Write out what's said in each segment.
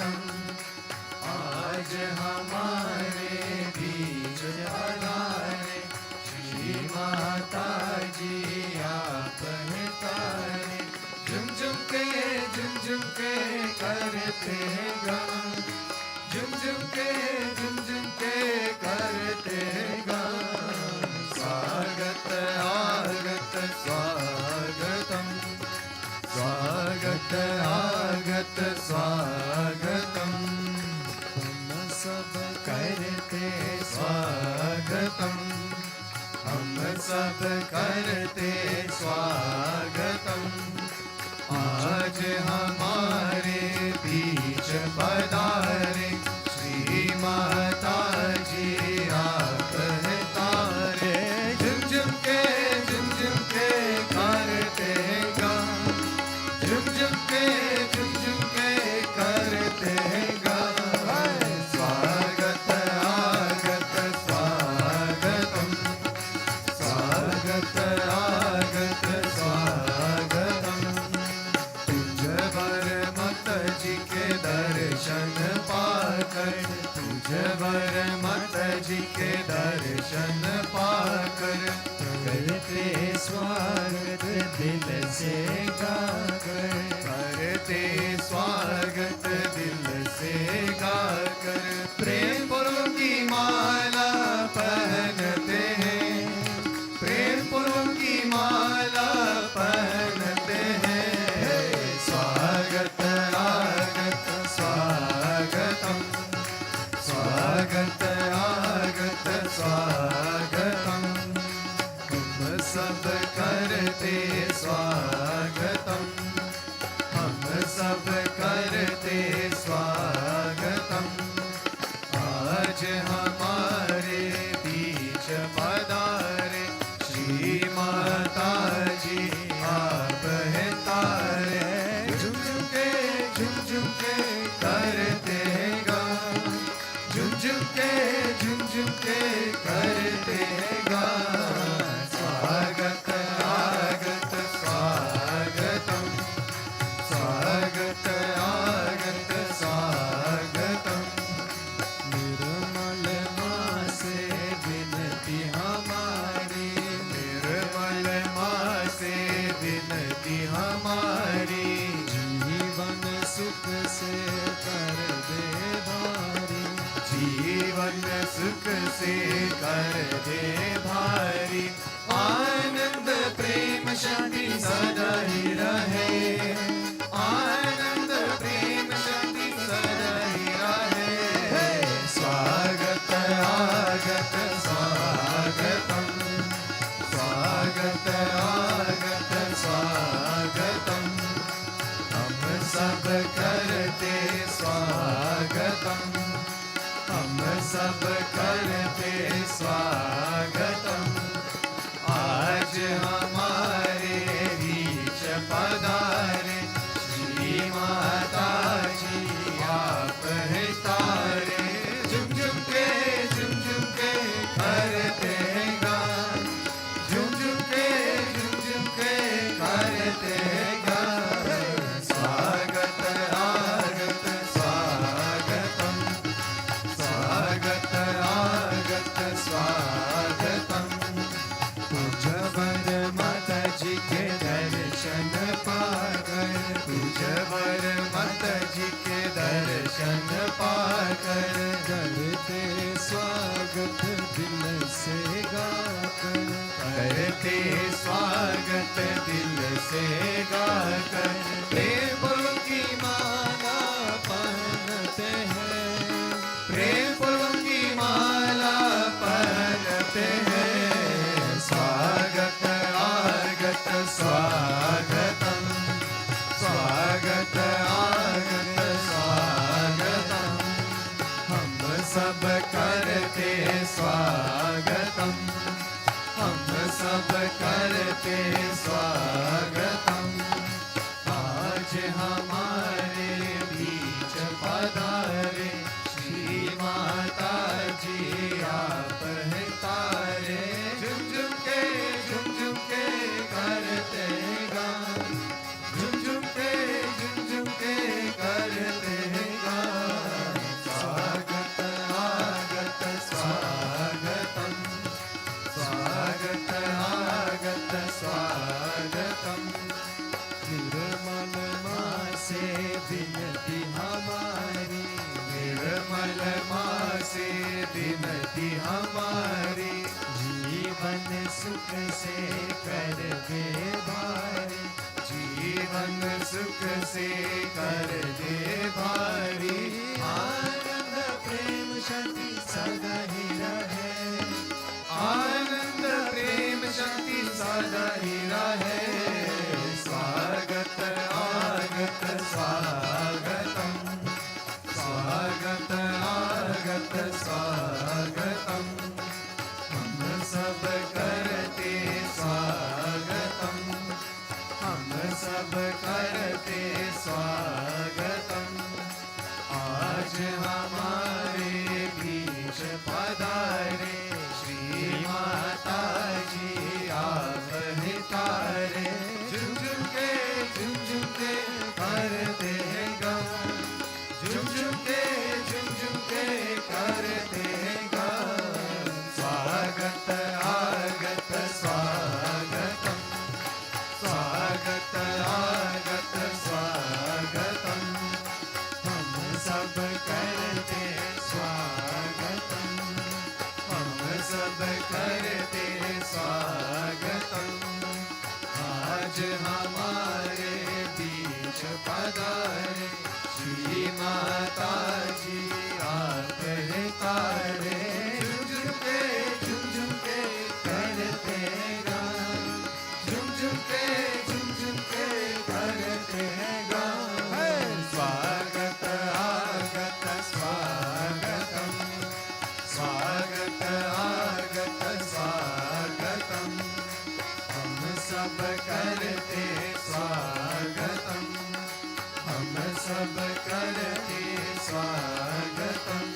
आज हमारे बीच पधारे श्री माता जी आप हैं तारे। झुम झुम के करते गान, झुम झुम के करते गान। स्वागत आगत स्वागतम, स्वागत आगत स्वागतम। हम सब करते स्वागतम, हम सब करते स्वागतम। आज हमारे बीच पधारे श्री माता जी आप हैं तारे। झुम झुम के करते गान, झुम झुम के करते गान। स्वागत आगत स्वागतम, स्वागत आगत स्वागतम। तुझ वर मत जी के दर्शन पाकर, तुझ वर मत जी के दर्शन पाकर करते स्वागत दिल से गाकर, करते स्वागत दिल से गाकर। प्रेम फूलों की माला पहनते हैं, प्रेम फूलों की माला पहनते हैं। स्वागत आगत स्वागतम, स्वागत आगत स्वागतम। हम सब करते स्वागतम, हम सब करते स्वागतम। आज हमारे बीच पधारे श्री माता जी आप हैं तारे। झुम झुम के करते गान, झुम झुम के करते गान। स्वागत आगत स्वागतम, स्वागत आगत स्वागतम। निर्मल माँ से विनती हमारी, निर्मल माँ से विनती हमारी। जीवन सुख से कर दे भारी, जीवन सुख से कर दे भारी। आनंद प्रेम शांति सदा ही रहे, आनंद प्रेम शांति सदा ही रहे। स्वागत आगत स्वागतम, स्वागत आगत स्वागतम। हम सब करते स्वागतम, हम सब करते स्वागतम। आज हमारे बीच पधारे श्री माता जी आप हैं तारे। झुम झुम के करते गान, झुम झुम के करते गान। स्वागत आगत स्वागतम, स्वागत आगत स्वागतम। तुझ वर माता जी के दर्शन पाकर, तुझ वर माता जी के दर्शन पाकर करते स्वागत दिल से गाकर, करते स्वागत दिल से गाकर। प्रेम की माला पहनते हैं, प्रेम की माला पहनते हैं। स्वागत आगत स्वागतम, स्वागत आगत स्वागतम। हम सब करते स्वागतम, हम सब करते स्वागतम। आज हमारे जीवन सुख से कर दे भारी, जीवन सुख से कर दे भारी, आनंद प्रेम शक्ति सदा ही रहे, आनंद प्रेम शक्ति सदा ही रहे। स्वागत आगत स्वागतम, स्वागत आगत स्वागतम, हम सब करते स्वागतम, हम सब करते स्वागतम। आज हमारे बीच पधारे श्री माता जी आप हितारे, झुम झुम के करते हैं गान, झुम झुम के करते हैं गान। स्वागत आगत स्वागतम, स्वागत आगत स्वागतम, हम सब करते स्वागतम, हम सब करते स्वागतम। आज हमारे बीच पधारे श्री माता जी आप हितारे, झुम झुम के करते गान, झुम के करते गान। स्वागत आगत स्वागतम, स्वागत आगत स्वागतम, हम सब करते स्वागतम, हम सब करते स्वागतम।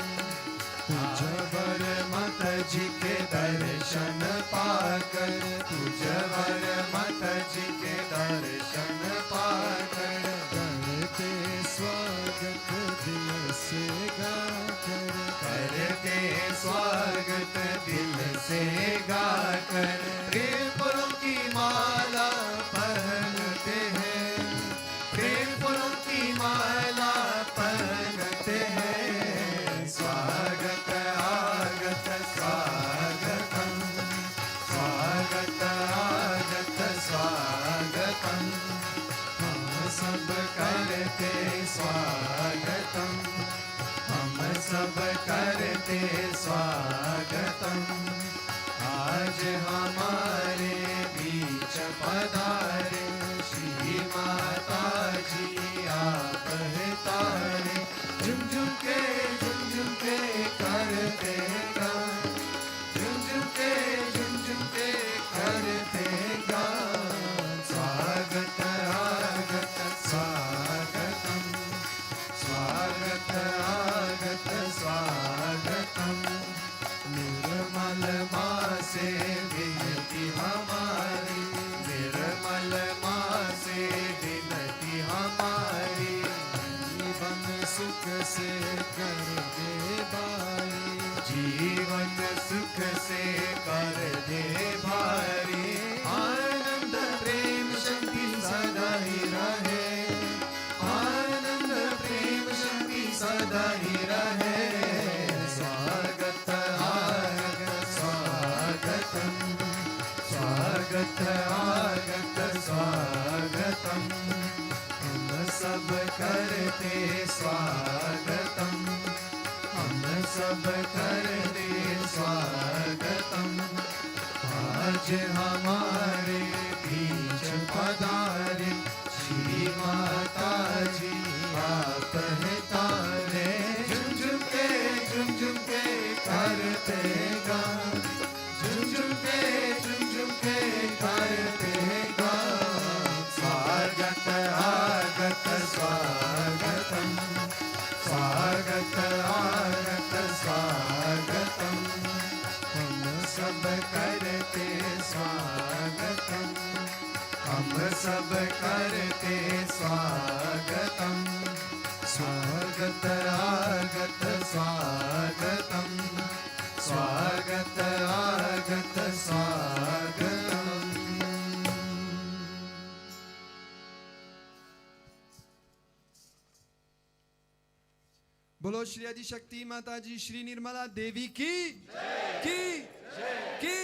पूजवर माता जी के दर्शन पाकर, पूजवर माता जी के दर्शन पाकर, करते स्वागत दिल से गाकर, करते स्वागत दिल से गाकर। प्रेम फूलों की माला पहनते हैं, प्रेम फूलों की माला पहनते हैं। स्वागत आगत स्वागतम, स्वागत आगत स्वागतम, हम सब करते स्वागतम, हम सब करते स्वागतम। आज हमारे बीच पधारे श्री माता जी आप हितारे, झुम झुम के करते गान, झुम के करते गान। स्वागत आगत स्वागतम, स्वागत आगत स्वागतम, निर्मल माँ से विनती हमारी, निर्मल माँ से विनती हमारी। जीवन सुख से कर दे भारी, जीवन सुख से कर दे भारी, आनंद प्रेम शक्ति सदा ही रहे, आनंद प्रेम शक्ति सदा ही रहे। स्वागत आगत स्वागतम, स्वागत आगत स्वागतम, हम सब करते स्वागतम, हम सब करते स्वागतम। आज हमारे बीच पधारे श्री माता जी आप हितारे, झुम झुम के करते गान, झुम के करते गान। स्वागत आगत स्वागतम, स्वागत आगत स्वागतम, हम सब करते स्वागतम, हम सब करते स्वागतम। स्वागत आगत स्वागतम, स्वागत आगत स्वागतम। बोलो श्री आदि शक्ति माता जी श्री निर्मला देवी की की की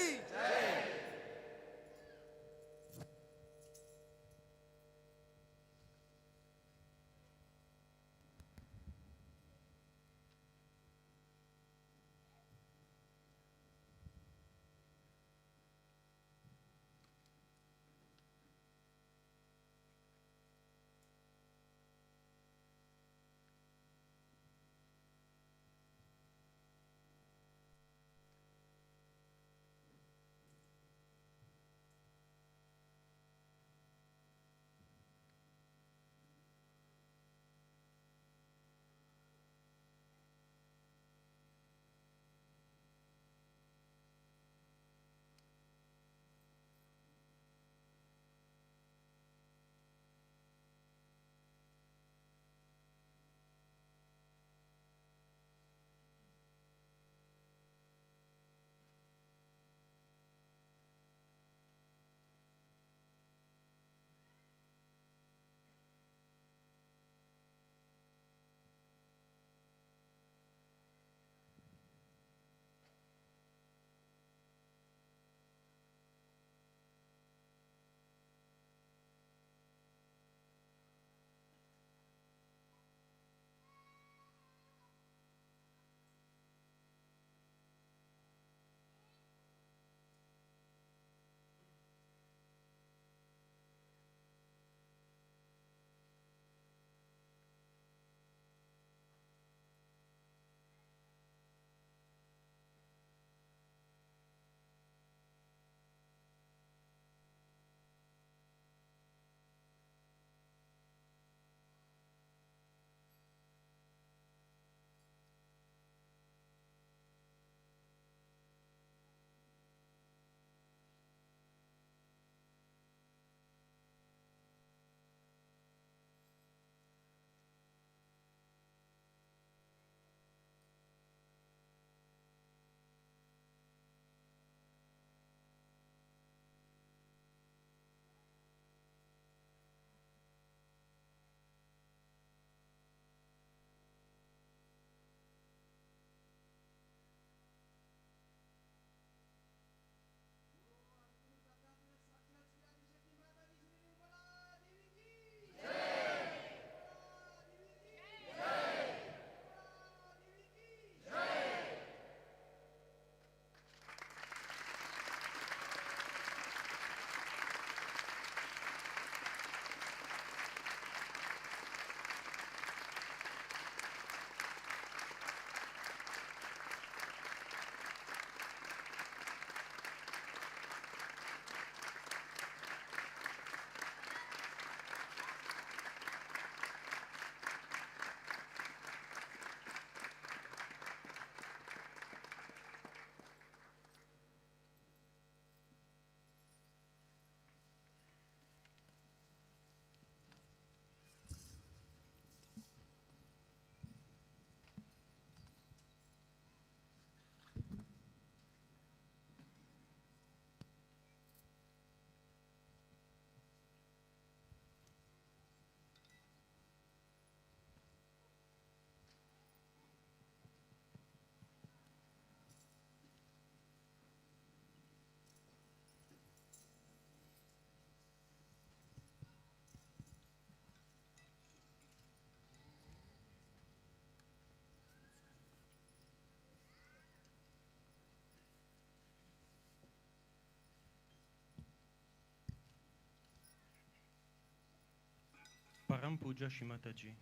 am Puja Shimataji.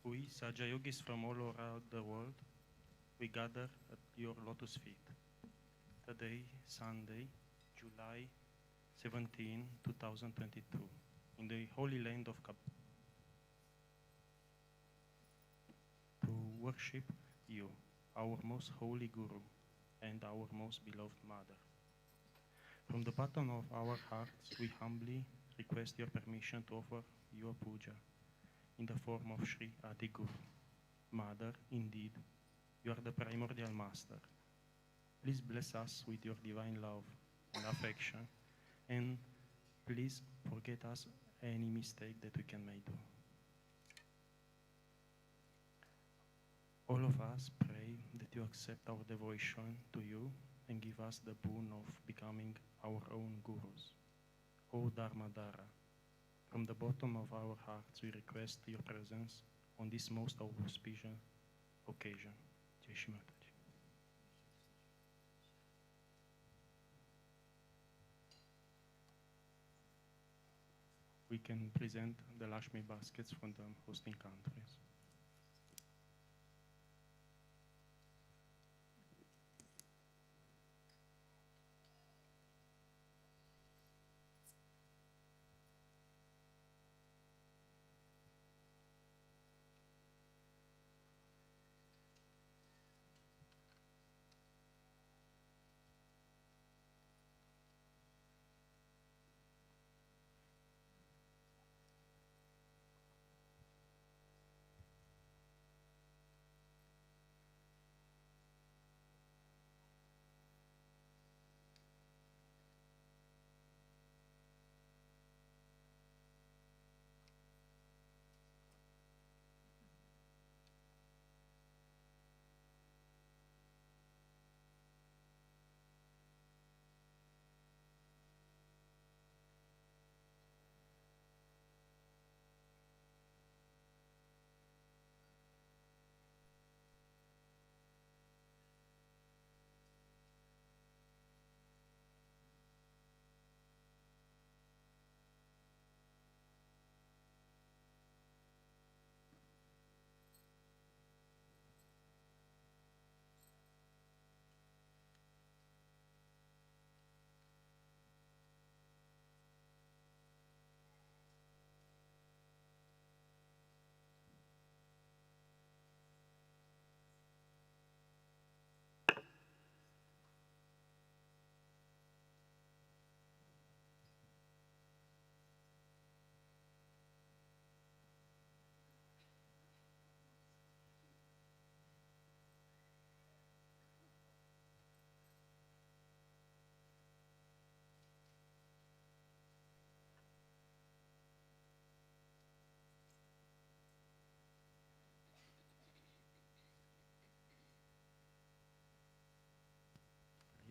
We, Saja Yogis from all around the world, we gather at your lotus feet. Today, Sunday, July 17, 2022, in the holy land of Kap, to worship you, our most holy Guru and our most beloved Mother. From the bottom of our hearts, we humbly request your permission to offer your puja in the form of Shri Adi Guru. Mother, indeed, you are the primordial master. Please bless us with your divine love and affection, and please forget us any mistake that we can may do. All of us pray that you accept our devotion to you and give us the boon of becoming our own gurus. O Dharmadara, from the bottom of our hearts we request your presence on this most auspicious occasion. Jai Shri Mataji. We can present the Lakshmi baskets from the hosting countries.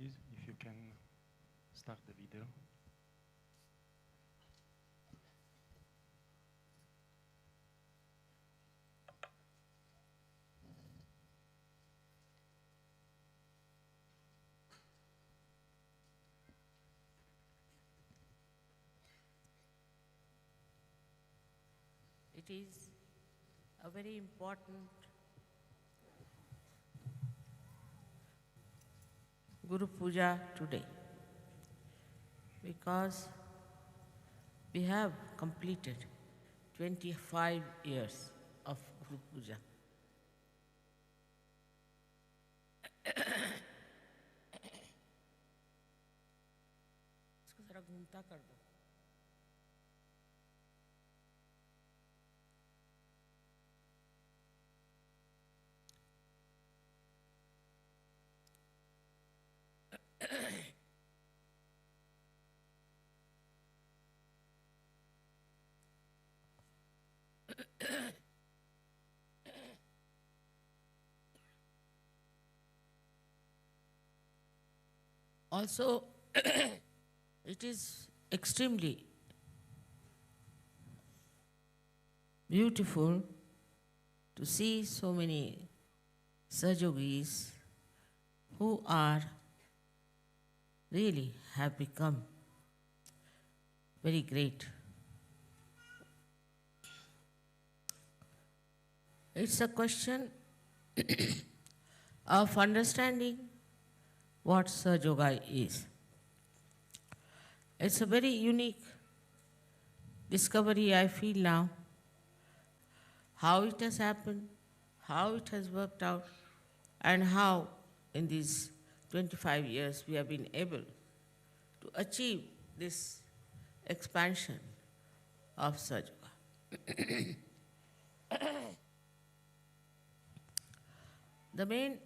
Please, if you can start the video. It is a very important Guru Puja today because we have completed 25 years of Guru Puja. इसको जरा घूमता कर दो. Also, it is extremely beautiful to see so many Sajogis who are really have become very great. It's a question of understanding what Sahaja Yoga is. It's a very unique discovery I feel now, how it has happened, how it has worked out, and how in these 25 years we have been able to achieve this expansion of Sahaja Yoga. The main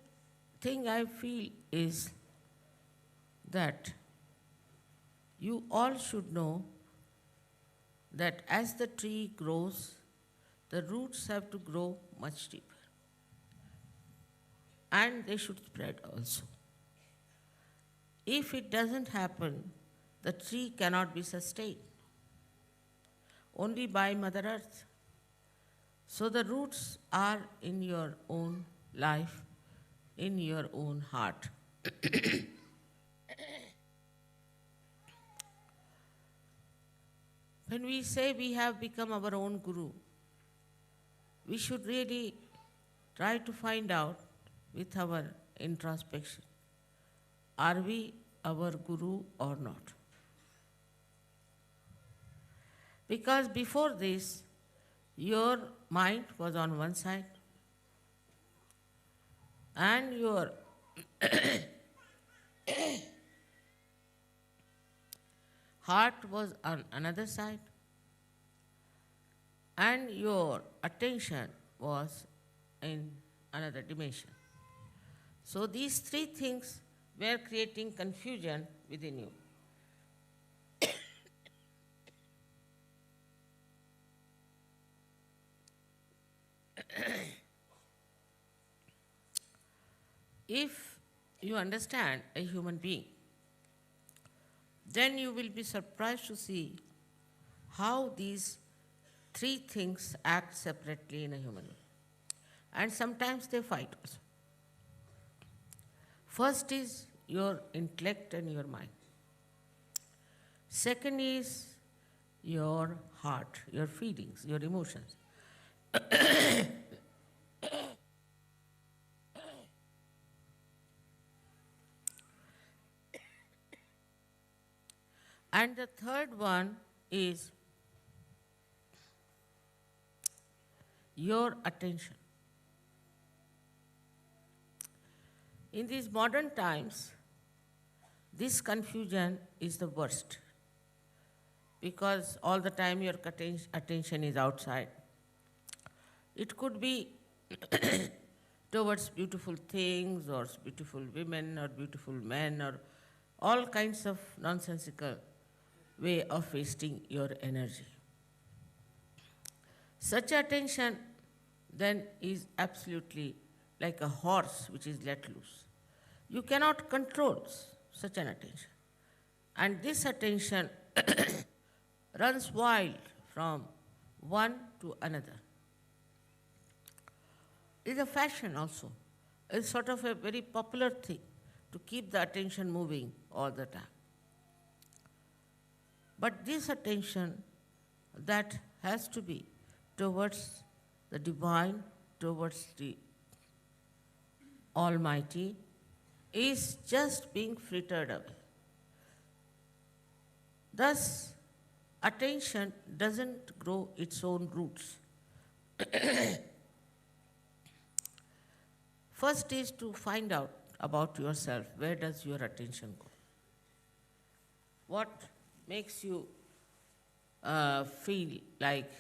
thing I feel is that you all should know that as the tree grows, the roots have to grow much deeper. And they should spread also. If it doesn't happen, the tree cannot be sustained only by Mother Earth. So the roots are in your own life, in your own heart. When we say we have become our own guru, we should really try to find out with our introspection, are we our guru or not? Because before this, your mind was on one side and your heart was on another side and your attention was in another dimension. So these three things were creating confusion within you. If you understand a human being, then you will be surprised to see how these three things act separately in a human being. And sometimes they fight also. First is your intellect and your mind. Second is your heart, your feelings, your emotions. And the third one is your attention. In these modern times, this confusion is the worst because all the time your attention is outside. It could be towards beautiful things or beautiful women or beautiful men or all kinds of nonsensical way of wasting your energy. Such attention then is absolutely like a horse which is let loose. You cannot control such an attention. And this attention runs wild from one to another. It's a fashion also. It's sort of a very popular thing to keep the attention moving all the time. But this attention that has to be towards the divine, towards the Almighty, is just being frittered away. Thus, attention doesn't grow its own roots. First is to find out about yourself. Where does your attention go? What makes you feel like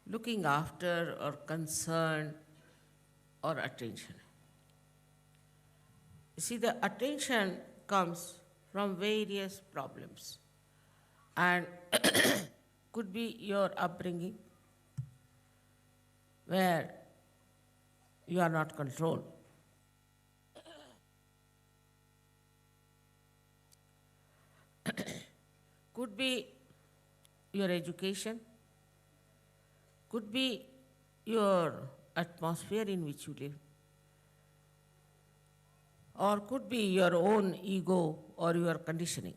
looking after or concern or attention? You see, the attention comes from various problems and could be your upbringing where you are not controlled. Could be your education, could be your atmosphere in which you live, or could be your own ego or your conditioning.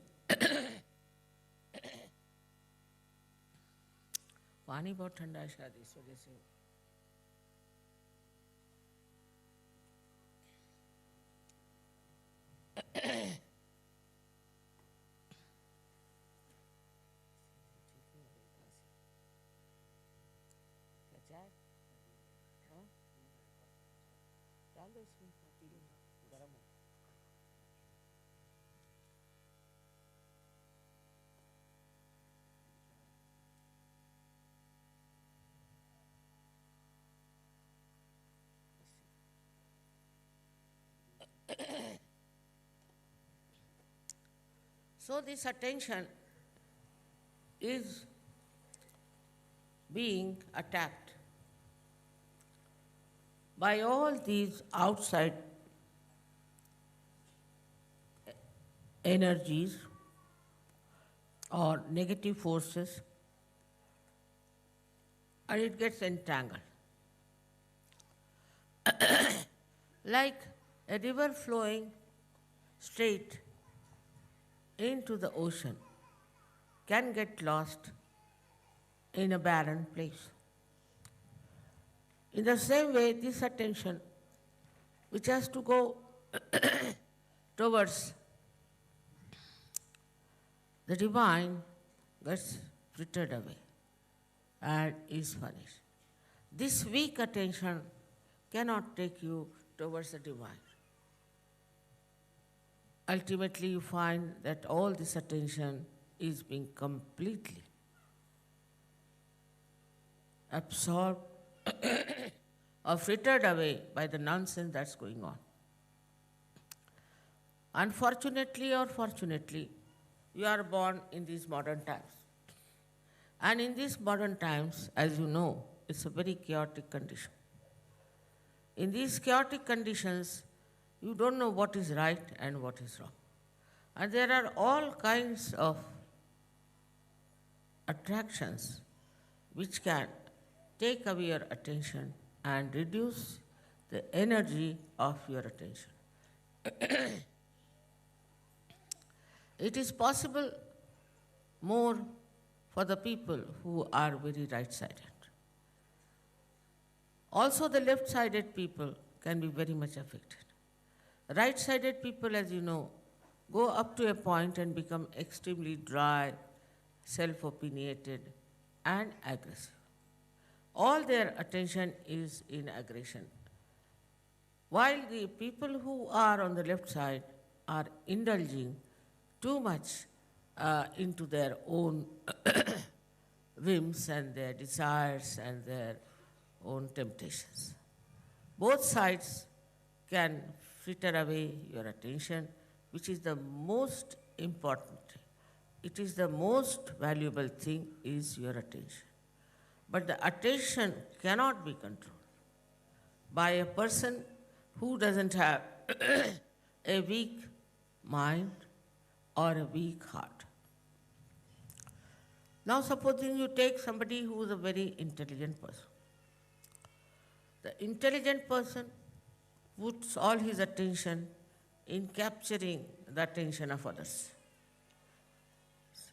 पानी बहुत ठंडा है शायद इस वजह से। क्या चाय? हाँ? डाल दो इसमें, मैं पी लूँगा, गर्म है। So this attention is being attacked by all these outside energies or negative forces, and it gets entangled. Like a river flowing straight into the ocean can get lost in a barren place. In the same way, this attention, which has to go towards the divine, gets frittered away and is punished. This weak attention cannot take you towards the divine. Ultimately, you find that all this attention is being completely absorbed or frittered away by the nonsense that's going on. Unfortunately or fortunately, you are born in these modern times. And in these modern times, as you know, it's a very chaotic condition. In these chaotic conditions, you don't know what is right and what is wrong. And there are all kinds of attractions which can take away your attention and reduce the energy of your attention. It is possible more for the people who are very right-sided. Also, the left-sided people can be very much affected. Right-sided people, as you know, go up to a point and become extremely dry, self-opinionated, and aggressive. All their attention is in aggression. While the people who are on the left side are indulging too much into their own whims and their desires and their own temptations. Both sides can fritter away your attention, which is the most important. It is the most valuable thing is your attention. But the attention cannot be controlled by a person who doesn't have a weak mind or a weak heart. Now supposing you take somebody who is a very intelligent person. The intelligent person puts all his attention in capturing the attention of others.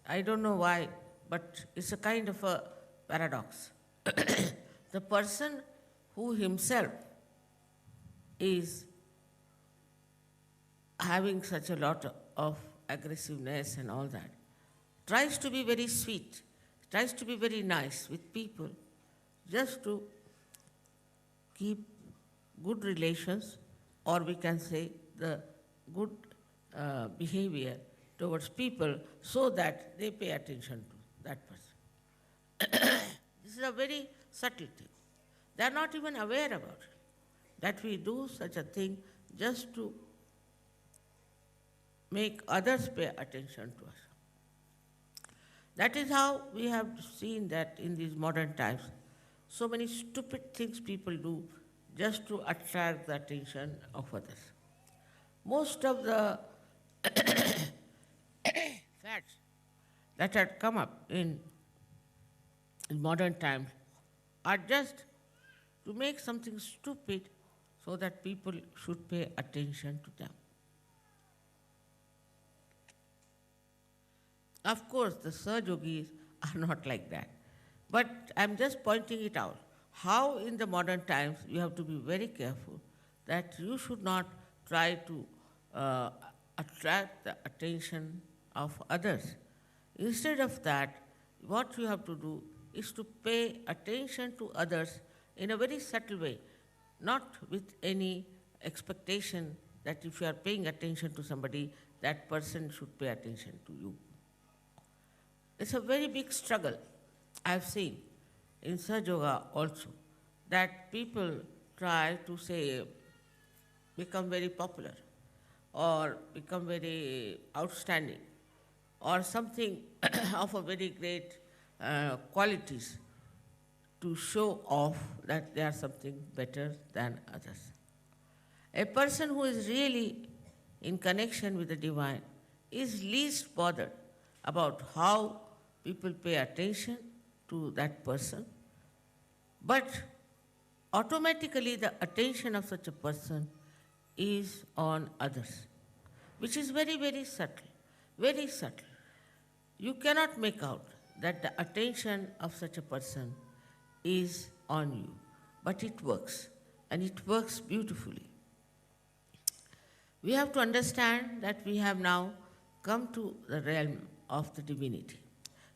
I don't know why, but it's a kind of a paradox. The person who himself is having such a lot of aggressiveness and all that, tries to be very sweet, tries to be very nice with people, just to keep good relations, or we can say the good behavior towards people so that they pay attention to that person. This is a very subtle thing. They are not even aware about it, that we do such a thing just to make others pay attention to us. That is how we have seen that in these modern times, so many stupid things people do just to attract the attention of others. Most of the fads that had come up in modern times are just to make something stupid so that people should pay attention to them. Of course, the Sahajogis are not like that. But I'm just pointing it out. How in the modern times you have to be very careful that you should not try to uh, attract the attention of others. Instead of that, what you have to do is to pay attention to others in a very subtle way, not with any expectation that if you are paying attention to somebody, that person should pay attention to you. It's a very big struggle I've seen in Sahaja Yoga also, that people try to say, become very popular or become very outstanding or something of a very great qualities to show off that they are something better than others. A person who is really in connection with the divine is least bothered about how people pay attention to that person, but automatically the attention of such a person is on others, which is very, very subtle, very subtle. You cannot make out that the attention of such a person is on you, but it works, and it works beautifully. We have to understand that we have now come to the realm of the divinity.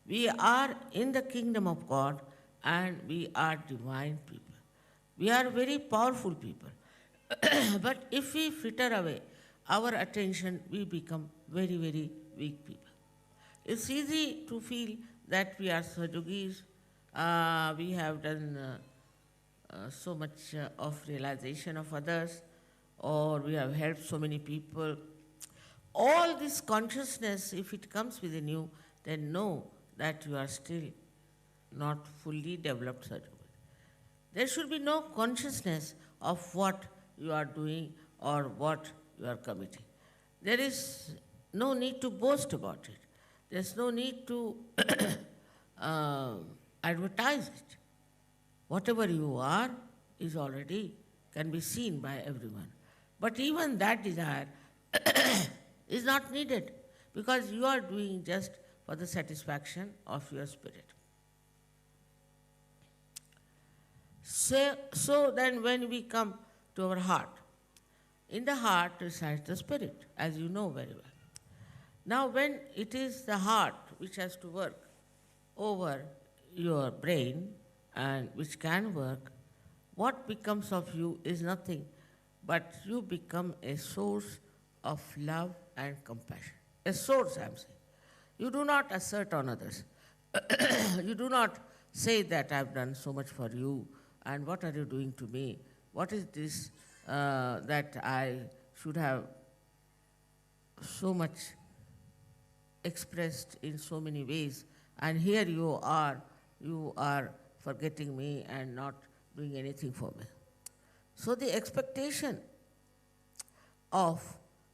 We are in the kingdom of God and we are divine people. We are very powerful people. But if we fritter away our attention, we become very, very weak people. It's easy to feel that we are Sahajogis, we have done so much of realization of others, or we have helped so many people. All this consciousness, if it comes within you, then know that you are still not fully developed Sahajogi. There should be no consciousness of what you are doing or what you are committing. There is no need to boast about it. There's no need to advertise it. Whatever you are is already can be seen by everyone. But even that desire is not needed because you are doing just for the satisfaction of your spirit. So then when we come to our heart, in the heart resides the spirit, as you know very well. Now when it is the heart which has to work over your brain and which can work, what becomes of you is nothing but you become a source of love and compassion. A source, I am saying. You do not assert on others. You do not say that I have done so much for you and what are you doing to me? What is this that I should have so much expressed in so many ways, and here you are forgetting me and not doing anything for me. So the expectation of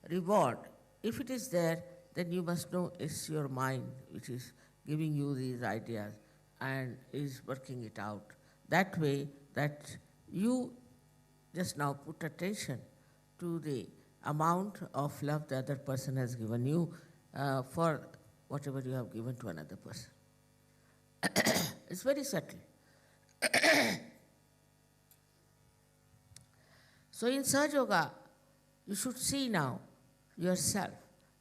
reward, if it is there, then you must know it's your mind which is giving you these ideas and is working it out that way that you just now put attention to the amount of love the other person has given you for whatever you have given to another person. It's very subtle. So in Sahaja Yoga, you should see now yourself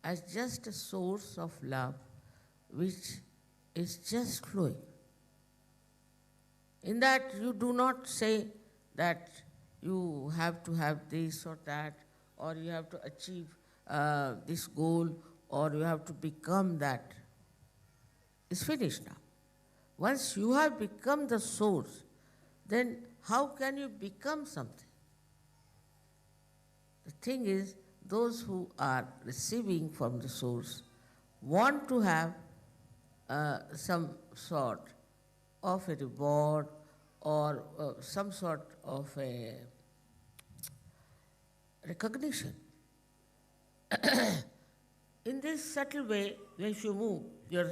as just a source of love which is just flowing. In that you do not say that you have to have this or that, or you have to achieve this goal, or you have to become that. It's finished now. Once you have become the source, then how can you become something? The thing is, those who are receiving from the source want to have some sort of a reward or some sort of a recognition. In this subtle way, if you move, your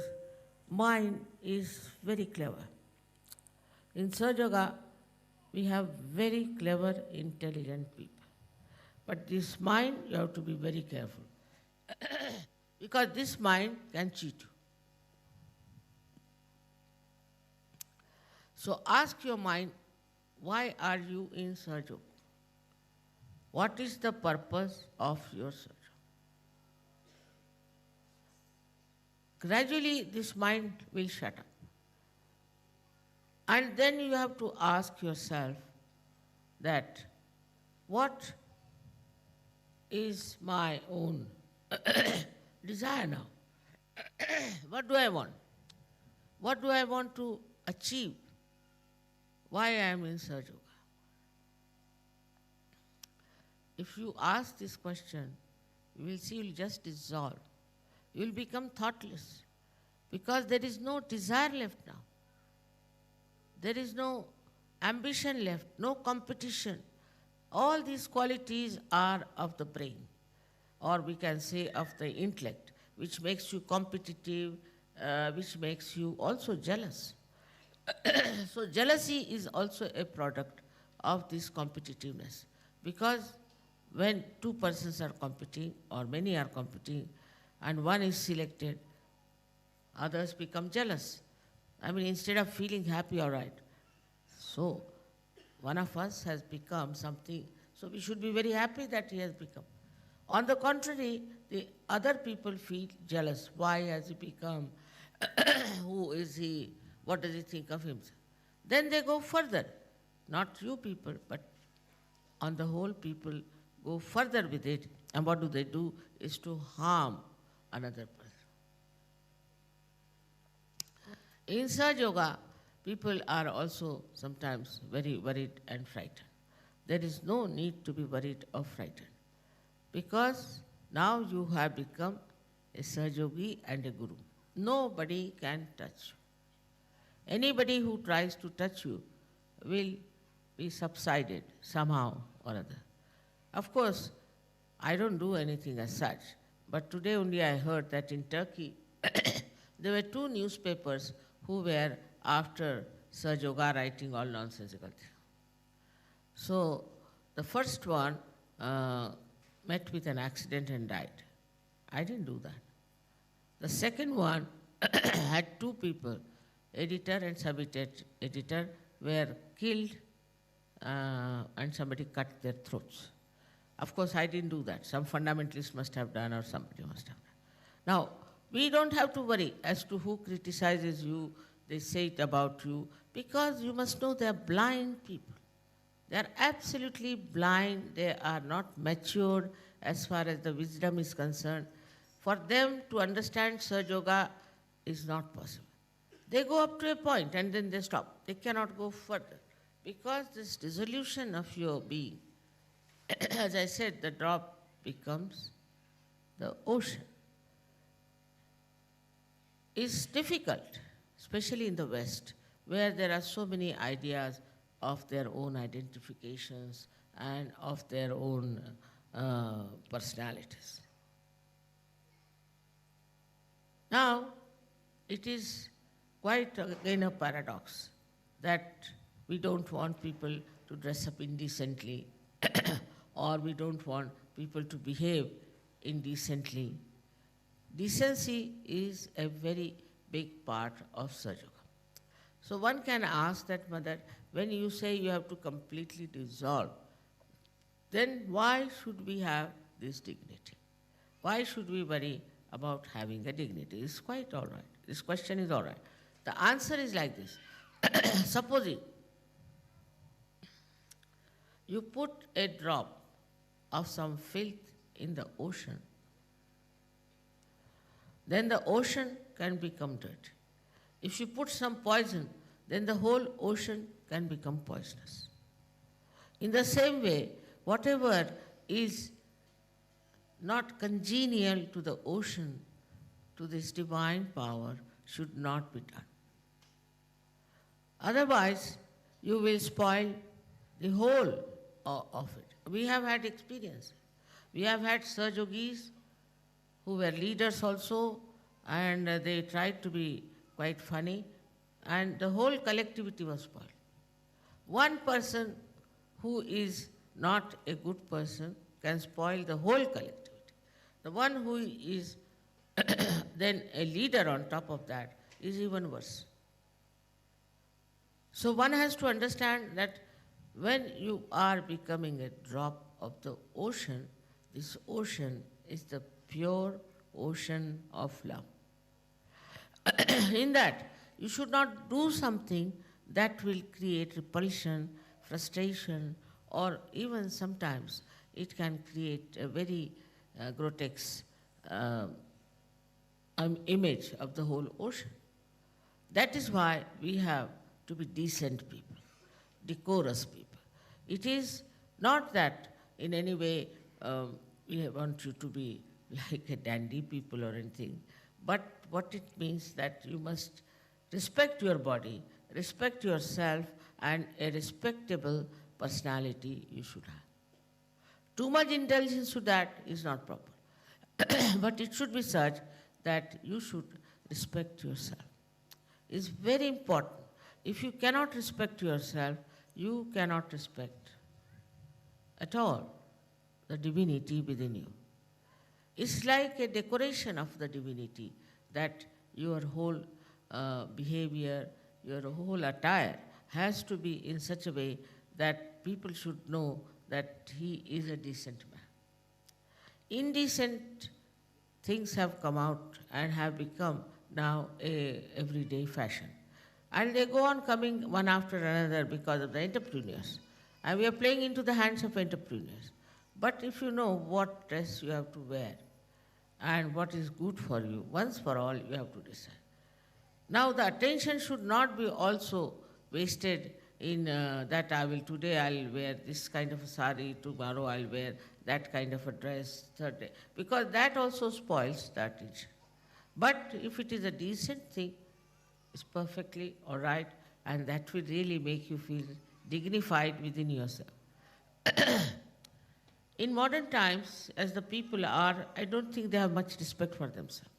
mind is very clever. In Sahaja Yoga, we have very clever, intelligent people. But this mind, you have to be very careful. Because this mind can cheat you. So ask your mind, why are you in Sahaja Yoga? What is the purpose of your Sahaja Yoga? Gradually, this mind will shut up. And then you have to ask yourself that what is my own desire now? What do I want? What do I want to achieve? Why I am in Sahaja Yoga? If you ask this question, you will see you will just dissolve. You will become thoughtless because there is no desire left now. There is no ambition left, no competition. All these qualities are of the brain, or we can say of the intellect, which makes you competitive, which makes you also jealous. So jealousy is also a product of this competitiveness, because when two persons are competing or many are competing and one is selected, others become jealous. I mean, instead of feeling happy, all right. So one of us has become something, so we should be very happy that he has become. On the contrary, the other people feel jealous. Why has he become? Who is he? What does he think of himself? Then they go further. Not you people, but on the whole, people go further with it. And what do? Is to harm another person. In Sahaja Yoga, people are also sometimes very worried and frightened. There is no need to be worried or frightened, because now you have become a Sahajogi and a Guru. Nobody can touch you. Anybody who tries to touch you will be subsided somehow or other. Of course, I don't do anything as such, but today only I heard that in Turkey there were 2 newspapers who were after Sahaja Yoga writing all nonsensical things. So the first one met with an accident and died. I didn't do that. The second one had 2 people, editor and sub-editor, were killed and somebody cut their throats. Of course, I didn't do that. Some fundamentalist must have done, or somebody must have done. Now, we don't have to worry as to who criticizes you, they say it about you, because you must know they are blind people. They are absolutely blind. They are not matured as far as the wisdom is concerned. For them to understand Sahaja Yoga is not possible. They go up to a point and then they stop. They cannot go further, because this dissolution of your being, as I said, the drop becomes the ocean, is difficult, especially in the West, where there are so many ideas of their own identifications and of their own personalities. Now, it is quite again a paradox that we don't want people to dress up indecently or we don't want people to behave indecently. Decency is a very big part of Sahaja Yoga. So one can ask that, Mother, when you say you have to completely dissolve, then why should we have this dignity? Why should we worry about having a dignity? It's quite all right. This question is all right. The answer is like this. Supposing you put a drop of some filth in the ocean, then the ocean can become dirty. If you put some poison, then the whole ocean can become poisonous. In the same way, whatever is not congenial to the ocean, to this divine power, should not be done. Otherwise, you will spoil the whole of it. We have had experience. We have had Sahajogis who were leaders also, and they tried to be quite funny, and the whole collectivity was spoiled. One person who is not a good person can spoil the whole collectivity. The one who is then a leader on top of that is even worse. So one has to understand that when you are becoming a drop of the ocean, this ocean is the pure ocean of love. In that, you should not do something that will create repulsion, frustration, or even sometimes it can create a very grotesque uh, image of the whole ocean. That is why we have to be decent people, decorous people. It is not that in any way we want you to be like a dandy people or anything, but what it means that you must respect your body, respect yourself, and a respectable personality you should have. Too much intelligence to that is not proper. But it should be such that you should respect yourself. It's very important. If you cannot respect yourself, you cannot respect at all the divinity within you. It's like a decoration of the divinity that your whole behavior, your whole attire has to be in such a way that people should know that he is a decent man. Indecent things have come out and have become now a everyday fashion. And they go on coming one after another because of the entrepreneurs. And we are playing into the hands of entrepreneurs. But if you know what dress you have to wear and what is good for you, once for all you have to decide. Now the attention should not be also wasted in that today I'll wear this kind of a sari, tomorrow I'll wear that kind of a dress, third day, because that also spoils the attention. But if it is a decent thing, it's perfectly all right, and that will really make you feel dignified within yourself. In modern times, as the people are, I don't think they have much respect for themselves.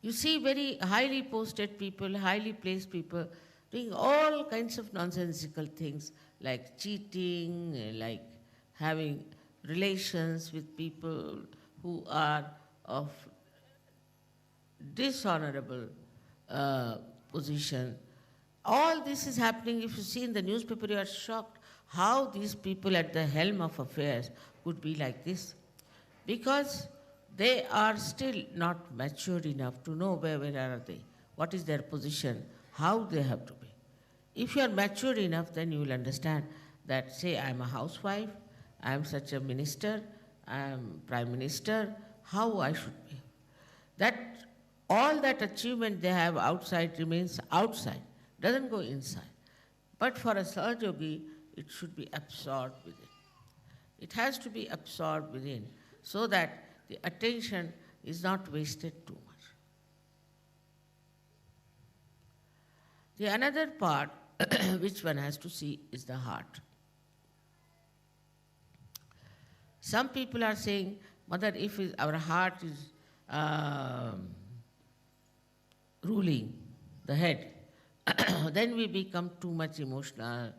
You see very highly posted people, highly placed people doing all kinds of nonsensical things like cheating, like having relations with people who are of dishonorable position. All this is happening. If you see in the newspaper, you are shocked how these people at the helm of affairs could be like this. Because they are still not matured enough to know where are they, what is their position, how they have to be. If you are mature enough, then you will understand that, say, I am a housewife, I am such a minister, I am prime minister, how I should be. That all that achievement they have outside remains outside, doesn't go inside. But for a Sahaja Yogi, it should be absorbed within. It has to be absorbed within so that the attention is not wasted too much. The another part which one has to see is the heart. Some people are saying, Mother, if our heart is ruling the head, then we become too much emotional,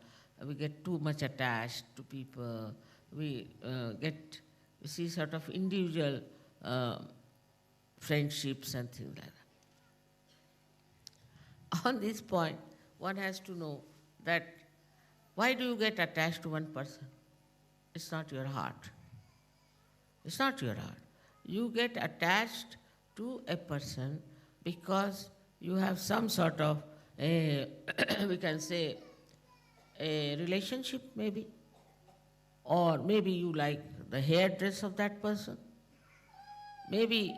we get too much attached to people, we see sort of individual friendships and things like that. On this point, one has to know that why do you get attached to one person? It's not your heart. It's not your heart. You get attached to a person because you have some sort of a, we can say, a relationship maybe, or maybe you like the hairdress of that person, maybe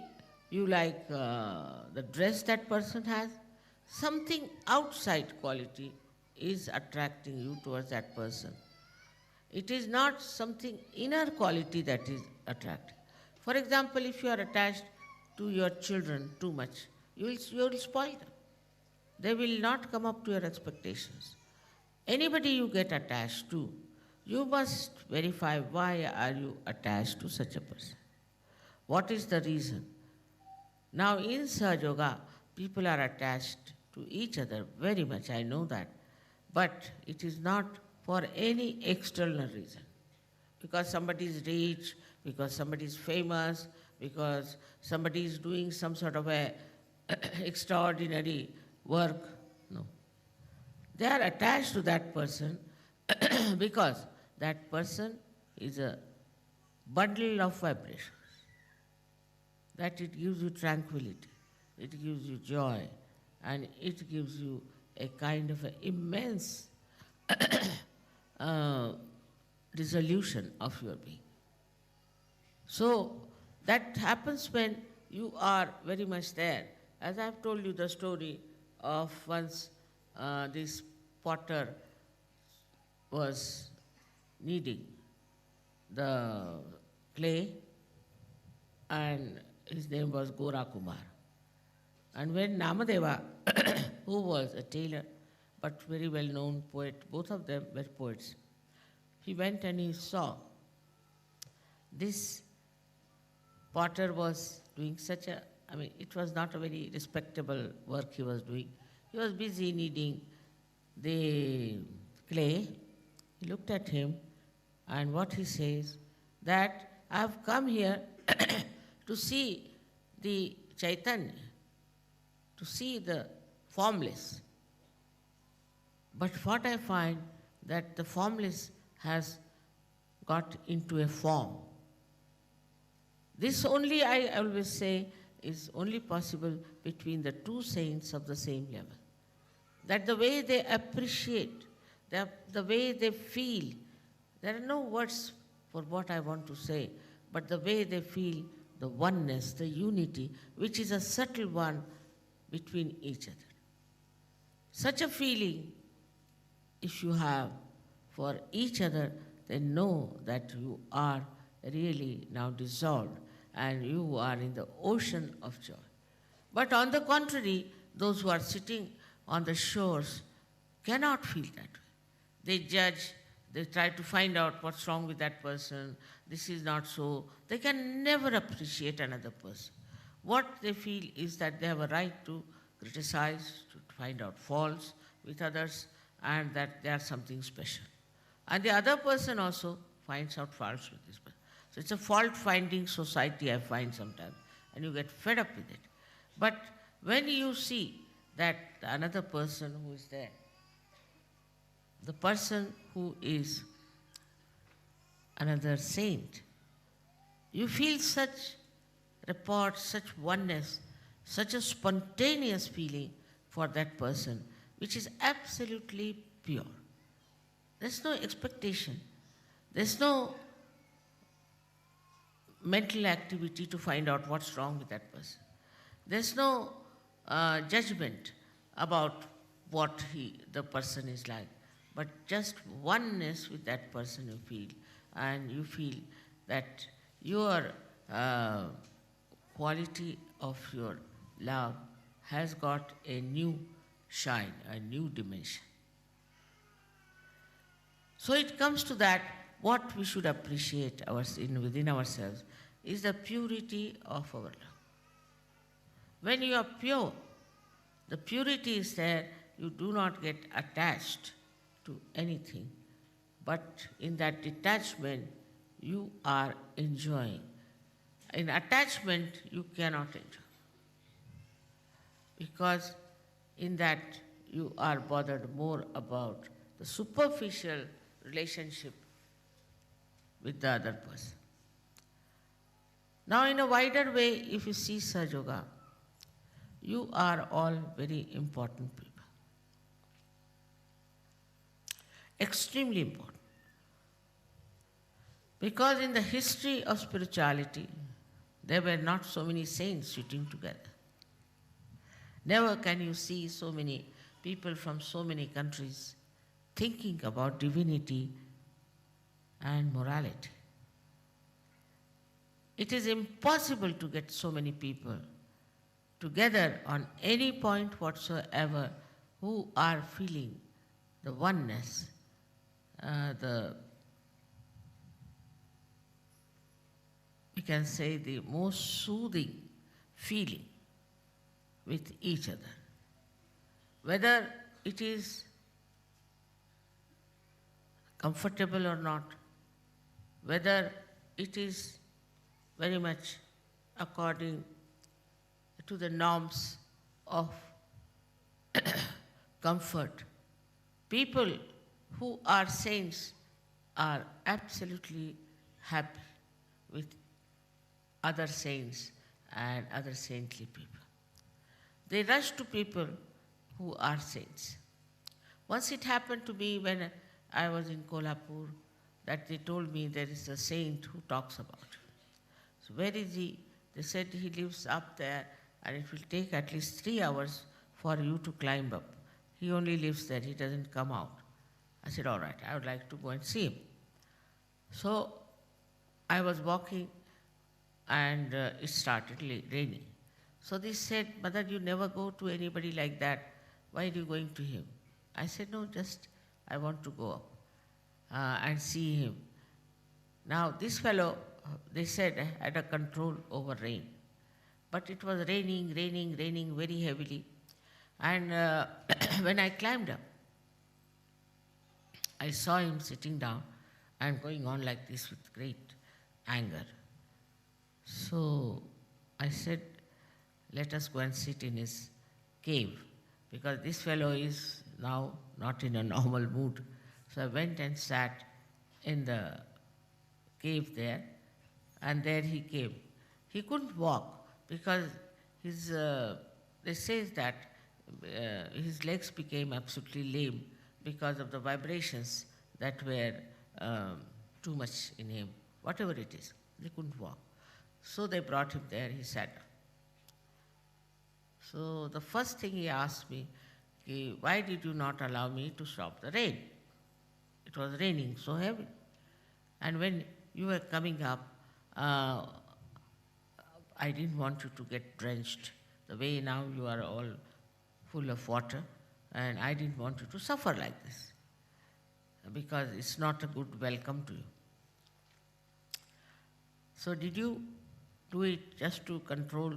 you like the dress that person has. Something outside quality is attracting you towards that person. It is not something inner quality that is attractive. For example, if you are attached to your children too much, you will spoil them. They will not come up to your expectations. Anybody you get attached to, you must verify why are you attached to such a person. What is the reason? Now in Sahaja Yoga, people are attached to each other very much, I know that. But it is not for any external reason. Because somebody is rich, because somebody is famous, because somebody is doing some sort of a extraordinary work. No. They are attached to that person because that person is a bundle of vibrations. That it gives you tranquility, it gives you joy, and it gives you a kind of an immense dissolution of your being. So that happens when you are very much there. As I have told you the story of once this potter was kneading the clay, and his name was Gora Kumar. And when Namadeva, who was a tailor but very well known poet, both of them were poets, he went and he saw this potter was doing such a, it was not a very respectable work he was doing. He was busy kneading the clay. He looked at him, and what he says, that I have come here to see the Chaitanya, to see the formless. But what I find, that the formless has got into a form. This only, I always say, is only possible between the two saints of the same level. That the way they appreciate, the way they feel, there are no words for what I want to say, but the way they feel the oneness, the unity, which is a subtle one between each other. Such a feeling, if you have for each other, then know that you are really now dissolved and you are in the ocean of joy. But on the contrary, those who are sitting on the shores cannot feel that way. They judge, they try to find out what's wrong with that person, this is not so. They can never appreciate another person. What they feel is that they have a right to criticize, to find out faults with others, and that they are something special. And the other person also finds out faults with this person. So it's a fault-finding society, I find sometimes, and you get fed up with it. But when you see that another person who is there, the person who is another saint, you feel such rapport, such oneness, such a spontaneous feeling for that person, which is absolutely pure. There's no expectation. There's no mental activity to find out what's wrong with that person. There's no judgment about what the person is like, but just oneness with that person you feel, and you feel that your quality of your love has got a new shine, a new dimension. So it comes to that, what we should appreciate within ourselves is the purity of our love. When you are pure, the purity is there, you do not get attached to anything, but in that detachment you are enjoying. In attachment you cannot enjoy, because in that you are bothered more about the superficial relationship with the other person. Now in a wider way, if you see Sahaja Yoga, you are all very important people. Extremely important. Because in the history of spirituality, there were not so many saints sitting together. Never can you see so many people from so many countries thinking about divinity and morality. It is impossible to get so many people together on any point whatsoever who are feeling the oneness, we can say the most soothing feeling with each other. Whether it is comfortable or not, whether it is very much according to the norms of comfort People who are saints are absolutely happy with other saints and other saintly people. They rush to people who are saints. Once it happened to me when I was in Kolhapur that they told me there is a saint who talks about it. So where is he? They said he lives up there and it will take at least 3 hours for you to climb up. He only lives there, he doesn't come out. I said, all right, I would like to go and see him. So I was walking and it started raining. So they said, Mother, you never go to anybody like that. Why are you going to him? I said, no, just I want to go up and see him. Now this fellow, they said, had a control over rain. But it was raining very heavily. And when I climbed up, I saw him sitting down and going on like this with great anger. So I said, let us go and sit in his cave, because this fellow is now not in a normal mood. So I went and sat in the cave there, and there he came. He couldn't walk because they say that his legs became absolutely lame because of the vibrations that were too much in him. Whatever it is, he couldn't walk. So they brought him there, he sat down. So the first thing he asked me, why did you not allow me to stop the rain? It was raining so heavy. And when you were coming up, I didn't want you to get drenched. The way now you are all full of water, and I didn't want you to suffer like this, because it's not a good welcome to you. So did you do it just to control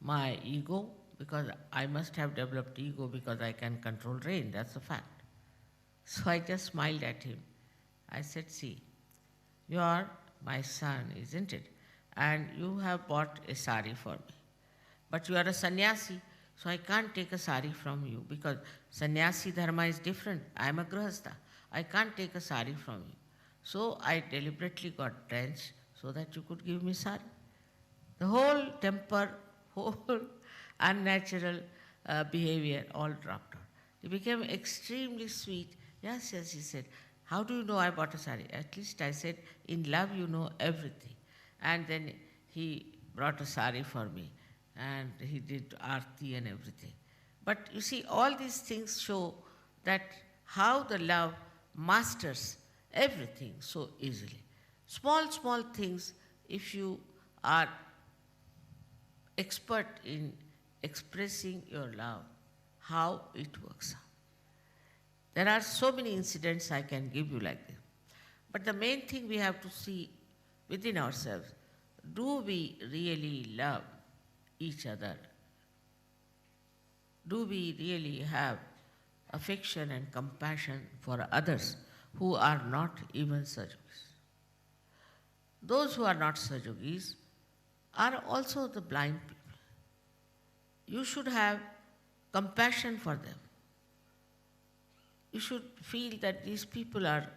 my ego? Because I must have developed ego because I can control rain, that's a fact. So I just smiled at him. I said, see, you are my son, isn't it? And you have bought a sari for me. But you are a sannyasi, so I can't take a sari from you because sannyasi dharma is different. I am a grihastha. I can't take a sari from you. So I deliberately got drenched so that you could give me sari. The whole temper, whole unnatural behavior all dropped out. He became extremely sweet. Yes, yes, he said, how do you know I bought a sari? At least I said, in love you know everything. And then he brought a sari for me and he did aarti and everything. But you see, all these things show that how the love masters everything so easily. Small, small things, if you are expert in expressing your love, how it works out. There are so many incidents I can give you like this. But the main thing we have to see within ourselves, do we really love each other? Do we really have affection and compassion for others who are not even Sajogis? Those who are not Sajogis are also the blind people. You should have compassion for them. You should feel that these people are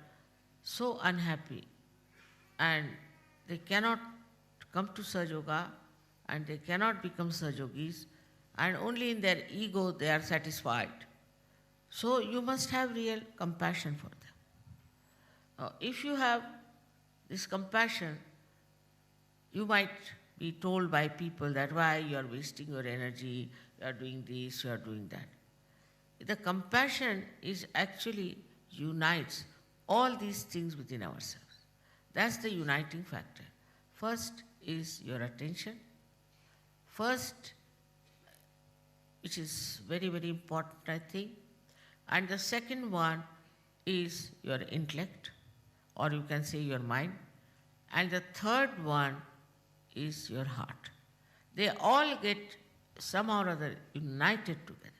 so unhappy and they cannot come to Sajoga and they cannot become Sajogis, and only in their ego they are satisfied. So you must have real compassion for them. If you have this compassion, you might be told by people that why you are wasting your energy, you are doing this, you are doing that. The compassion is actually unites all these things within ourselves. That's the uniting factor. First is your attention. First, which is very, very important, I think. And the second one is your intellect, or you can say your mind. And the third one is your heart. They all get somehow or other united together.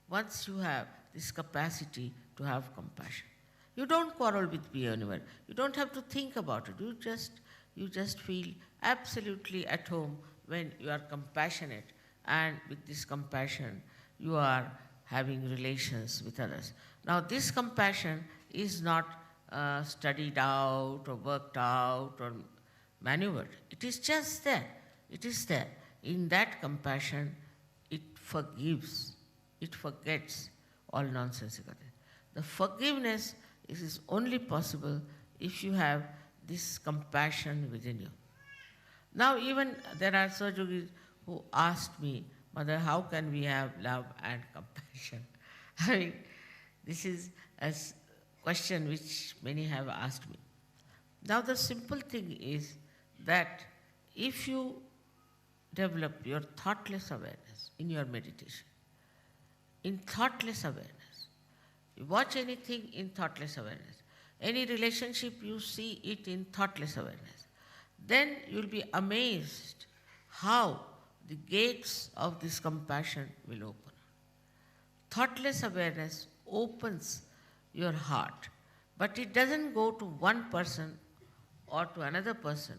Once you have this capacity to have compassion. You don't quarrel with anyone. You don't have to think about it. You just feel absolutely at home when you are compassionate, and with this compassion you are having relations with others. Now, this compassion is not studied out or worked out or maneuvered. It is just there. It is there. In that compassion, it forgives, it forgets all nonsensical things. The forgiveness is only possible if you have this compassion within you. Now, even there are Sahajogis who asked me, Mother, how can we have love and compassion? I mean, this is a question which many have asked me. Now, the simple thing is that if you develop your thoughtless awareness in your meditation, in thoughtless awareness, you watch anything in thoughtless awareness, any relationship you see it in thoughtless awareness, then you'll be amazed how the gates of this compassion will open. Thoughtless awareness opens your heart, but it doesn't go to one person or to another person,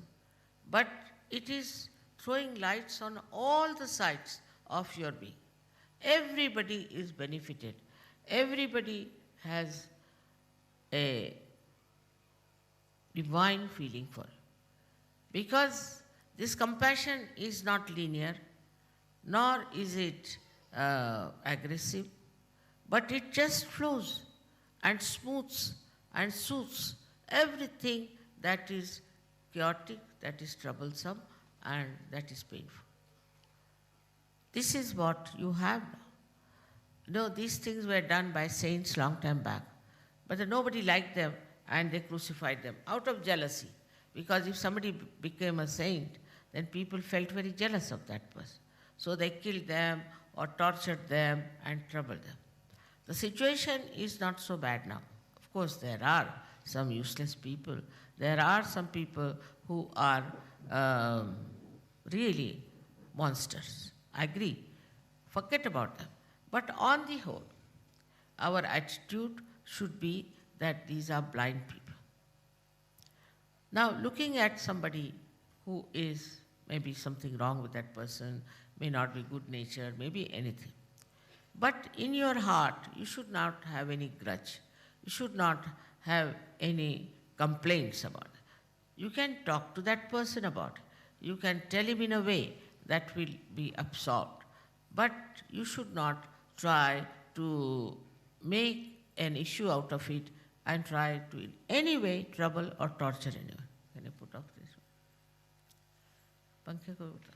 but it is throwing lights on all the sides of your being. Everybody is benefited. Everybody has a divine feeling for it. Because this compassion is not linear, nor is it aggressive, but it just flows and smooths and soothes everything that is chaotic, that is troublesome, and that is painful. This is what you have now. You know, these things were done by saints long time back, but nobody liked them and they crucified them out of jealousy. Because if somebody became a saint, then people felt very jealous of that person. So they killed them or tortured them and troubled them. The situation is not so bad now. Of course, there are some useless people. There are some people who are really monsters. I agree. Forget about them. But on the whole, our attitude should be that these are blind people. Now, looking at somebody who is maybe something wrong with that person, may not be good natured, maybe anything. But in your heart, you should not have any grudge. You should not have any complaints about it. You can talk to that person about it. You can tell him in a way that will be absorbed. But you should not try to make an issue out of it and try to in any way trouble or torture anyone. Can you put off this one? Pankhe ko utar.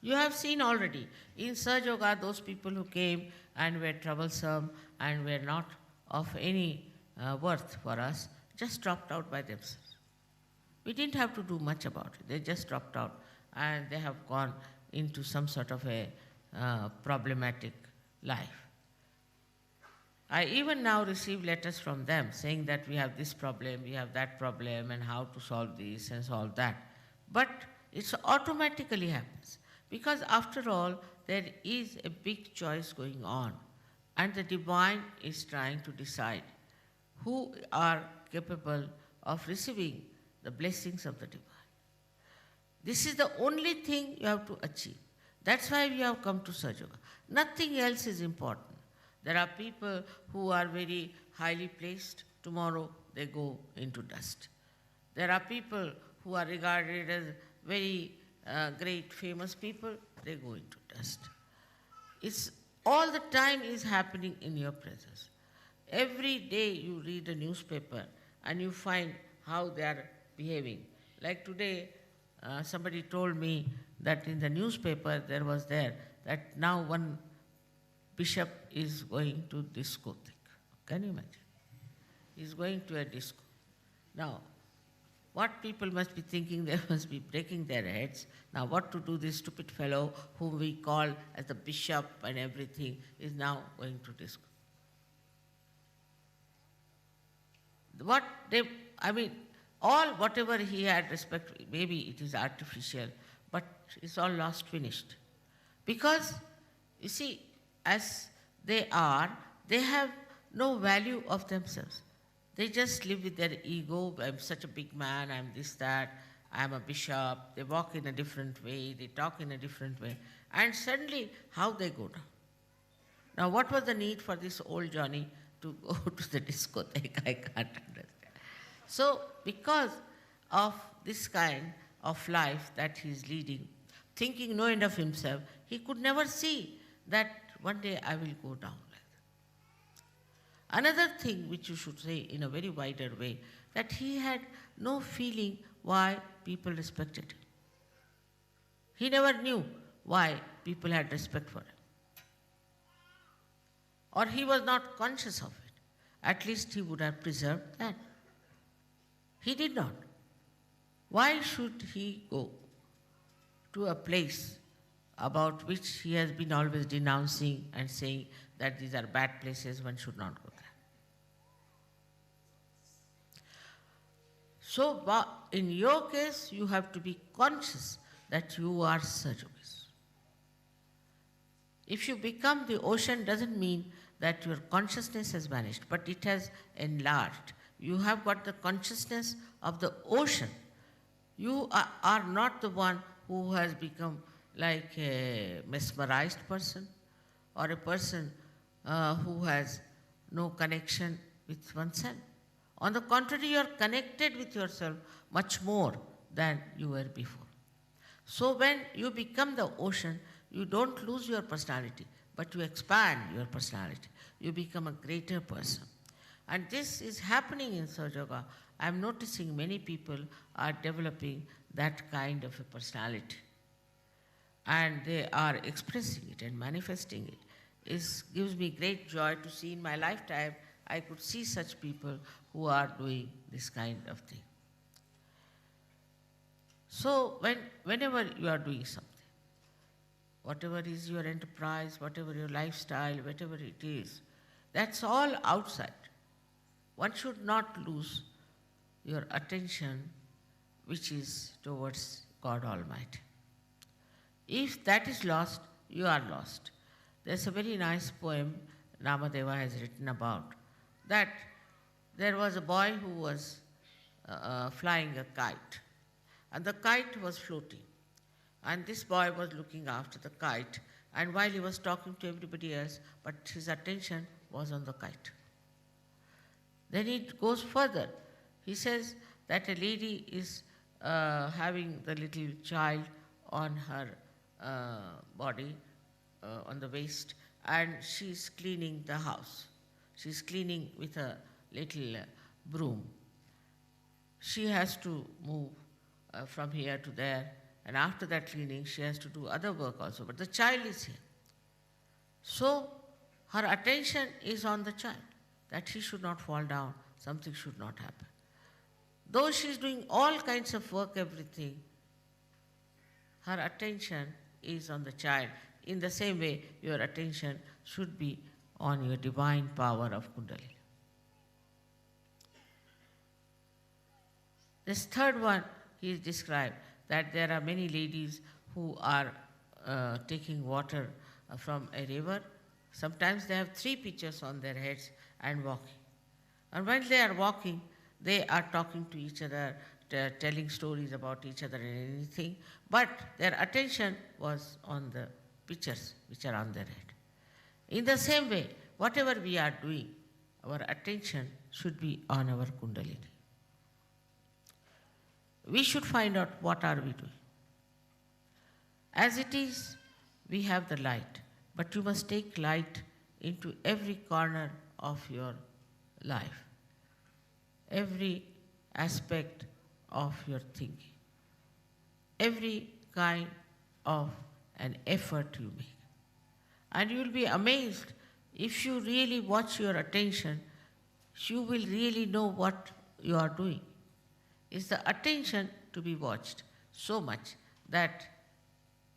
You have seen already in Sahaja Yoga those people who came and were troublesome and were not of any worth for us just dropped out by themselves. We didn't have to do much about it. They just dropped out and they have gone into some sort of a problematic life. I even now receive letters from them saying that we have this problem, we have that problem, and how to solve this and solve that. But it automatically happens. Because after all, there is a big choice going on, and the divine is trying to decide who are capable of receiving the blessings of the divine. This is the only thing you have to achieve. That's why we have come to Sahaja Yoga. Nothing else is important. There are people who are very highly placed. Tomorrow they go into dust. There are people who are regarded as very great famous people, they go into dust. It's all the time is happening in your presence. Every day you read a newspaper and you find how they are behaving. Like today, somebody told me that in the newspaper there was there that now one bishop is going to discotheque. Can you imagine? He's going to a disco. Now, what people must be thinking, they must be breaking their heads. Now what to do, this stupid fellow whom we call as the bishop and everything is now going to disco. Whatever he had respect, maybe it is artificial, but it's all lost, finished. Because, you see, as they have no value of themselves. They just live with their ego. I'm such a big man, I'm this, that, I am a bishop, they walk in a different way, they talk in a different way, and suddenly how they go down. Now what was the need for this old Johnny to go to the discotheque? I can't understand. So because of this kind of life that he is leading, thinking no end of himself, he could never see that one day I will go down like that. Another thing which you should say in a very wider way, that he had no feeling why people respected him. He never knew why people had respect for him. Or he was not conscious of it. At least he would have preserved that. He did not. Why should he go to a place about which he has been always denouncing and saying that these are bad places, one should not go there? So, in your case, you have to be conscious that you are Sajogis. If you become the ocean, doesn't mean that your consciousness has vanished, but it has enlarged. You have got the consciousness of the ocean. You are not the one who has become like a mesmerized person or a person who has no connection with oneself. On the contrary, you are connected with yourself much more than you were before. So when you become the ocean, you don't lose your personality, but you expand your personality. You become a greater person. And this is happening in Sahaja Yoga. I am noticing many people are developing that kind of a personality. And they are expressing it and manifesting it. It gives me great joy to see in my lifetime, I could see such people who are doing this kind of thing. So whenever you are doing something, whatever is your enterprise, whatever your lifestyle, whatever it is, that's all outside. One should not lose your attention which is towards God Almighty. If that is lost, you are lost. There's a very nice poem Ramadeva has written about that there was a boy who was flying a kite, and the kite was floating. And this boy was looking after the kite, and while he was talking to everybody else, but his attention was on the kite. Then it goes further. He says that a lady is having the little child on her body, on the waist, and she's cleaning the house. She's cleaning with a little broom. She has to move from here to there, and after that cleaning, she has to do other work also. But the child is here. So her attention is on the child, that he should not fall down, something should not happen. Though she is doing all kinds of work, everything, her attention is on the child. In the same way, your attention should be on your divine power of Kundalini. This third one, he is described that there are many ladies who are taking water from a river. Sometimes they have 3 pitchers on their heads and walking. And while they are walking, they are talking to each other, telling stories about each other and anything, but their attention was on the pitchers which are on their head. In the same way, whatever we are doing, our attention should be on our Kundalini. We should find out what are we doing. As it is, we have the light, but you must take light into every corner of your life, every aspect of your thinking, every kind of an effort you make. And you will be amazed if you really watch your attention, you will really know what you are doing. It's the attention to be watched so much that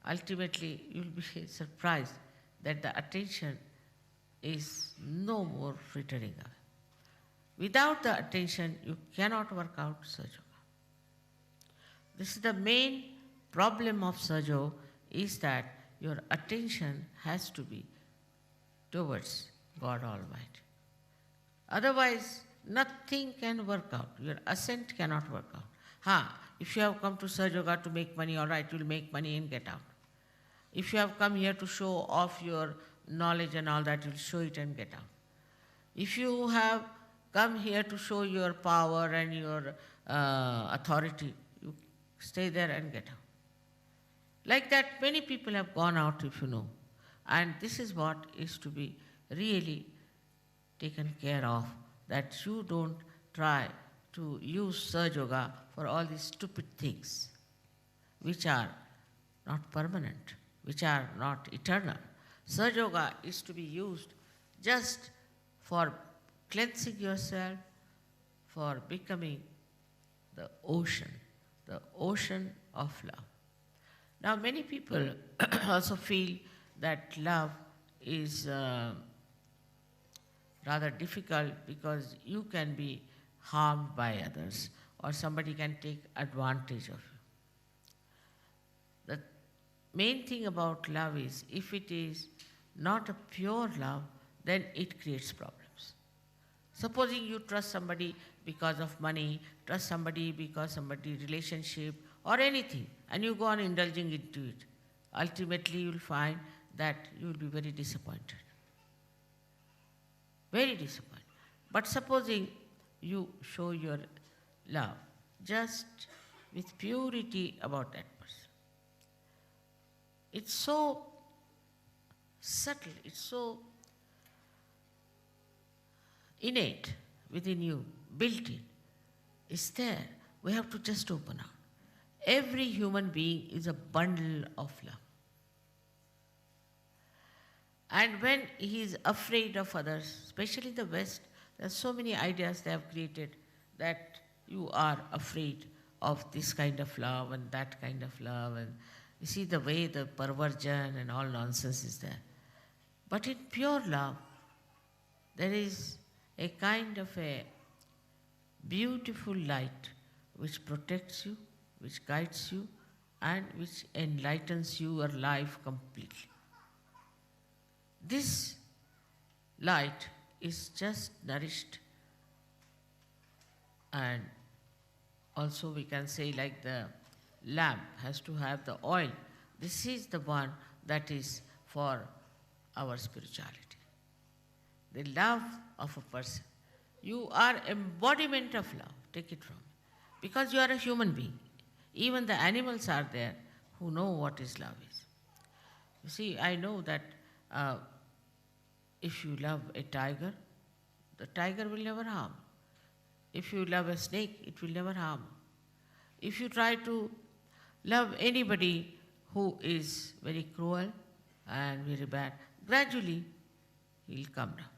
ultimately you will be surprised that the attention is no more frittering away. Without the attention, you cannot work out Sahaja Yoga. This is the main problem of Sahaja Yoga, is that your attention has to be towards God Almighty. Otherwise, nothing can work out. Your ascent cannot work out. If you have come to Sahaja Yoga to make money, all right, you'll make money and get out. If you have come here to show off your knowledge and all that, you'll show it and get out. If you have come here to show your power and your authority, you stay there and get out. Like that, many people have gone out, if you know. And this is what is to be really taken care of, that you don't try to use Sahaja Yoga for all these stupid things which are not permanent, which are not eternal. Sahaja Yoga is to be used just for cleansing yourself, for becoming the ocean of love. Now, many people also feel that love is rather difficult because you can be harmed by others or somebody can take advantage of you. The main thing about love is, if it is not a pure love, then it creates problems. Supposing you trust somebody because of money, trust somebody because somebody relationship or anything, and you go on indulging into it, ultimately you will find that you will be very disappointed. Very disappointed. But supposing you show your love just with purity about that person. It's so subtle, it's so innate within you, built in. It's there. We have to just open up. Every human being is a bundle of love. And when he is afraid of others, especially the West, there are so many ideas they have created that you are afraid of this kind of love and that kind of love. And you see the way the perversion and all nonsense is there. But in pure love, there is a kind of a beautiful light which protects you, which guides you, and which enlightens your life completely. This light is just nourished, and also we can say like the lamp has to have the oil. This is the one that is for our spirituality. The love of a person. You are embodiment of love, take it from me. Because you are a human being. Even the animals are there who know what is love is. You see, I know that if you love a tiger, the tiger will never harm. If you love a snake, it will never harm. If you try to love anybody who is very cruel and very bad, gradually he'll come down.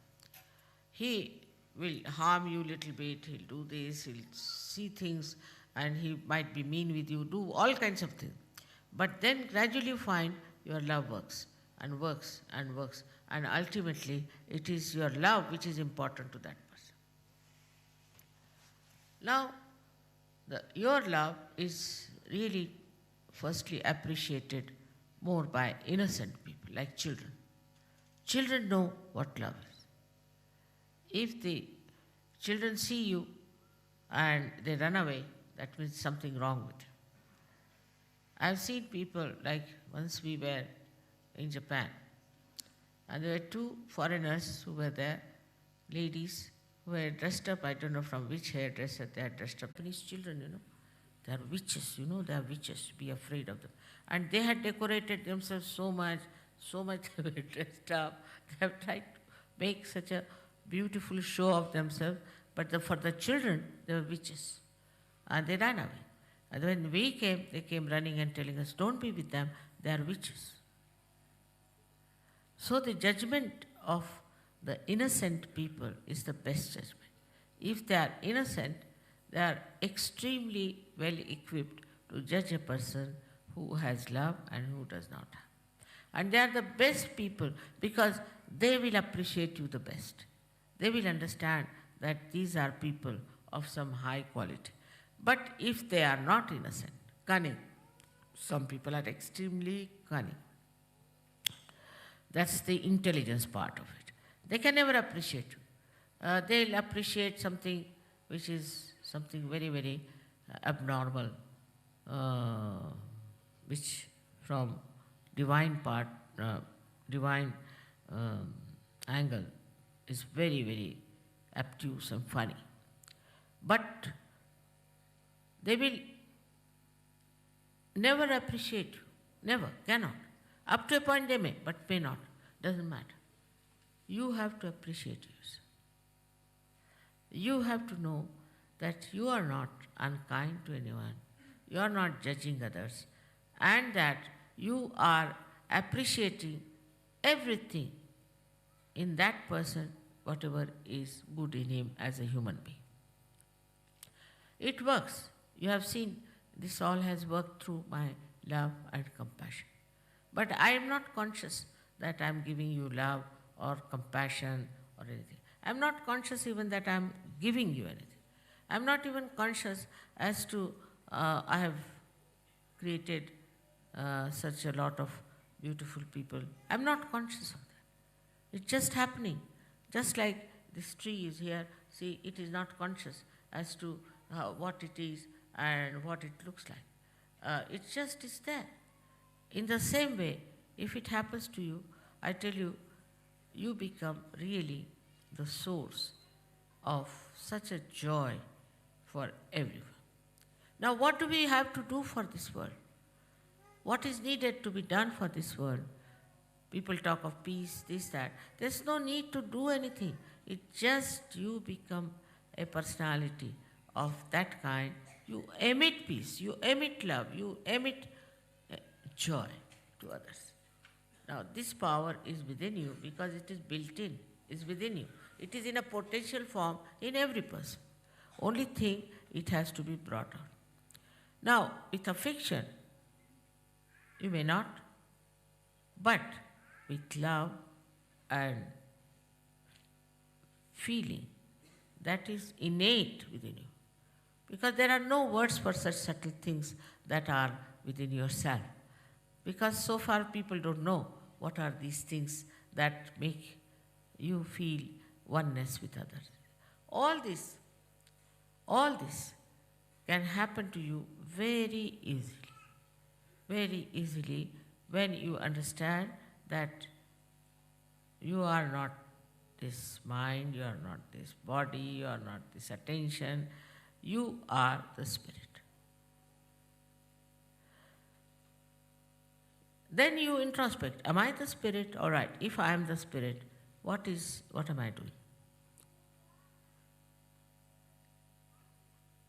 He will harm you a little bit, he'll do this, he'll see things, and he might be mean with you, do all kinds of things. But then gradually you find your love works and works and works, and ultimately it is your love which is important to that person. Now, your love is really firstly appreciated more by innocent people like children. Children know what love is. If the children see you and they run away, that means something wrong with you. I've seen people, like once we were in Japan, and there were two foreigners who were there, ladies who were dressed up, I don't know from which hairdresser they are dressed up. Japanese children, they are witches, they are witches, be afraid of them. And they had decorated themselves so much they were dressed up. They have tried to make such a beautiful show of themselves, but for the children, they were witches. And they ran away. And when we came, they came running and telling us, don't be with them, they are witches. So the judgment of the innocent people is the best judgment. If they are innocent, they are extremely well equipped to judge a person who has love and who does not have. And they are the best people because they will appreciate you the best. They will understand that these are people of some high quality. But if they are not innocent, cunning, some people are extremely cunning. That's the intelligence part of it. They can never appreciate you. They'll appreciate something which is something very, very abnormal uh, which from divine part, divine um, angle is very, very obtuse and funny. But they will never appreciate you. Never, cannot. Up to a point they may, but may not. Doesn't matter. You have to appreciate yourself. You have to know that you are not unkind to anyone, you are not judging others, and that you are appreciating everything in that person, whatever is good in him as a human being. It works. You have seen this all has worked through my love and compassion. But I am not conscious that I am giving you love or compassion or anything. I am not conscious even that I am giving you anything. I am not even conscious as to I have created such a lot of beautiful people. I am not conscious of that. It's just happening. Just like this tree is here, see, it is not conscious as to what it is and what it looks like. It just is there. In the same way, if it happens to you, I tell you, you become really the source of such a joy for everyone. Now, what do we have to do for this world? What is needed to be done for this world? People talk of peace, this, that. There's no need to do anything. It's just you become a personality of that kind. You emit peace, you emit love, you emit joy to others. Now, this power is within you because it is built in, is within you. It is in a potential form in every person. Only thing, it has to be brought out. Now, with affection, you may not, but with love and feeling, that is innate within you. Because there are no words for such subtle things that are within yourself. Because so far people don't know what are these things that make you feel oneness with others. All this can happen to you very easily when you understand that you are not this mind, you are not this body, you are not this attention, you are the spirit. Then you introspect, am I the spirit? All right, if I am the spirit, what am I doing?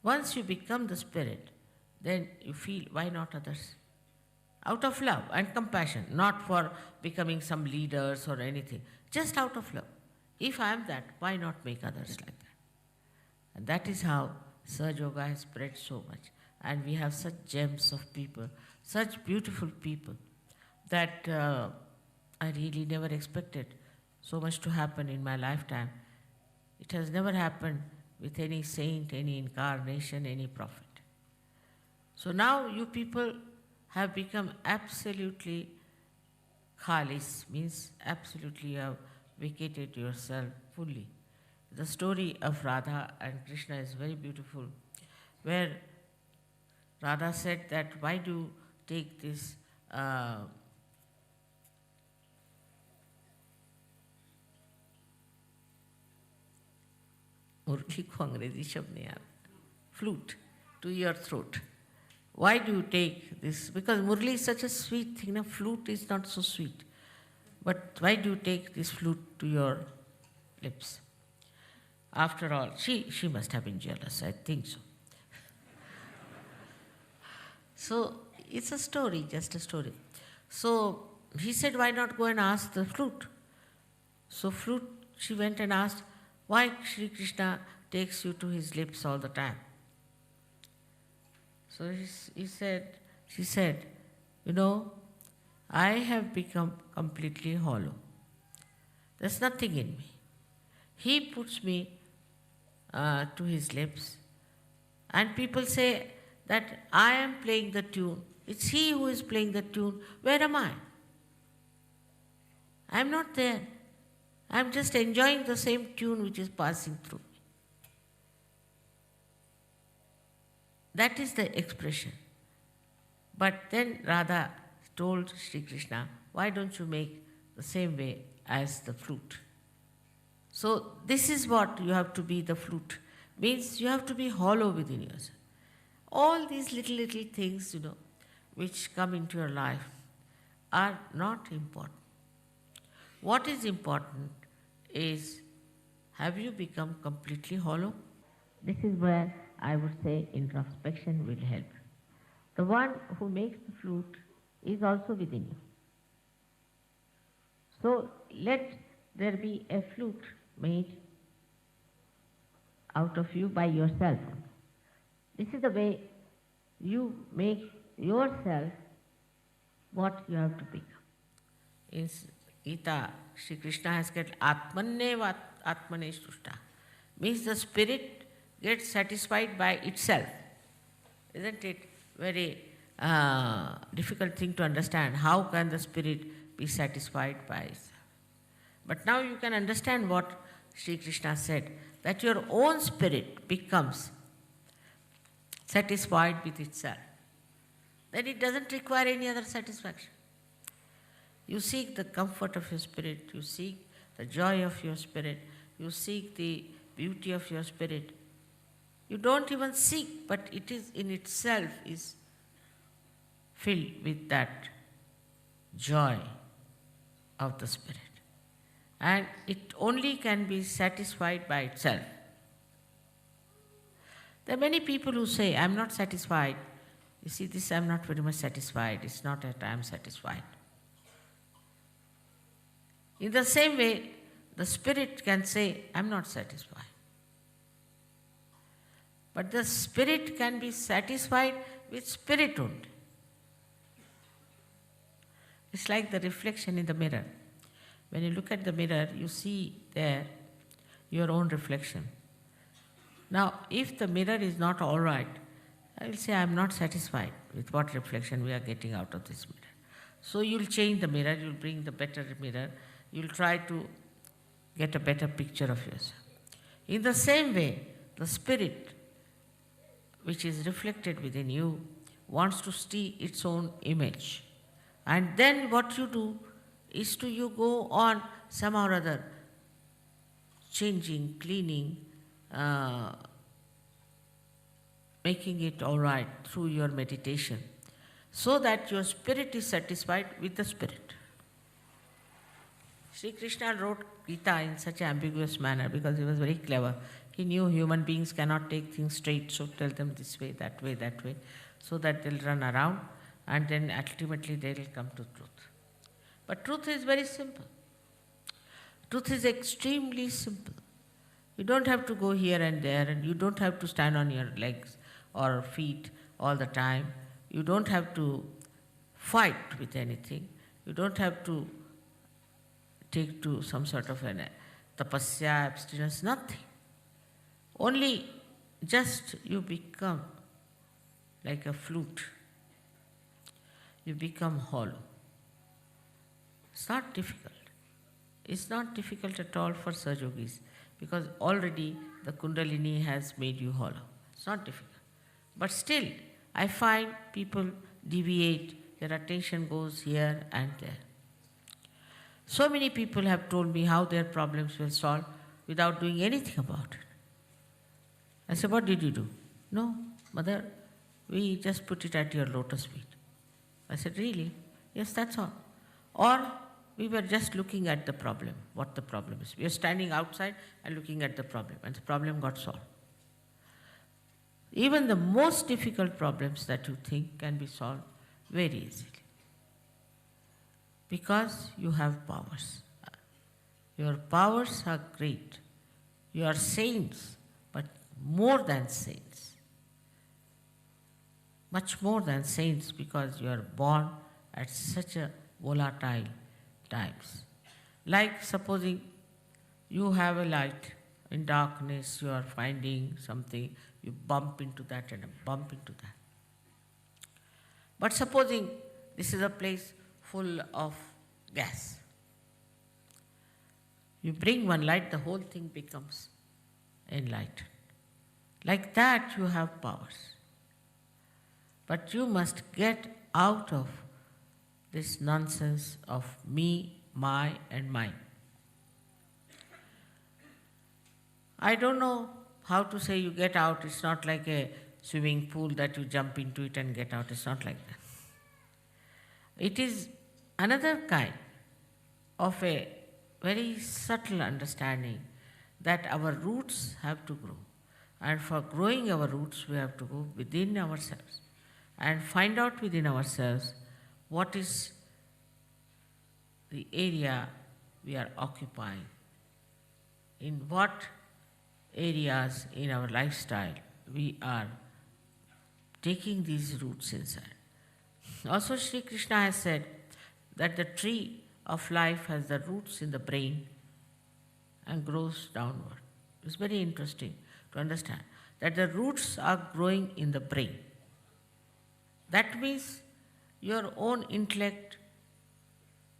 Once you become the spirit, then you feel, why not others? Out of love and compassion, not for becoming some leaders or anything, just out of love. If I am that, why not make others like that? And that is how Sahaja Yoga has spread so much. And we have such gems of people, such beautiful people, that I really never expected so much to happen in my lifetime. It has never happened with any saint, any incarnation, any prophet. So now you people have become absolutely khalis, means absolutely you have vacated yourself fully. The story of Radha and Krishna is very beautiful, where Radha said that, why do you take this मुरली को अंग्रेजी शब्द नहीं आ रहा, flute to your throat. Why do you take this? Because Murli is such a sweet thing, flute is not so sweet. But why do you take this flute to your lips? After all, she must have been jealous, I think so. So it's a story, just a story. So he said, why not go and ask the flute? So flute, she went and asked, why Shri Krishna takes you to his lips all the time? So she said, you know, I have become completely hollow. There's nothing in me. He puts me to his lips, and people say that I am playing the tune. It's he who is playing the tune. Where am I? I am not there. I am just enjoying the same tune which is passing through me. That is the expression. But then Radha told Sri Krishna, why don't you make the same way as the flute? So this is what you have to be the flute. Means you have to be hollow within yourself. All these little things, which come into your life are not important. What is important is, have you become completely hollow? This is where I would say introspection will help. The one who makes the flute is also within you. So let there be a flute made out of you by yourself. This is the way you make yourself what you have to become. In Gita, Shri Krishna has said, Atmaneva Atmane Shtushta. Means the spirit gets satisfied by itself. Isn't it very difficult thing to understand? How can the spirit be satisfied by itself? But now you can understand what Sri Krishna said, that your own spirit becomes satisfied with itself. Then it doesn't require any other satisfaction. You seek the comfort of your spirit, you seek the joy of your spirit, you seek the beauty of your spirit. You don't even seek, but it is in itself is filled with that joy of the spirit. And it only can be satisfied by itself. There are many people who say, I am not satisfied. You see, this I am not very much satisfied. It's not that I am satisfied. In the same way, the spirit can say, I am not satisfied. But the spirit can be satisfied with spirit only. It's like the reflection in the mirror. When you look at the mirror, you see there your own reflection. Now, if the mirror is not all right, I will say I am not satisfied with what reflection we are getting out of this mirror. So you'll change the mirror, you'll bring the better mirror, you'll try to get a better picture of yourself. In the same way, the spirit which is reflected within you wants to see its own image. And then what you do is you go on somehow or other changing, cleaning, making it all right through your meditation, so that your spirit is satisfied with the spirit. Sri Krishna wrote Gita in such an ambiguous manner because he was very clever. He knew human beings cannot take things straight, so tell them this way, so that they'll run around and then ultimately they'll come to truth. But truth is very simple. Truth is extremely simple. You don't have to go here and there, and you don't have to stand on your legs or feet all the time. You don't have to fight with anything. You don't have to take to some sort of an tapasya, abstinence, nothing. Only just you become like a flute. You become hollow. It's not difficult. It's not difficult at all for Sajogis because already the Kundalini has made you hollow. It's not difficult. But still, I find people deviate, their attention goes here and there. So many people have told me how their problems will solve without doing anything about it. I said, what did you do? No, mother, we just put it at your lotus feet. I said, really? Yes, that's all. Or we were just looking at the problem, what the problem is. We were standing outside and looking at the problem, and the problem got solved. Even the most difficult problems that you think can be solved very easily. Because you have powers. Your powers are great. You are saints, but more than saints. Much more than saints because you are born at such a volatile times. Like supposing you have a light, in darkness you are finding something, you bump into that and bump into that. But supposing this is a place full of gas. You bring one light, the whole thing becomes enlightened. Like that you have powers. But you must get out of this nonsense of me, my, and mine. I don't know how to say you get out. It's not like a swimming pool that you jump into it and get out. It's not like that. It is another kind of a very subtle understanding that our roots have to grow. And for growing our roots, we have to go within ourselves and find out within ourselves what is the area we are occupying, in what areas in our lifestyle we are taking these roots inside. Also, Shri Krishna has said that the tree of life has the roots in the brain and grows downward. It's very interesting to understand that the roots are growing in the brain. That means your own intellect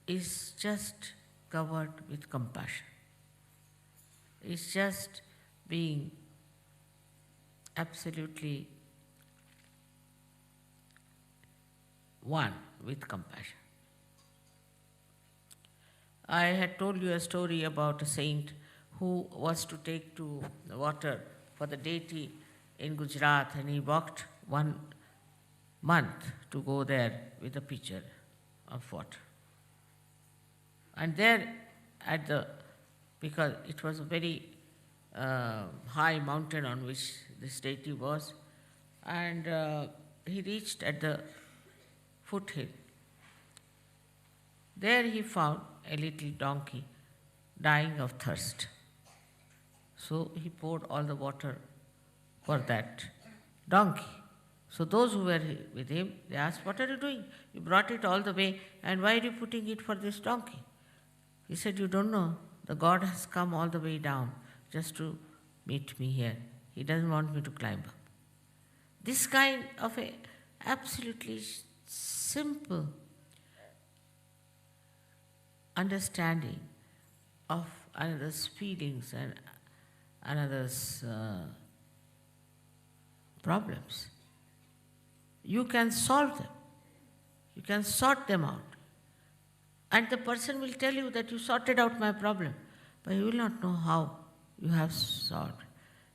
is just covered with compassion. It's just being absolutely one with compassion. I had told you a story about a saint who was to take to the water for the deity in Gujarat, and he walked 1 month to go there with a pitcher of water. And there because it was a very high mountain on which this deity was, and he reached at the foothill. There he found a little donkey dying of thirst. So he poured all the water for that donkey. So those who were with him, they asked, "What are you doing? You brought it all the way, and why are you putting it for this donkey?" He said, "You don't know, the God has come all the way down just to meet me here. He doesn't want me to climb up." This kind of a absolutely simple understanding of another's feelings and another's problems, you can solve them. You can sort them out. And the person will tell you that you sorted out my problem, but you will not know how you have solved.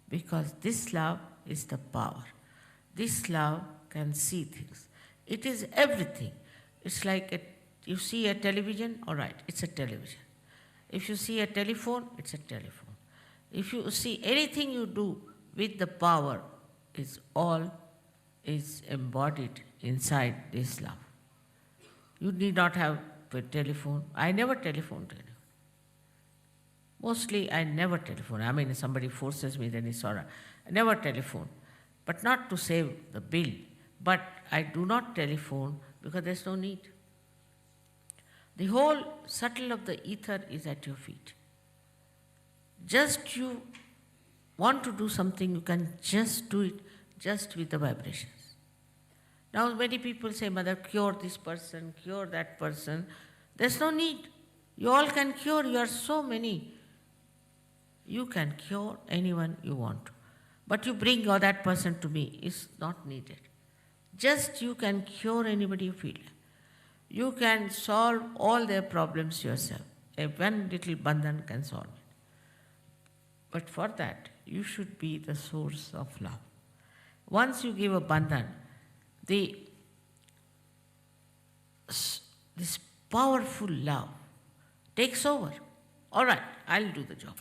Because this love is the power. This love can see things. It is everything. It's like you see a television, all right, it's a television. If you see a telephone, it's a telephone. If you see anything you do with the power, is all is embodied inside this love. You need not have a telephone. I never telephone to anyone. Mostly I never telephone. I mean, if somebody forces me, then it's all right. I never telephone. But not to save the bill. But I do not telephone because there's no need. The whole subtle of the ether is at your feet. Just you want to do something, you can just do it just with the vibrations. Now many people say, "Mother, cure this person, cure that person." There's no need. You all can cure, you are so many. You can cure anyone you want to. But you bring that person to me, it's not needed. Just you can cure anybody you feel. You can solve all their problems yourself. A one little bandhan can solve it. But for that, you should be the source of love. Once you give a bandhan, this powerful love takes over. All right, I'll do the job.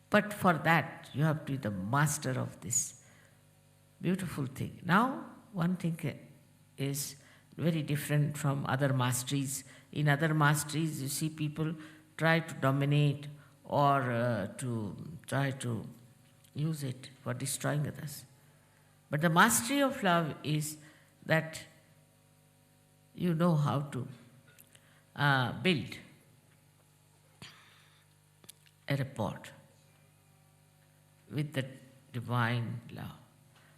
But for that, you have to be the master of this beautiful thing. Now, one thing is very different from other masteries. In other masteries, you see people try to dominate or to try to use it for destroying others. But the mastery of love is that you know how to build a rapport with the divine love.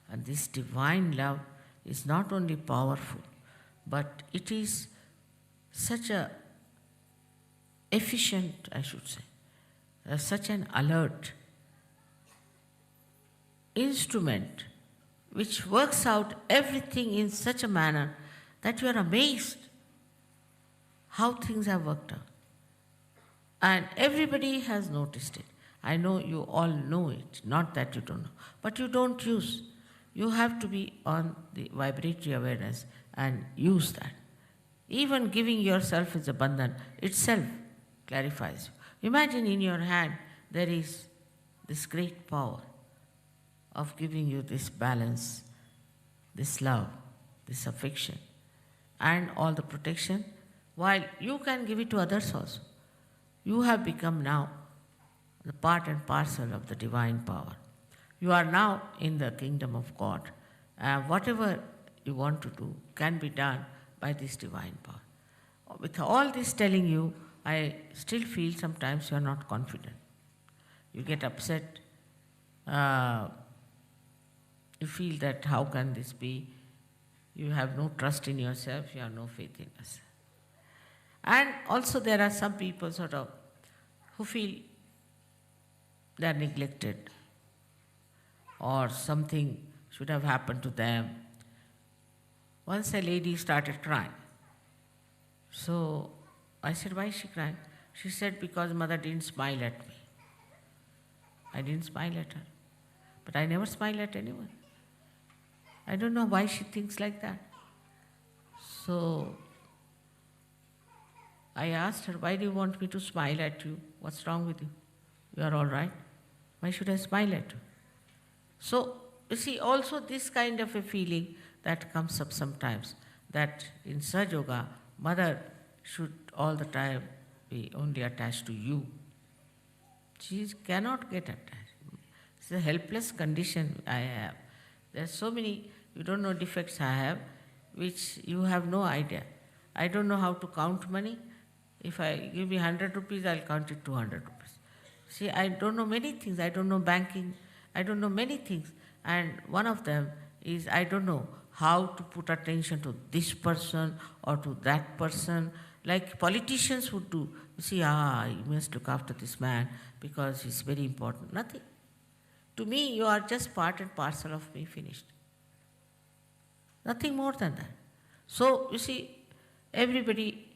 And this divine love is not only powerful, but it is such a efficient, I should say, such an alert instrument which works out everything in such a manner that you are amazed how things have worked out. And everybody has noticed it. I know you all know it, not that you don't know, but you don't use. You have to be on the vibratory awareness and use that. Even giving yourself is a bandhan itself clarifies you. Imagine in your hand there is this great power of giving you this balance, this love, this affection, and all the protection, while you can give it to others also. You have become now the part and parcel of the divine power. You are now in the kingdom of God. Whatever you want to do can be done by this divine power. With all this telling you, I still feel sometimes you are not confident. You get upset. You feel that how can this be? You have no trust in yourself, you have no faith in yourself. And also there are some people who feel they are neglected or something should have happened to them. Once a lady started crying. So I said, why is she crying? She said, because mother didn't smile at me. I didn't smile at her. But I never smile at anyone. I don't know why she thinks like that. So I asked her, why do you want me to smile at you? What's wrong with you? You are all right. Why should I smile at you? So, you see, also this kind of a feeling that comes up sometimes, that in Sahaja Yoga, mother should all the time be only attached to you. She cannot get attached. It's a helpless condition I have. There are so many, you don't know defects I have, which you have no idea. I don't know how to count money. If I give me 100 rupees, I'll count it 200 rupees. See, I don't know many things. I don't know banking. I don't know many things. And one of them is I don't know how to put attention to this person or to that person, like politicians would do. You see, you must look after this man because he's very important. Nothing. To me, you are just part and parcel of me, finished. Nothing more than that. So, you see, everybody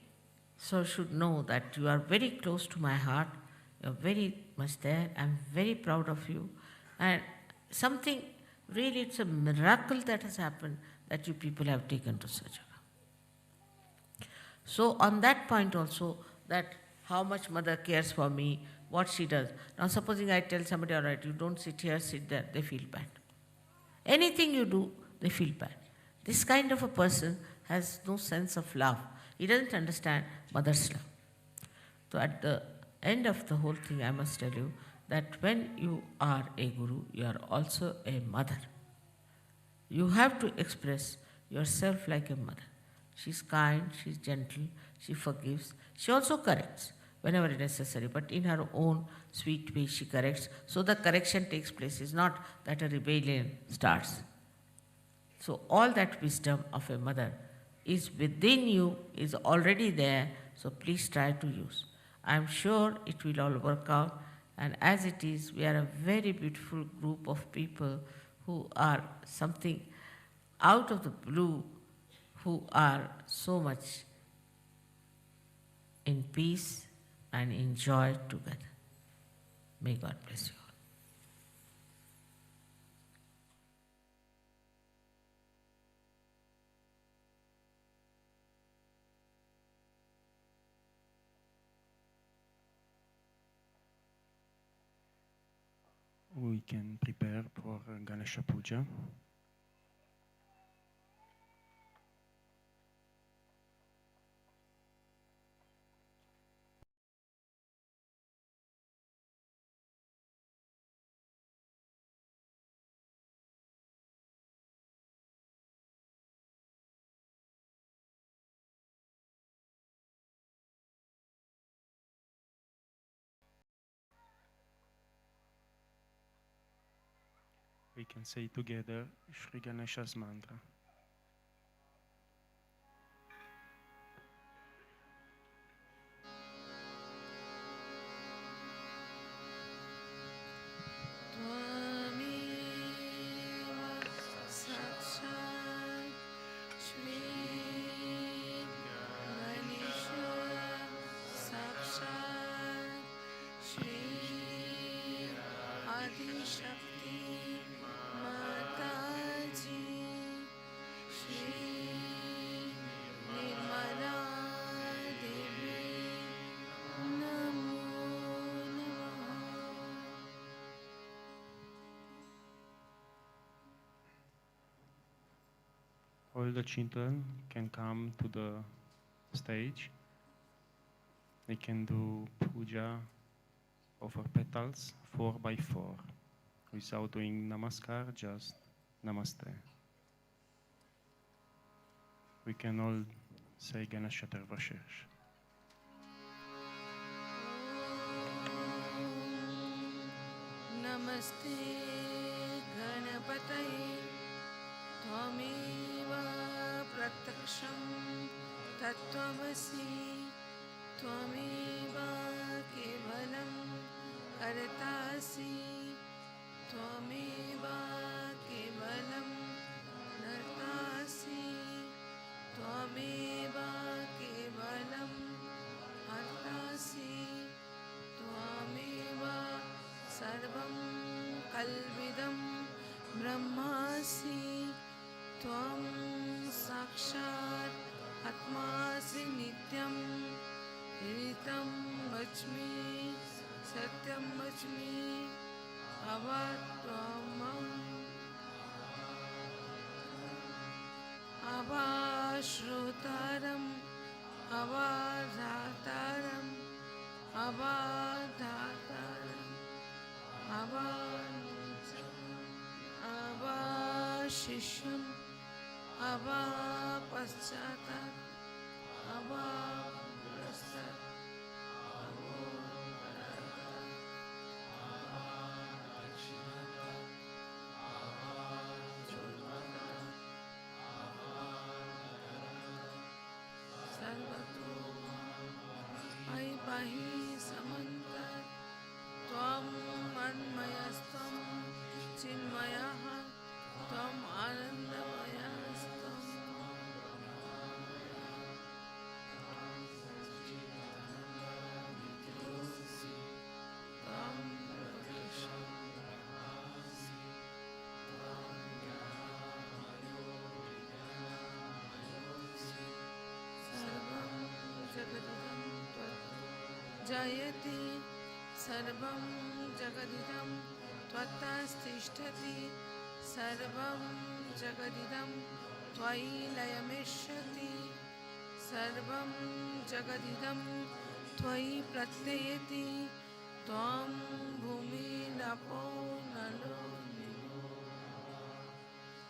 should know that you are very close to my heart. You are very much there. I am very proud of you. And something, really, it's a miracle that has happened that you people have taken to Sahaja Yoga. So, on that point also, that how much mother cares for me, what she does. Now, supposing I tell somebody, all right, you don't sit here, sit there, they feel bad. Anything you do, they feel bad. This kind of a person has no sense of love. He doesn't understand mother's love. So at the end of the whole thing, I must tell you that when you are a guru, you are also a mother. You have to express yourself like a mother. She's kind, she's gentle, she forgives. She also corrects whenever necessary, but in her own sweet way she corrects. So the correction takes place. It's not that a rebellion starts. So all that wisdom of a mother is within you, is already there, so please try to use. I'm sure it will all work out, and as it is, we are a very beautiful group of people who are something out of the blue, who are so much in peace and in joy together. May God bless you all. We can prepare for Ganesha Puja. We can say together Shri Ganesha's mantra. All the children can come to the stage. They can do puja over petals 4 by 4 without doing namaskar, just namaste. We can all say Ganesha Tervashesh. नमस्ते गणपतये त्वमेव प्रत्यक्षं तत्त्वमसि त्वमेव केवलं कर्तासि त्वमेव केवलं नर्तासि त्वमेव केवलं हर्तासि त्वमेव सर्वं कल्विदं ब्रह्मासि त्वं साक्षात् आत्मासि नित्यं ऋतं वच्मि सत्यं वच्मि अवत्वमम् अवाश्रुतारम् अवाधातारम् अवाधातारम् अवाशिष्यम् अवापश्चातात् अवापुरस्तात् सर्वतो अयि पाहि समन्तात् त्वं मन्मयस्त्वं चिन्मयः त्वम् आनन्दमयस्त्वम् त्वं सर्वं जगदिदं जयति सर्वं जगदिदं त्वत्तस्तिष्ठति सर्वं जगदिदं त्वयि लयमिष्यति सर्वं जगदिदं त्वयि प्रत्ययति त्वं भूमिरपो नलो निलो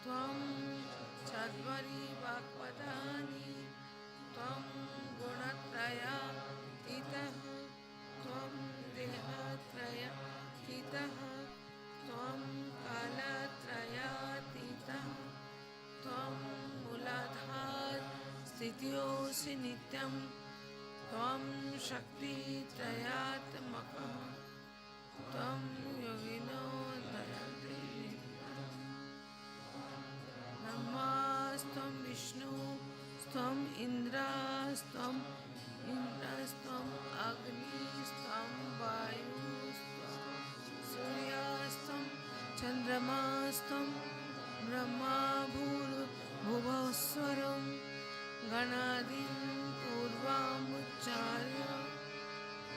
त्वं चत्वरि वाक्पदानि त्वं गुणत्रयातीतः त्वं देहत्रयातीतः त्वं कालत्रयातीतः त्वं मूलाधार स्थितियोऽसि नित्यं त्वं शक्तित्रयात्मकः त्वं योगिनो दयते ब्रह्मास्त्वं विष्णु स्त्वं इन्द्रस्त्वम् इन्द्रस्त्वम् अग्निस्त्वं वायुस्त्वं सूर्यस्त्वं चन्द्रमास्त्वं ब्रह्मा भूर्भुवस्वरं गणादिं पूर्वमुच्चार्य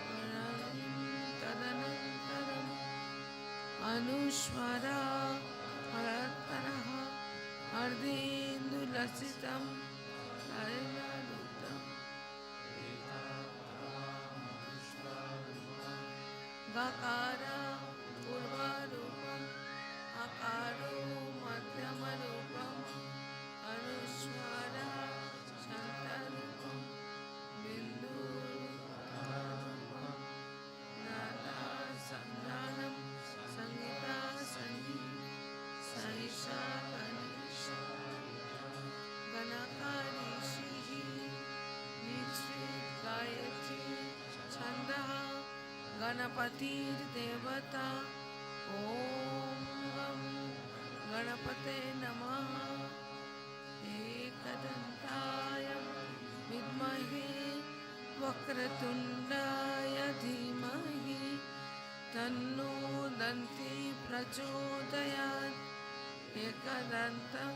गणादिं तदनन्तरम् अनुस्वारा परतरः अर्धेन्दुलसितं हरिणादुक्तम् गकार पूर्वरूपम् अकारो मध्यमरूपम् अनुस्वार शान्तरूपम् बिन्दुरूपम् नादा सन्धानं संहिता सहिषा गणेशा गणकारीषिः निश्चित गायत्री छन्दः गणपतिर्देवता ॐ गं गणपते नमः एकदन्ताय विद्महे वक्रतुण्डाय धीमहि तन्नो दन्ती प्रचोदयात् एकदन्तं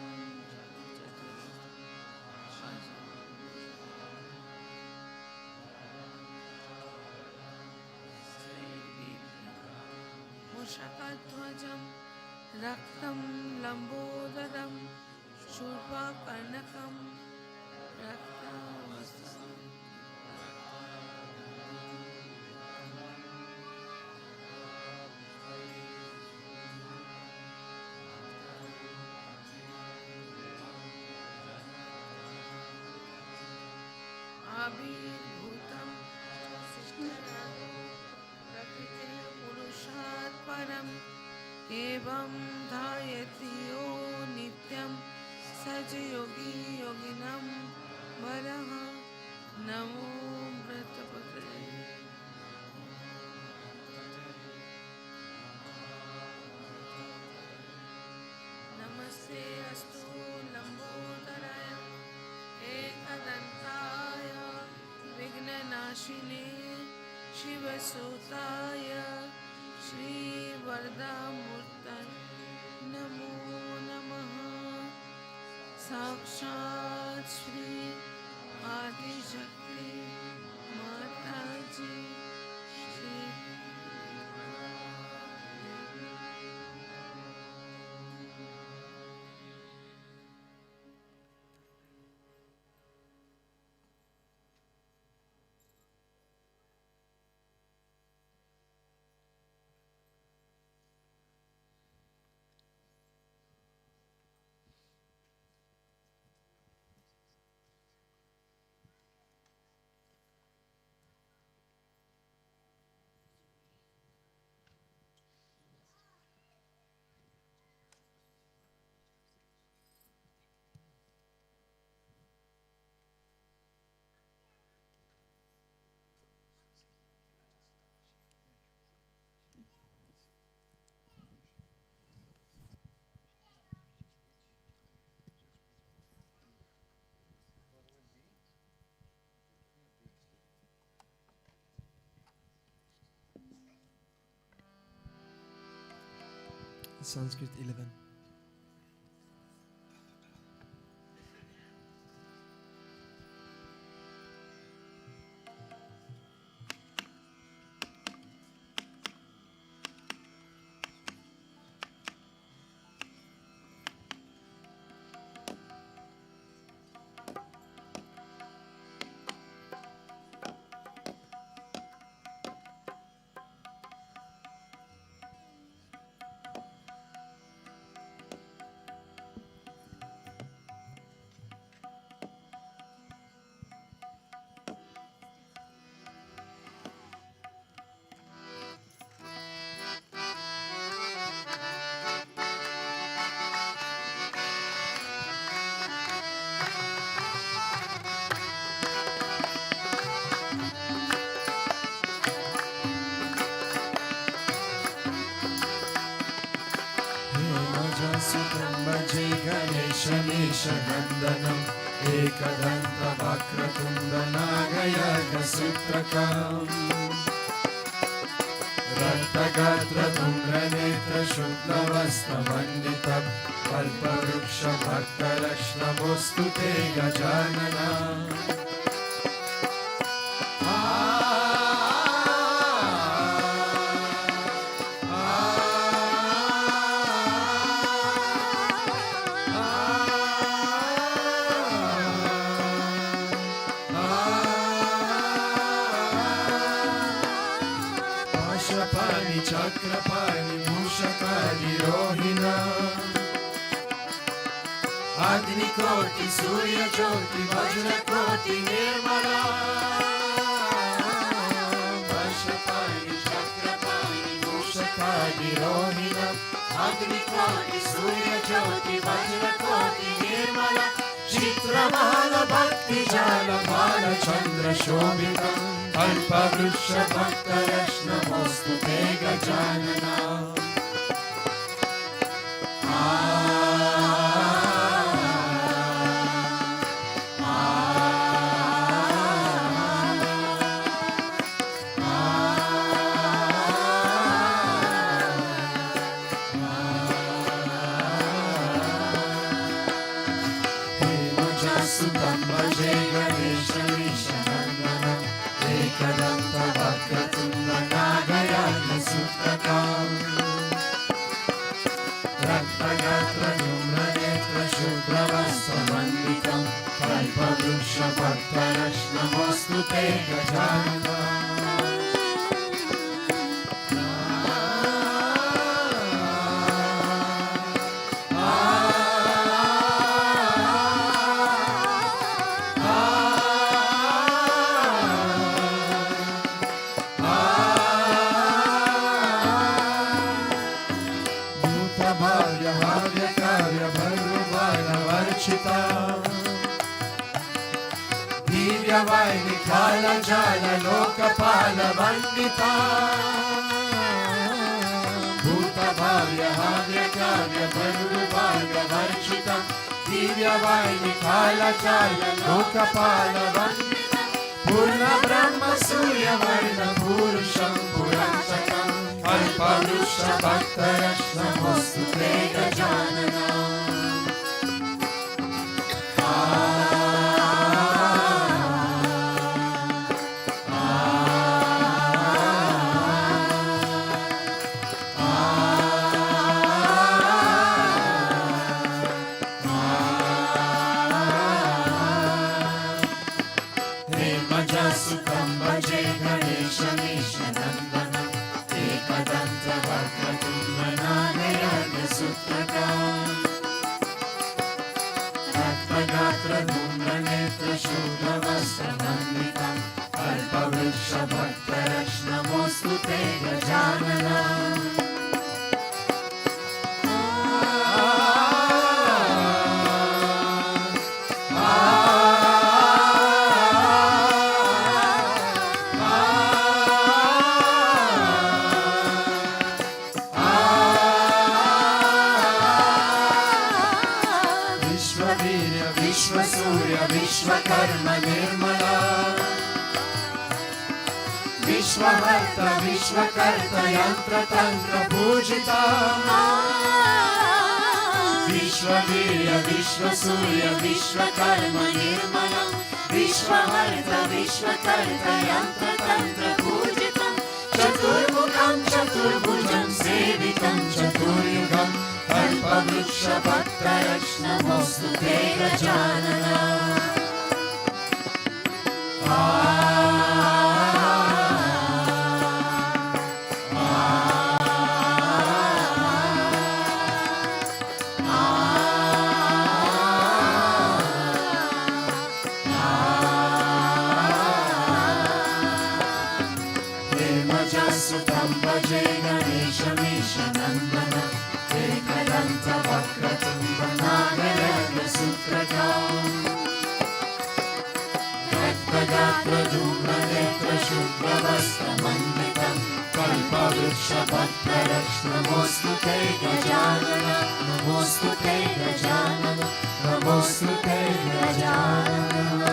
मूषकध्वजं रक्तं लम्बोदरं शूर्पकर्णकं रक्तवस्त्रं आविर्भूतं प्रकृतिः पुरुषात् परम् एवं ध्यायति यो नित्यं स च योगी योगिनं वरः नमो व्रतपते नमस्ते अस्तु लंबोदराय एकदन्ताय विघ्ननाशिने शिवसुताय श्रीवरदामूर्तये नमो नमः साक्षात् श्री आदिशक्ति माताजी श्री Sanskrit 11. सुब्रह्मण्ये गणेशनेशनन्दनम् एकदन्तवक्रतुण्डनागयज्ञसूत्रकम् रक्तगात्रधूम्रनेत्रशुक्लवस्त्रमण्डितम् कल्पवृक्षभक्तलक्ष्णमोऽस्तु ते गजानना चक्रपाणि मूषकानि रोहिणा अग्निकोटि सूर्यज्योति वज्रकोटि निर्मला वर्षपाणि चक्रपाणि मूषकानि रोहिणा अग्निकोटि सूर्यज्योति वज्रकोटि निर्मला चित्रमाल भक्तिजाल बालचन्द्रशोभितम् अल्पवृक्षभक्तलक्ष्णमोऽस्तु ते गजानना सुतं भजे गणेशनेशनन्दनम् एकदन्तवक्रतुण्डनागयज्ञसूत्रकम् Namostute Gajanana. Bhavya Bhavya Karya Bharvaya Varchita Divya Vainikala Jala Lokapala Vandita Bhuta Bhavya Bhavya Karya Bharvaya Varchita Divya Vainikala Jala Lokapala Vandita Purna Brahma Surya Varna Purusham Puranchatam Kalpavruksha Bhaktarashna Mostute Gajanana. Sukam Bhaje Ganesha Nishanandana Ekadanta Vakatumana Niranya Sutraka Ratmagatra Numra Netra Shubha Vastra Manditam Kalpavruksha Bhaktarashna Mostute Gajanana. Vishwakarma Nirmala Vishwaharta Vishwakarta Yantra Tantra Pujita Vishwavirya Vishwasurya Vishwakarma Nirmala Vishwaharta Vishwakarta Yantra Tantra Pujita Chaturmukham Chaturbhujam Sevitam Chaturyugam Kalpavruksha Bhaktarashna Mostute Gajanana. Sukam Bhaje Ganesha Nishanandana Ekadanta Vakratumana Niranya Sutraka Ratmagatra Dhumra Netra Shubha Vastra Manditam Kalpavruksha Bhaktarashna Mostute Gajanana. Namostute Gajanana. Namostute Gajanana.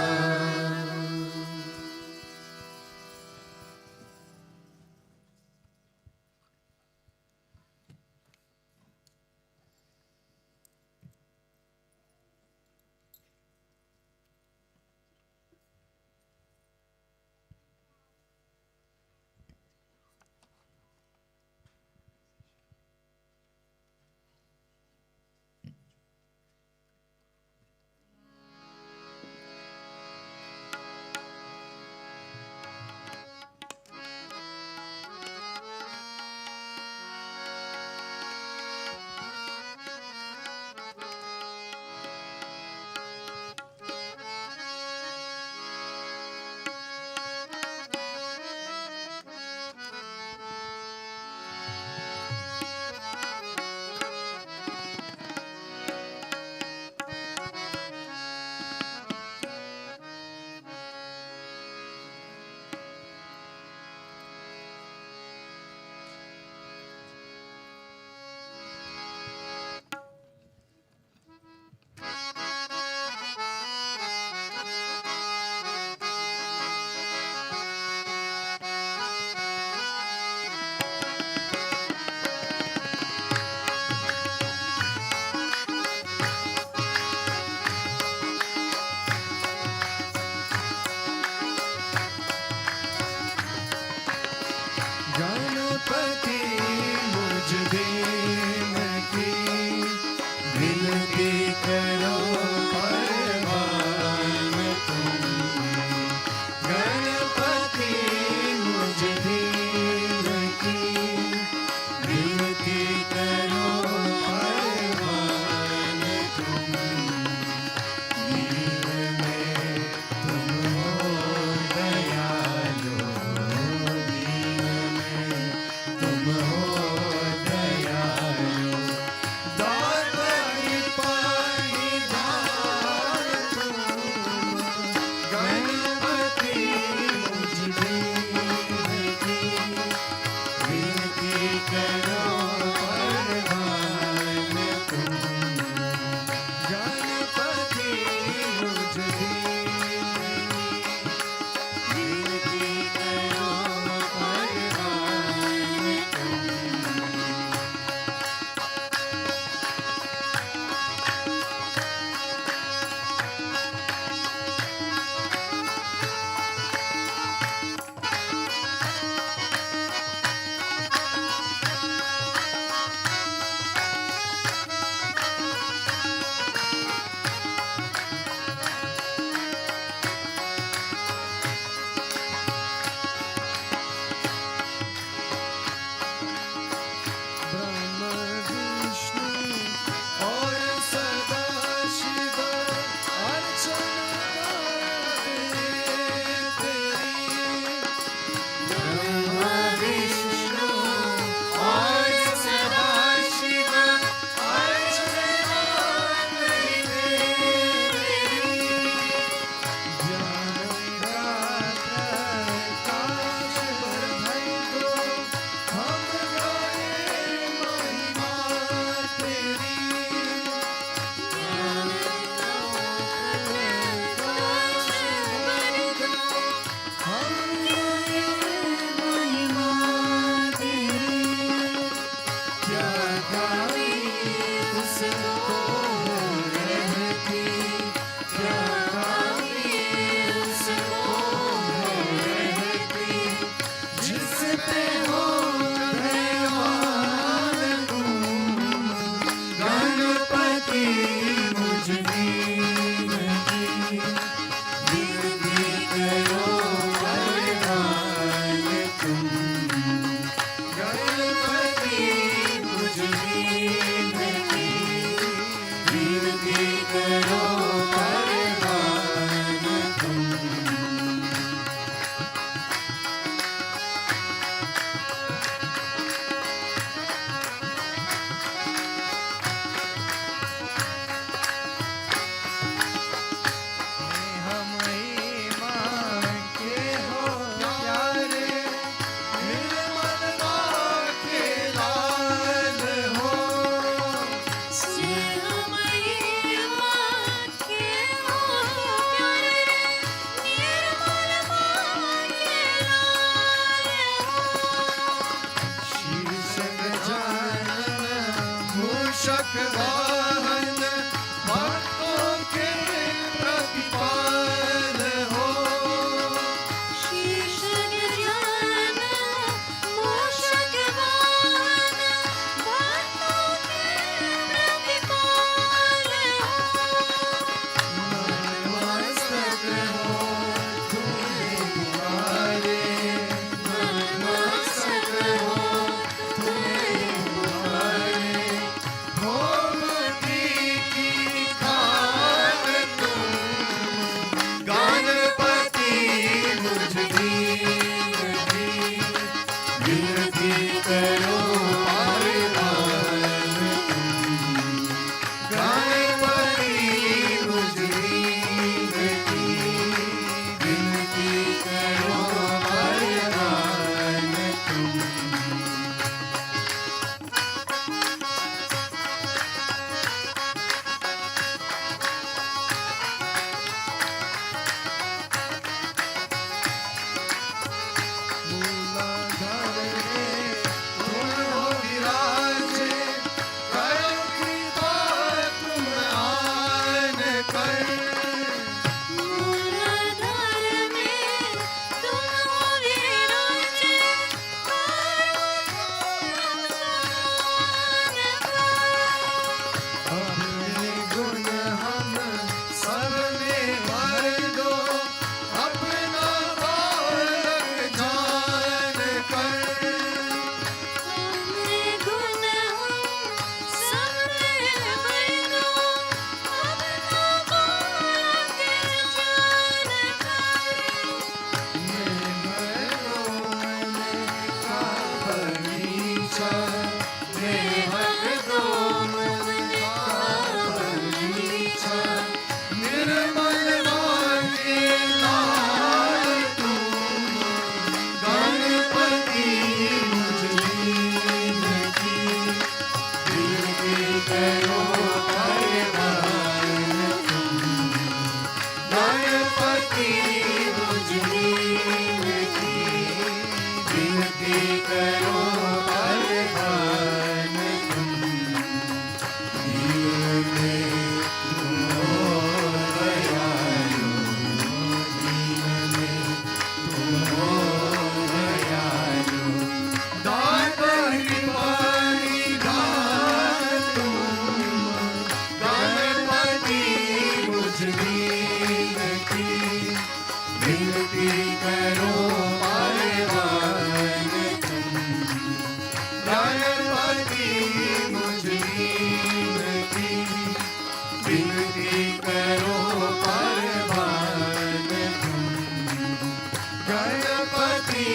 Ganpati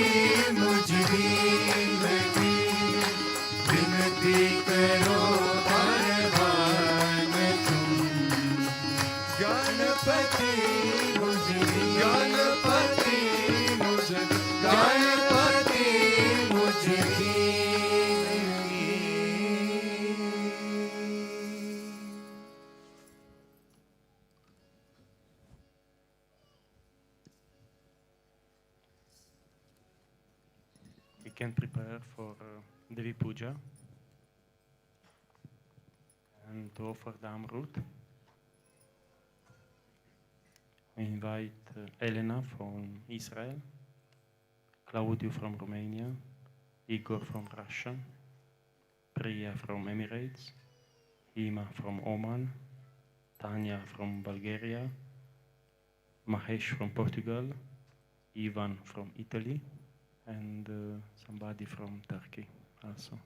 मुझ दीन की विनती करो भगवान तुम। गणपति मुझ गणपति मुझ गणपति मुझ दीन की। We can prepare for Devi Puja and to offer the Amrut. We invite Elena from Israel, Claudio from Romania, Igor from Russia, Priya from Emirates, Hima from Oman, Tanya from Bulgaria, Mahesh from Portugal, Ivan from Italy, and somebody from Turkey also.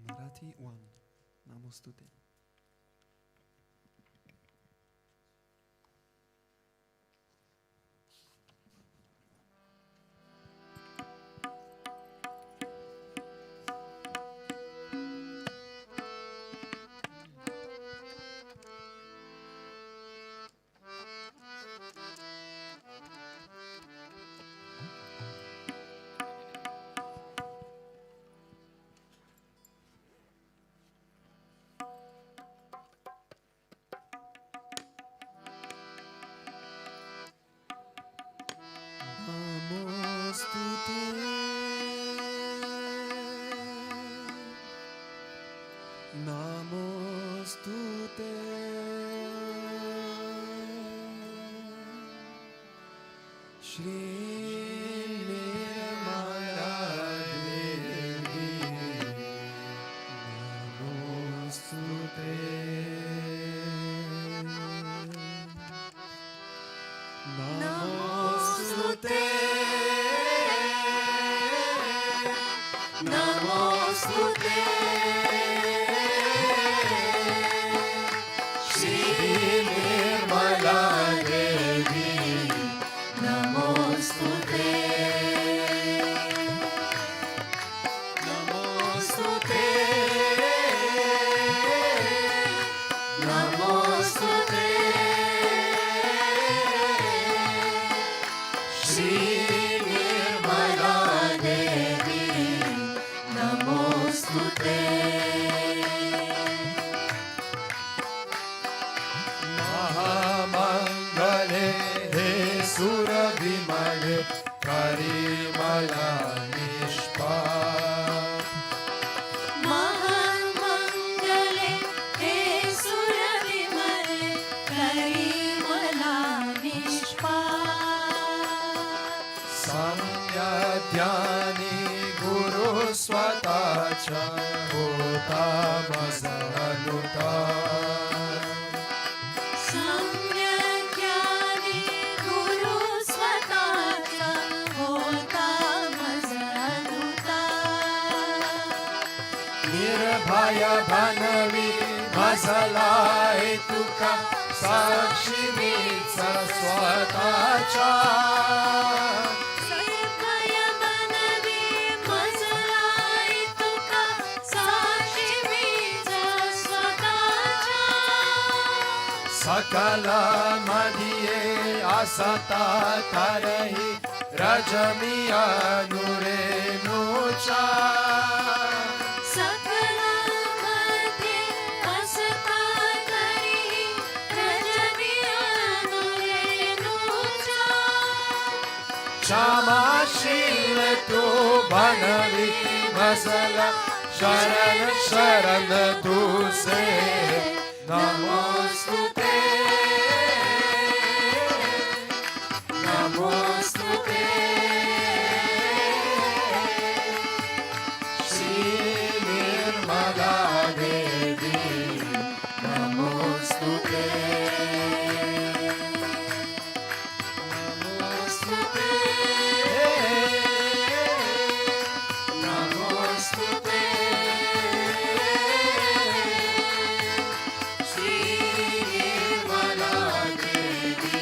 Marathi 1. Namostute. Namostute. Shri Nirmala Devi. Namostute. Namostute. Namostute. Shri Nirmala Devi. Namostute. Namostute. Namostute. Shri Nirmala Devi. Namostute. Mahamangale he Sura Vimale Karimala Nishpap. महामंगले हे सुरविमले करिमला निष्पाप. Samyadhyani Guru स्वताचा होता माझा अनुताप. सम्यक् ज्ञानी गुरु स्वतःचा होता माझा अनुताप. निर्भय बनवी भजलाय तुका साक्षी मीच स्वतःच्या. निर्भय बनवी भजलाय तुका साक्षी मीच स्वतःच्या. सकल मधिये असता तरही रजमी अनुरेणुचा. सकलामध्ये असता तरी रजनी अनुरेणुचा. क्षमाशील तू बनवी भजला शरण शरण तुसे नमोस्तुते. नमोस्तुते श्री निर्मला देवी. नमोस्तुते. नमोस्तुते. नमोस्तुते श्री निर्मला देवी.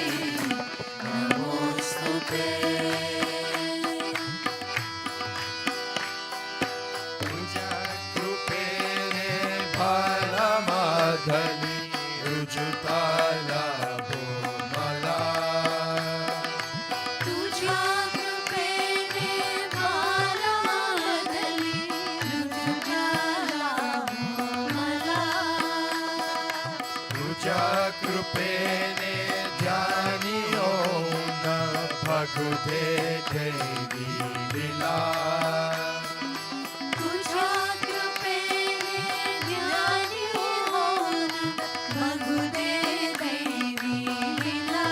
नमोस्तुते. तुझ्या कृपेने बालमाधवी रुजुताला मला. तुझ्या कृपेने बालमाधवी रुजुला मला. तुझ्या कृपेने ध्यानी होऊन भगु दे देवी लीला. तुझ्या कृपेने ज्ञानी होऊन बघू दे देवी लीला.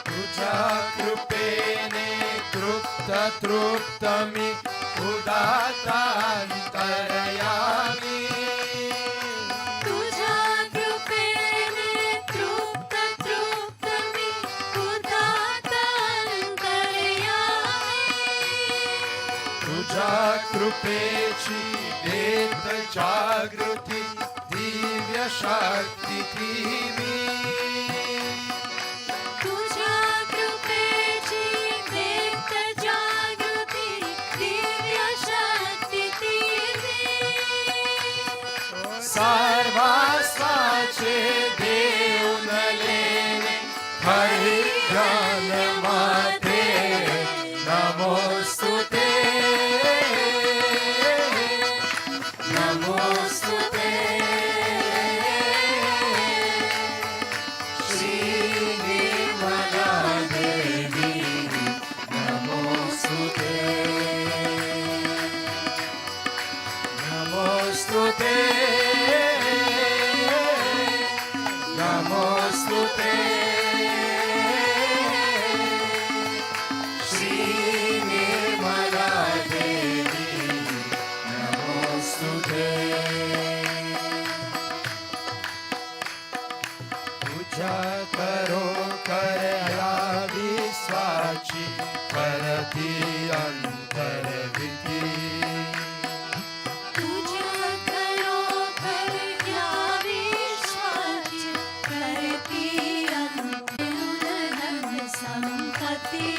तुझ्या कृपेने तृप्त तृप्त मी उदातांतरयामी. तुझ्या कृपेने तृप्त तृप्त मी उदात्त अंतर्यामी. तुझ्या कृपेची देत जागृती दिव्य शक्ती ती मी. तुझ्या कृपेची देत जागृती दिव्य शक्ती ती मी. सर्वास्वाचे देऊन लेणे हरी ज्ञान माते. नमोस्तुते. नमोस्तुते श्री निर्मला देवी. नमोस्तुते. नमोस्तुते. नमोस्तुते श्री निर्मला देवी. नमोस्तुते. पूजा करो करया विश्वाची करती अंतर्विधी. तुझ्या खरोखर या विश्वाची करती अंतर्धन संपत्ती.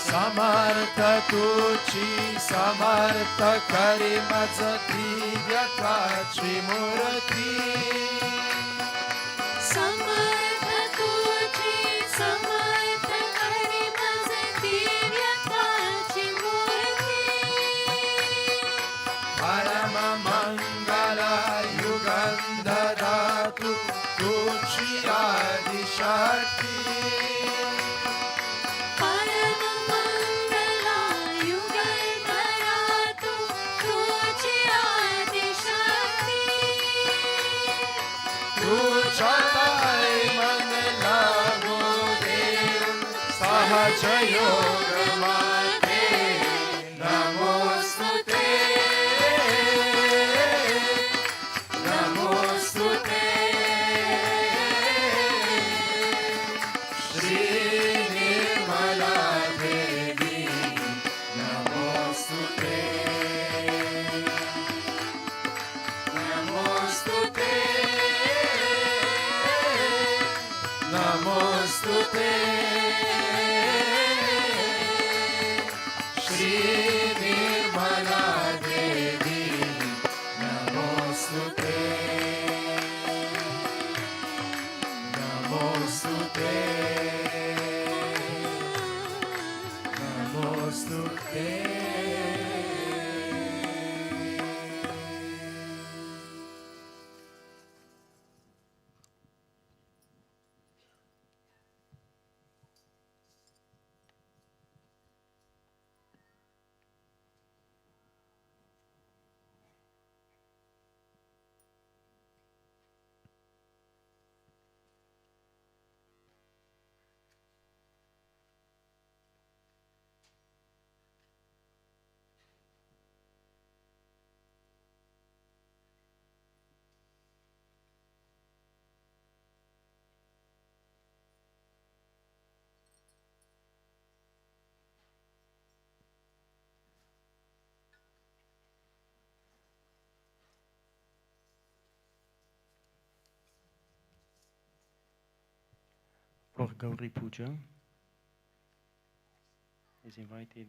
समर्थ तुझी समर्थ करी मज दिव्यत्वाची मूर्ती. समर्थ तुझी समर्थ करी मज दिव्यत्वाची मूर्ती. परम मंगला युगंध धातु तुझी आदिशक्ती. परम मंगला युगंधरा तुझी आदिशक्ती. तुझ्या ताई मन लागो देऊन सहज योग माते. नमोस्तुते. Namostute, Shri Nirmala Devi, Namostute, Namostute, Namostute. For Gauri Puja is invited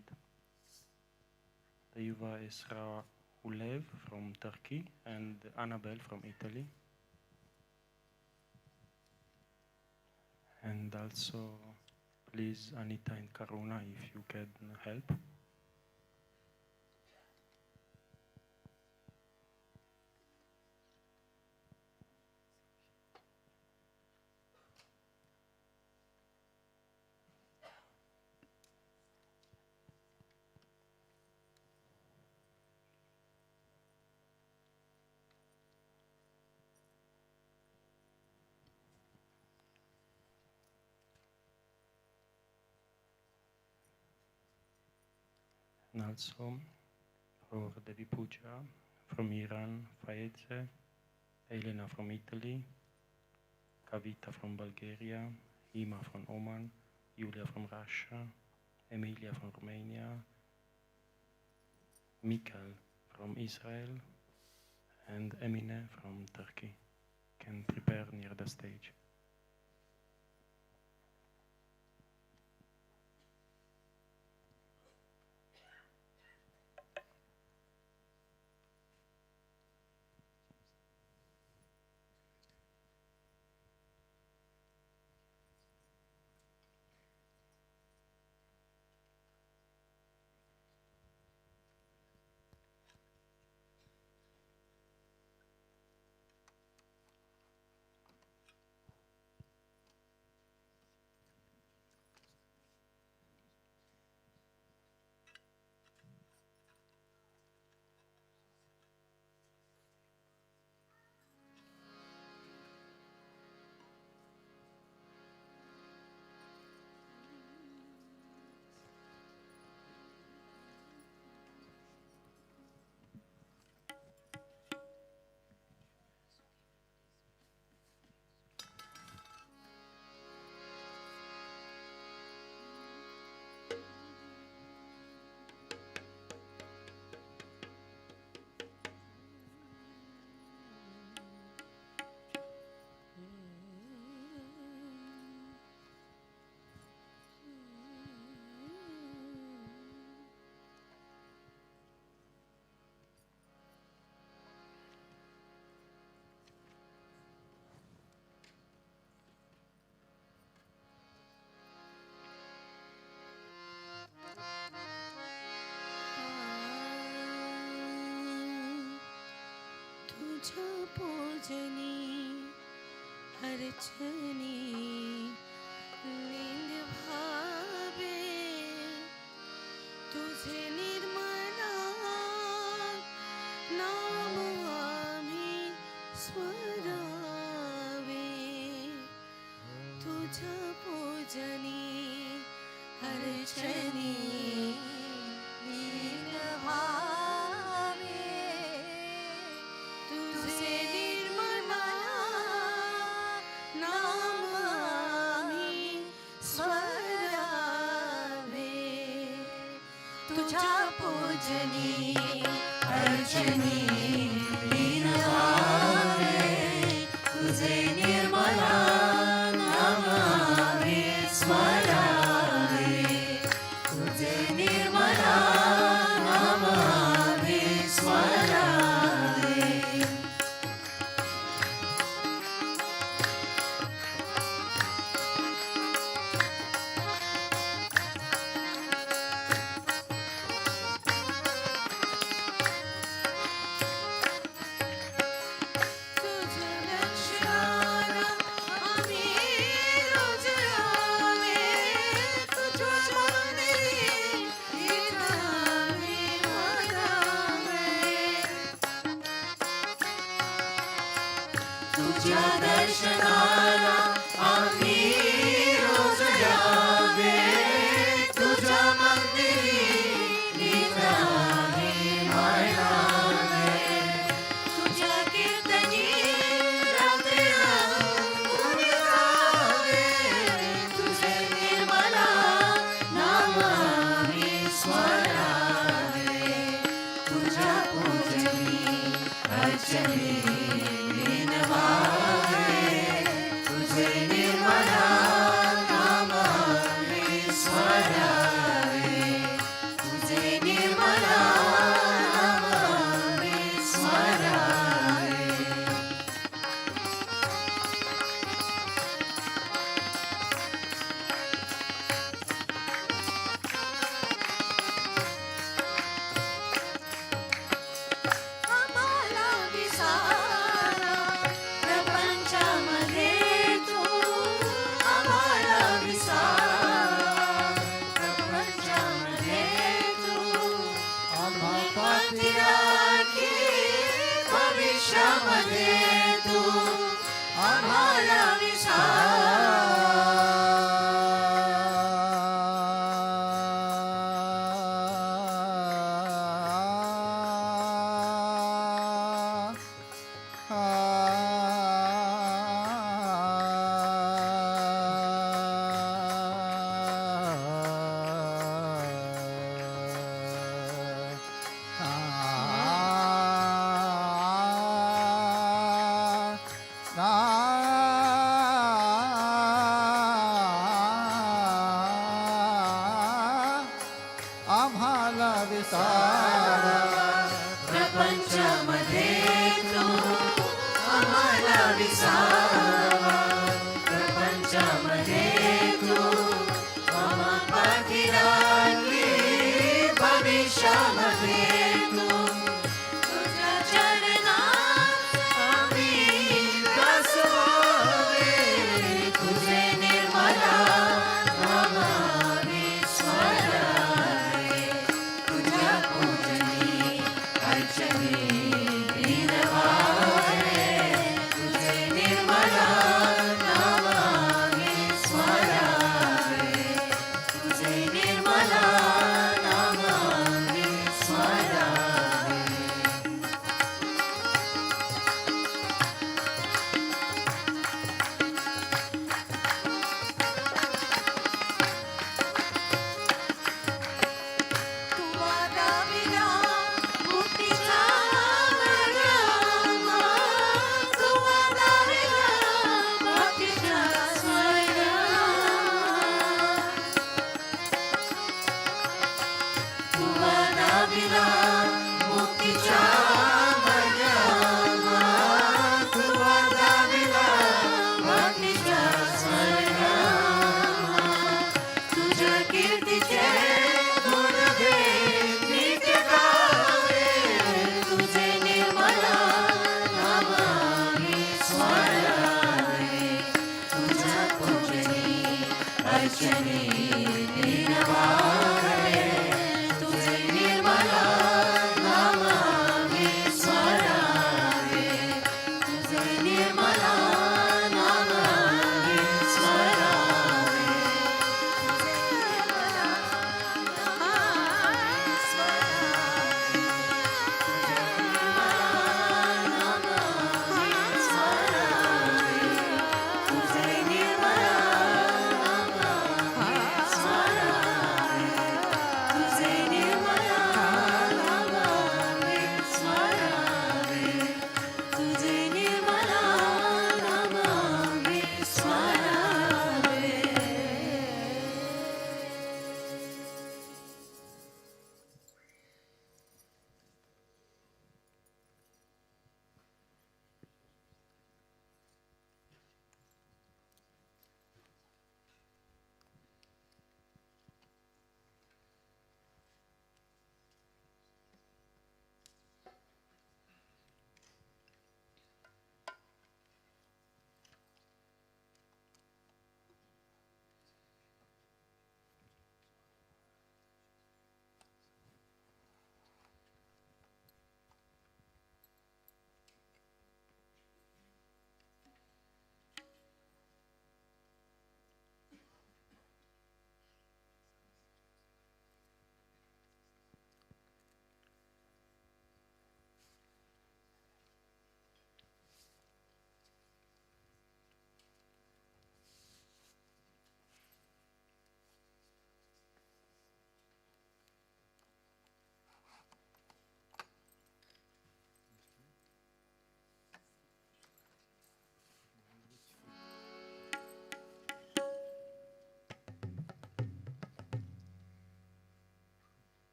the Yuva Esra Ulev from Turkey and Annabelle from Italy. And also, please, Anita and Karuna, if you can help. And also for Devi Puja from Iran, Faeze, Elena from Italy, Kavita from Bulgaria, Ima from Oman, Julia from Russia, Emilia from Romania, Mikhail from Israel, and Emine from Turkey. Can prepare near the stage. तुझ्या पूजनी अर्चनी लिंग भावे तुझे निर्मला नाम आम्ही स्मरावे तुझ्या पूजनी अर्चनी लिंग भावे तुझे निर्मला नाम आम्ही स्मरावे तुझ्या पूजनी पूजनी अर्चनी लीनवावे तुझे निर्मला नामावे स्मरावे तुझे निर्मला नामावे स्मरावे तुझ्या दर्शनाला आम्ही रोज यावे तुझ्या मंदिरी नित्राने म्हणावे तुझ्या कीर्तनी रात्री राहून जावे तुझे निर्मला नाम आम्ही स्मरावे तुझ्या पूजनी अर्चनी तुझे निर्मला नामावे स्मरावे तुझे निर्मला नामावे स्मरावे आम्हाला विसारा प्रपंचामध्ये तू आम्हाला विसार प्रपंचामध्ये तू आम्हा पाठी राखी भविष्यामध्ये तू आम्हाला आम्हाला विसारा प्रपंचामध्ये तू आम्हाला विसावा प्रपंचामध्ये तू आम्हा पाठी राखी भविष्यामध्ये तू तुझ्या चरणात आम्ही दास व्हावे तुझे निर्मला नाम आम्ही स्मरावे तुझ्या पूजनी अर्चनी लीनवावे तुझे निर्मला नाम आम्ही स्मरावे तुझे निर्मला नाम आम्ही स्मरावे तू वादाविला मुक्तीचा मार्ग तू वादाविला मुक्तीचा मार्ग तू वादाविला मुक्तीचा मार्ग तू वादाविला मुक्तीचा मार्ग तुझ्या कीर्तीचे गुणवे नित्य गावे तुझे निर्मला नाम आम्ही स्मरावे तुझ्या पूजनी अर्चनी लीनवावे तुझे निर्मला नाम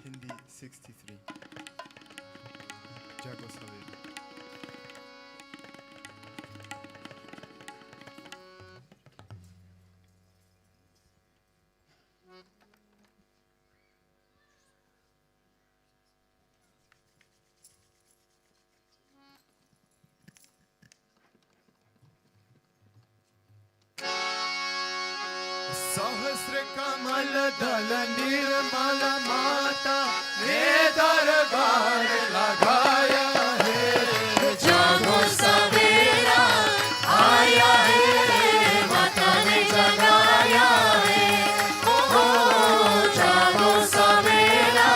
Hindi 63. Jago Savera. सहस्र कमल दल निर्मल माता ने दरबार लगाया है। जागो सवेरा आया है, माता ने जगाया है। ओ जागो सवेरा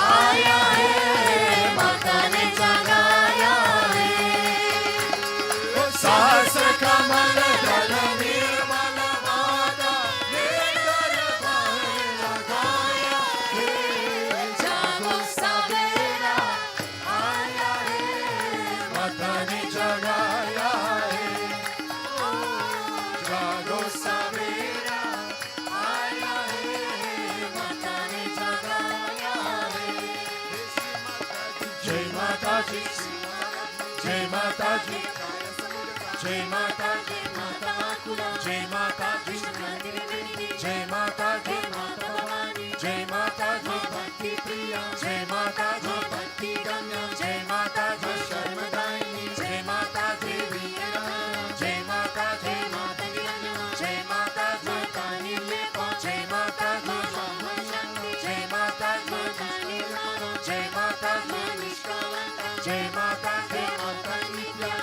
आया है, माता ने जगाया है। सहस्र कमल दल निर्मल माता ने दरबार लगाया है। जागो सवेरा आया है, माता ने जगाया है। जागो सवेरा आया है, माता ने जगाया है। जय माता जी, जय माता जी, जय माता जी, जय माता जी, जय माता जी, जय माता जी, भक्ति प्रिया, जय माता जी, भक्ति गम्य, जय माता जी, शर्मदायिनी, जय माता जी, जय माता जी, जय माता जी, कानिले को, जय माता जी, जय माता जी, जय माता जी, जय माता जी,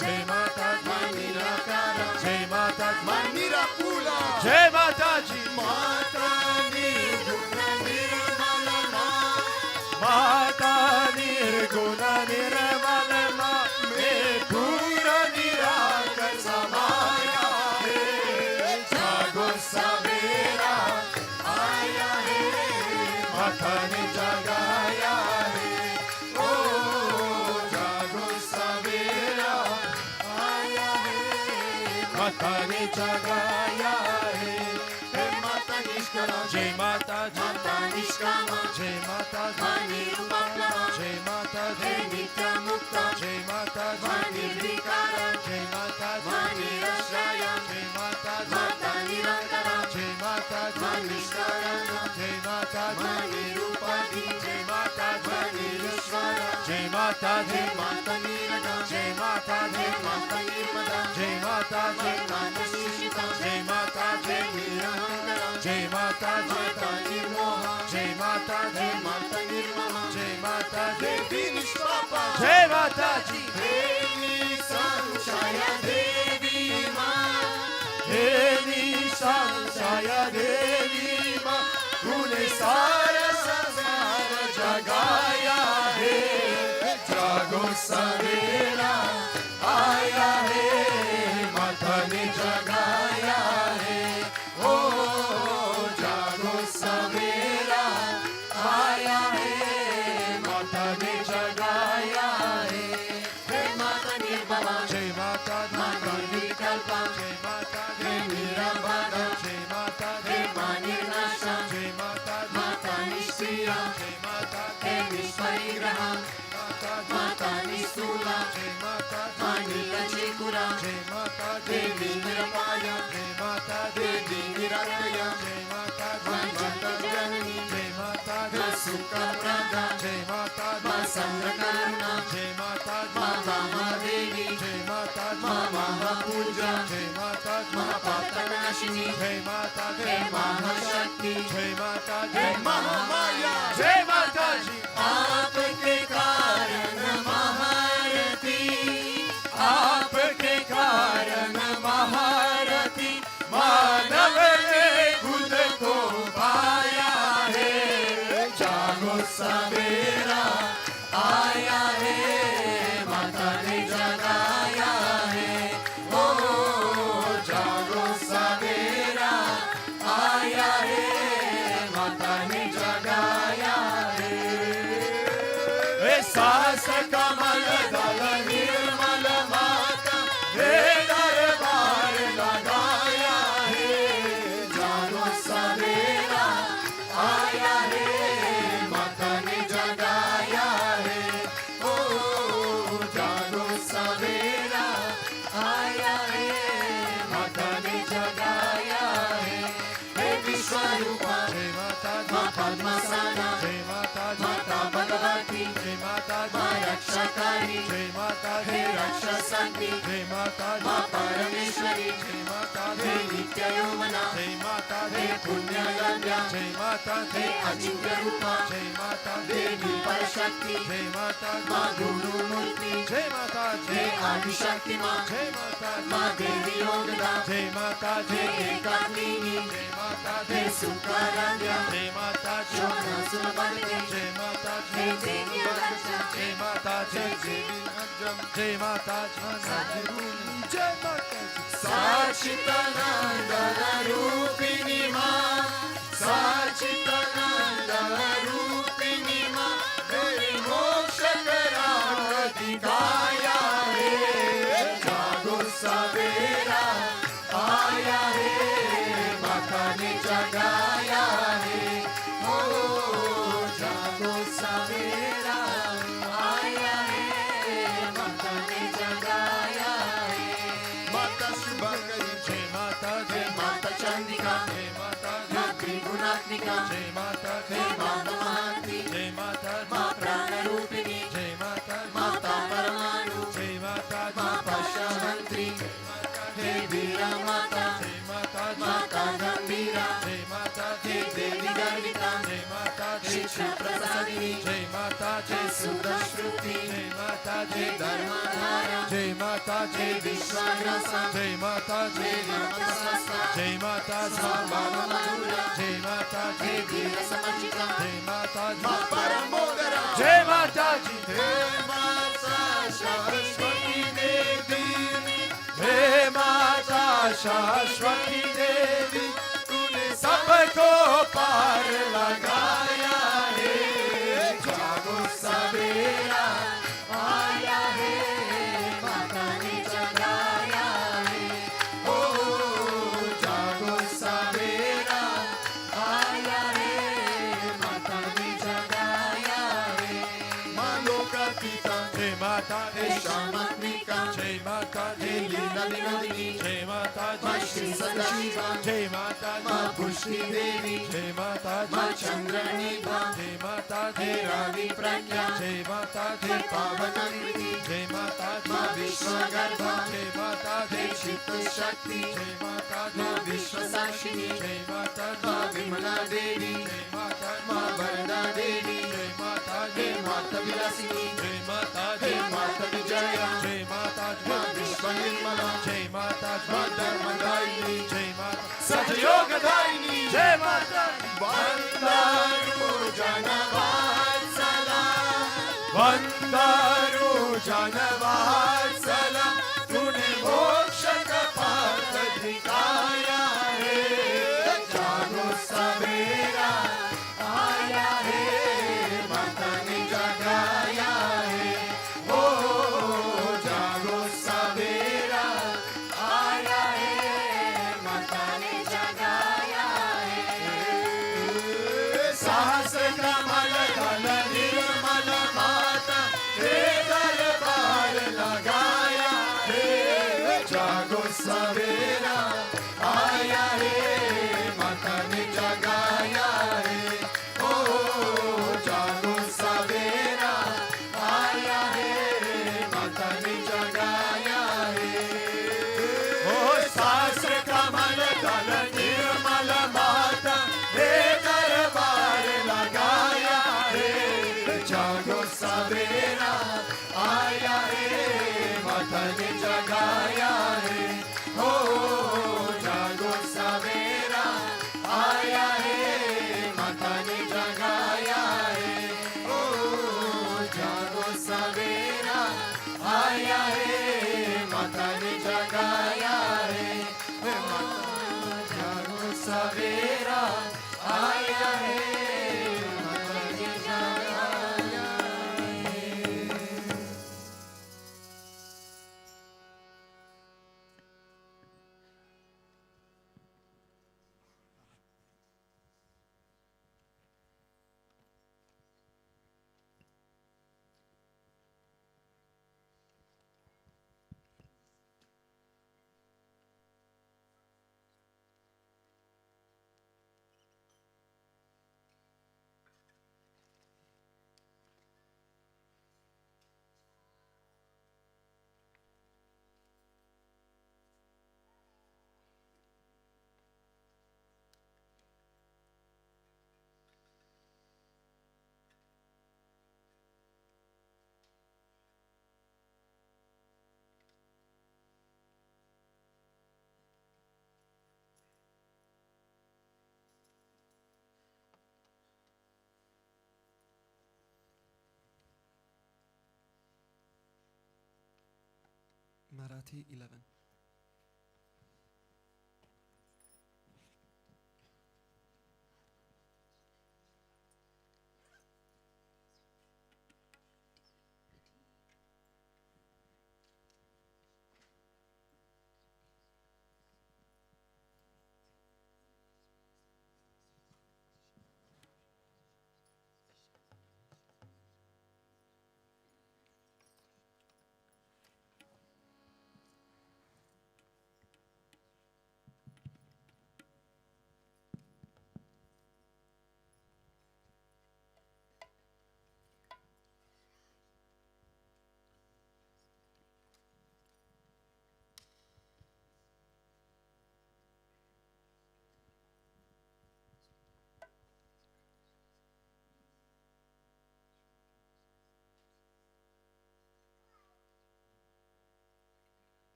जय माता जी, निराकार, जय माता जी, निराकुला, जय माता जी, माता निर्गुण निर्मल माँ, माता निर्गुण निर्मल माँ में पूरा निराकार समाया है। जागो सवेरा आया है, माता ने जगाया है। ओ जागो सवेरा आया है, माता ने जगाया है। हे माता निष्कला, जय माता जी, माता निष्कामा, जय माता जी, वाणिरूपमा, जय माता हे जी, नित्यमुक्ता, जय माता जी, वाणिर्विकारा, जय माता जी, वाणिरश्रया, जय माता जी, माता निरन्तरा, जय माता जी, वाणिष्करणा, जय माता जी, वाणिरूपाधि, जय माता जी, वाणिरेश्वरा, जय माता जी, हे माता नीरदा, जय माता जी, हे माता निर्मदा, जय माता जी, हे माता शिशिता, जय माता जी, हे निरहंकरा, जय माता जी, माता निर्मोहा, जय माता हे जी, माता निर्ममा, जय माता जी, देवी निष्पापा, जय माता जी, देवी संशया देवी माँ, हे निसंशय देवी माँ, तूने सारा संसार जगाया है। जागो सवेरा आया है, माता ने जगाया है। ओ जागो सवेरा आया है, माता ने जगाया है। हे माता निर्भवा, जय माता दी, माता निर्विकल्पा, जय माता दी, हे निराबाधा, जय माता हे दी, माँ निर्नाशा, जय माता दी, माता निष्क्रिया, जय माता दी, हे निष्परिग्रहा, माता दी, माता निःस्थूला, जय माता दी, माँ नीलचेकुरा, जय माता दी, देवी निरपाया, जय माता दी, देवी निरतया, जय माता माँ दी, जगज्जननी, जय माता दी, माँ सुखप्रदा, जय माता दी, माँ संगकरुणा, जय माता दी, माँ महादेवी, जय माता दी, माँ महापूजा, जय माता दी, माँ पापनाशिनी, जय माता दी, हे महाशक्ति, जय माता दी, हे महामाया, जय माता जी, आपके कारण महारथी, आपके कारण महारथी मानव ने खुद को पाया है। जागो सवेरा आया है, माता ने जगाया है। ओ जागो सवेरा आया है, माता ने जगाया है। सास कमल दल निर्मल माता हे दरबार भगवती जय माता माँ रक्षाकारी जय माता हे रक्षा शक्ति जय माता माँ परमेश्वरी जय माता हे नित्य यौवना जय माता हे पुण्य लभ्या जय माता हे अचिंत्य रूपा जय माता देवी परशक्ति जय माता माँ गुरु मूर्ति जय माता हे आदिशक्ति माँ जय माता माँ देवी योगदा जय माता हे एकाकिनी जय माता हे सुखाराध्या जय माता शोभा सुलभते जय माता हे देवी रक्षा जय माता जय देवी अग्रम जय माता जय माता साचिदानंद रूपिणी माँ साचिदानंद रूपिणी माँ मेरी मोक्ष कराधिकाया रे जागो सवेरा आया रे माता ने जगाया रे ओ जागो सवेरा आया रे माता ने जगाया रे माता शुभंकरी जय माता जय माता चंडिका जय माता माँ त्रिगुणात्मिका जय माता हे माता महांती जय माता माँ प्राण रूपिणी जय माता माता परमाणु जय माता माँ पश्चामंत्री हे वीरा माता जय माता माता गंभीरा जय माता हे देवी गर्विता जय माता शिक्षा प्रसादिनी जय माता जय सुदश्रुति जय माता हे धर्मधारा जय माता हे विश्वाग्रसा जय माता हे नमस्ता जय माता स्वाभाव मधुरा जय माता हे धीर समचिता जय माता माँ परमोदरा जय माता जी हे माता सरस्वती देवी हे माता शाश्वती देवी तूने सबको पार लगाया है जागो सवेरा आया है माता ने जगाया है ओ जागो सवेरा आया है माता ने जगाया है माँ लोका पिता जय माता हे श्यामात्मिका जय माता हे लीला विनोदिनी जय माता माँ श्री सदाशिवा जय माता माँ पुष्टि देवी जय माता माँ चंद्रनिभा जय माता हे रावी प्रज्ञा जय माता हे पावनाकृति जय माता माँ विश्वगर्भा जय माता हे चित्त शक्ति जय माता माँ विश्वसाक्षिणी जय माता माँ विमला देवी जय माता माँ वरदा देवी जय माता हे माता विलासिनी जय माता हे माता विजया जय माता माँ विश्व निर्मला जय माता माँ धर्मदायिनी जय माता सतयोगदायिनी जय माता वंदारु जनवात्सला वंदारु जनवात्सला तूने मोक्ष का पथ दिखाया है जागो सवेरा आया है माता ने जगाया है ओ जागो सवेरा आया है माता ने जगाया है सहस्र कमल दल निर्मल माता हे दरबार लगाया है जागो सवेरा आया है माता ने जगाया है ओ जागो सवेरा आया है माता ने जगाया है ओ सहस्र कमल दल निर्मल माता हे दरबार लगाया है जागो सवेरा आया है माता ने जगाया है ओ जागो सवेरा आया है माता ने जगाया है ओ जागो सवेरा आया है माता ने जगाया है हे माता जागो सवेरा आया है माता ने जगाया है Marathi 11.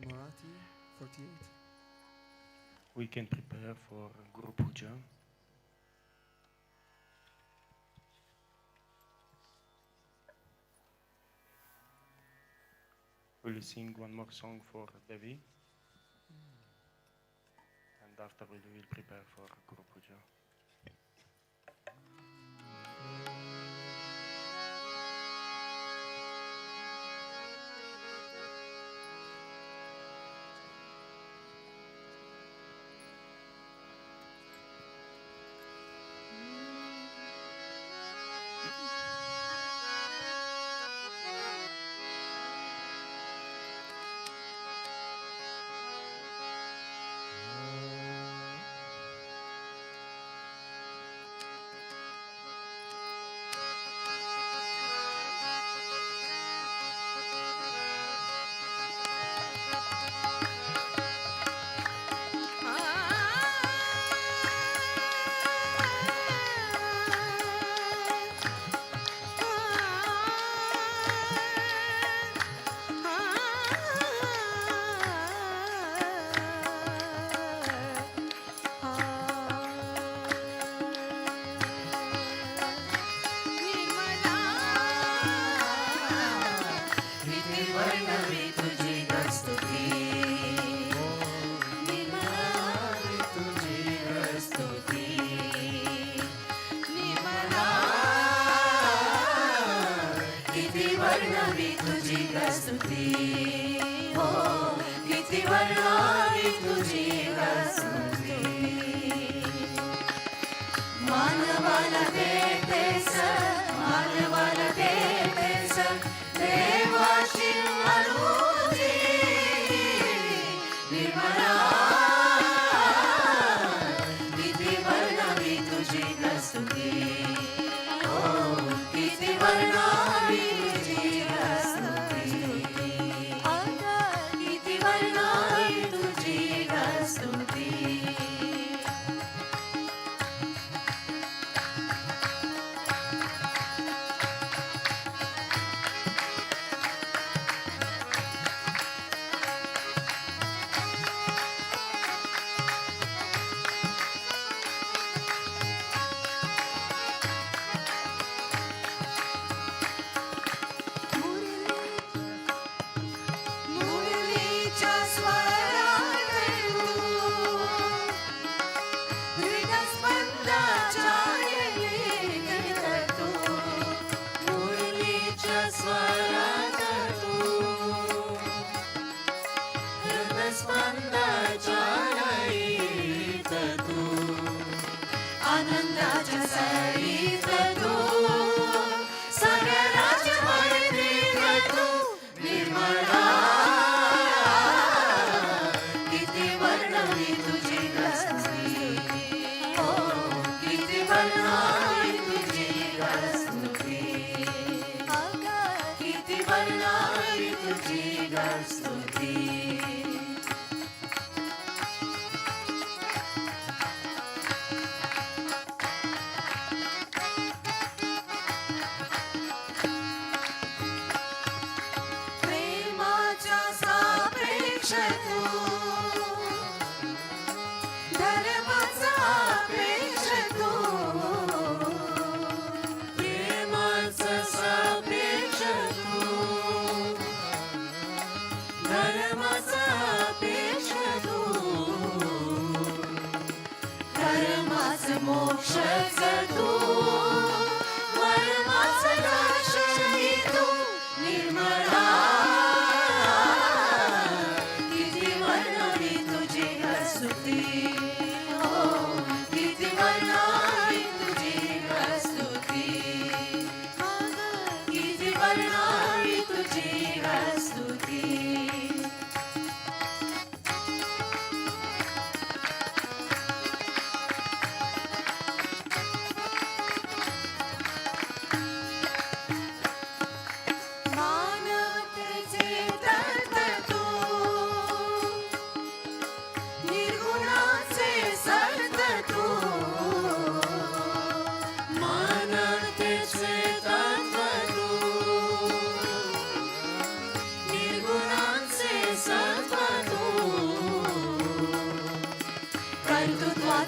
Marathi 48. We can prepare for Guru Puja. We'll sing one more song for Devi. And after we will prepare for Guru Puja.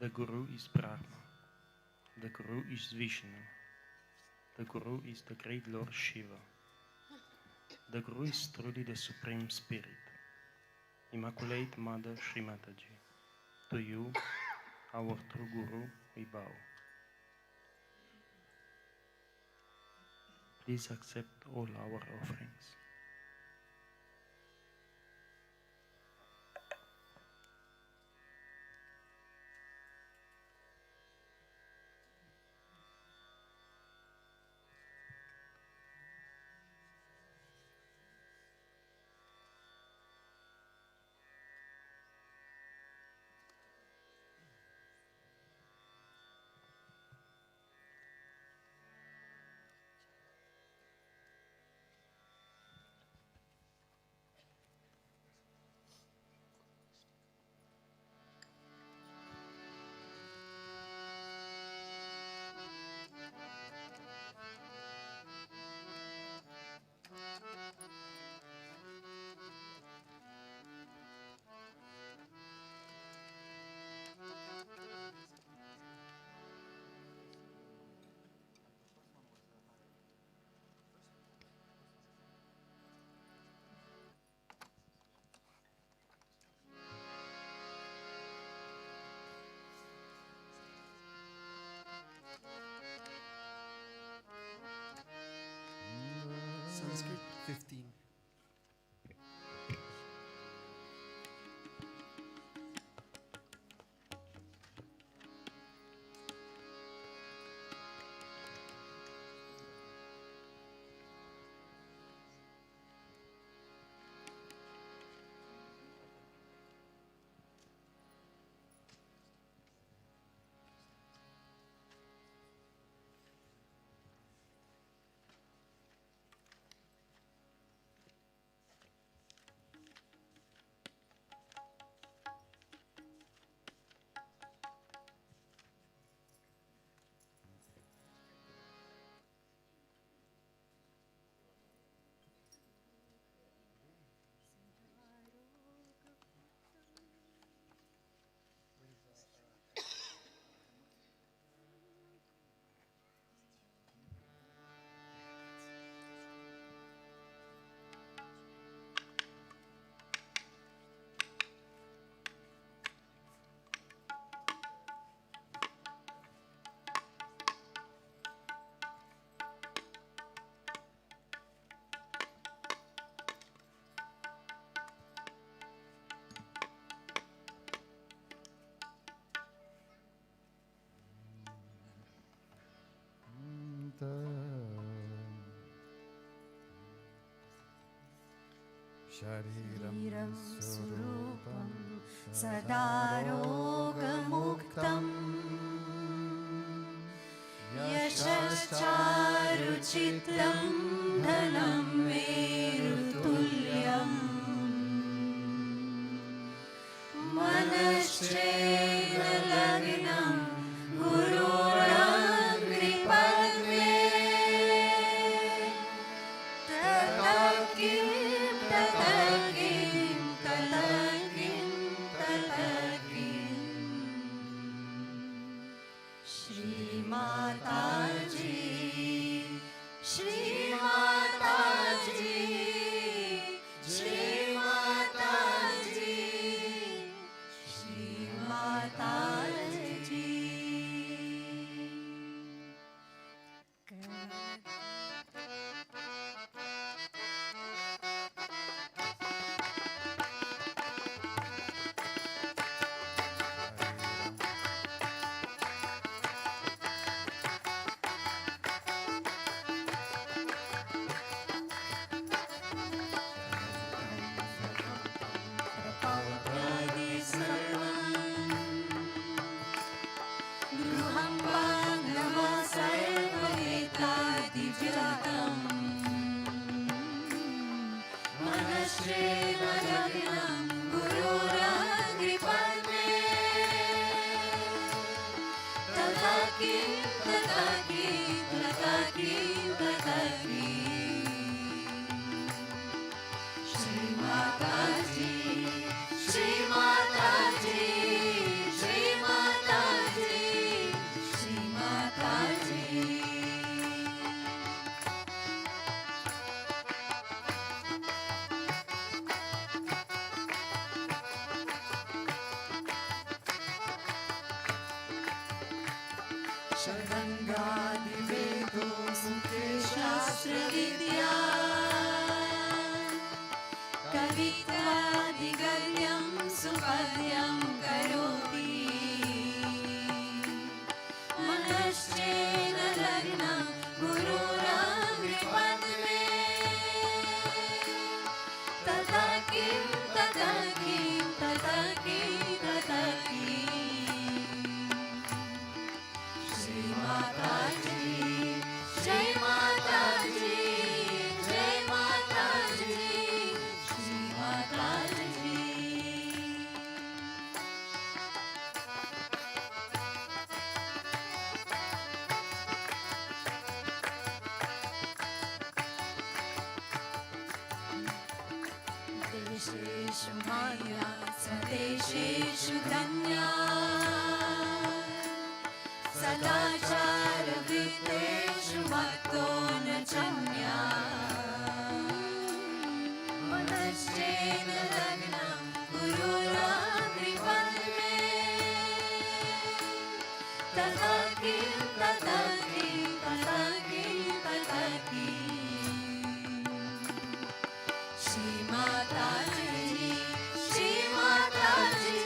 The Guru is Brahma. The Guru is Vishnu. The Guru is the great Lord Shiva. The Guru is truly the Supreme Spirit. Immaculate Mother Shri Mataji, to you, our true Guru, we bow. Please accept all our offerings. Sanskrit 15. शरीरं स्वरूपं सदारोगमुक्तम् यशश्चारुचित्रं धनं मेरुतुल्यम् मनश्चैव लग्नं गुरोरङ्घ्रिपद्मे तथा किं Shri Mataji, Shri Mataji, Shri Mataji, Shri Mataji. पद्यं करोति मनश्चेन लग्नं गुरुराग्निपद्मे तथा किं तथा किं तथा किं तथा किं श्री माता जी जय माता जी जय माता जी श्री माता जी देशेषु माया स्वदेशेषु धन्या सदाचारवृत्तेषु मत्तो न चन्या मनश्चेन लग्नं गुरुराग्निपद्मे तथा किं तथा किं तथा किं तथा किं श्री माता जी श्री माता जी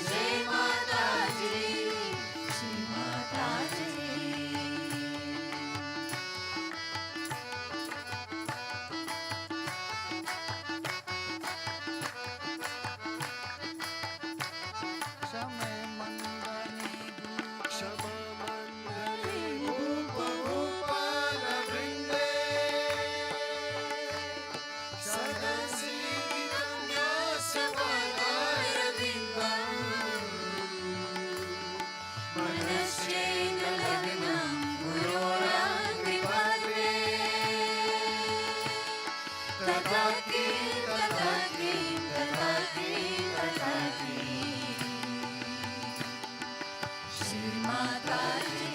जय माता जी श्री माता जी क्षमे मङ्गले क्षममण्डले भूपभूपालवृन्दे सदसीतं व्यासपदारविन्दम् मनश्चेन लग्नं गुरोराग्निपद्मे तथा किं तथा किं तथा किं तथा किं श्री माता जी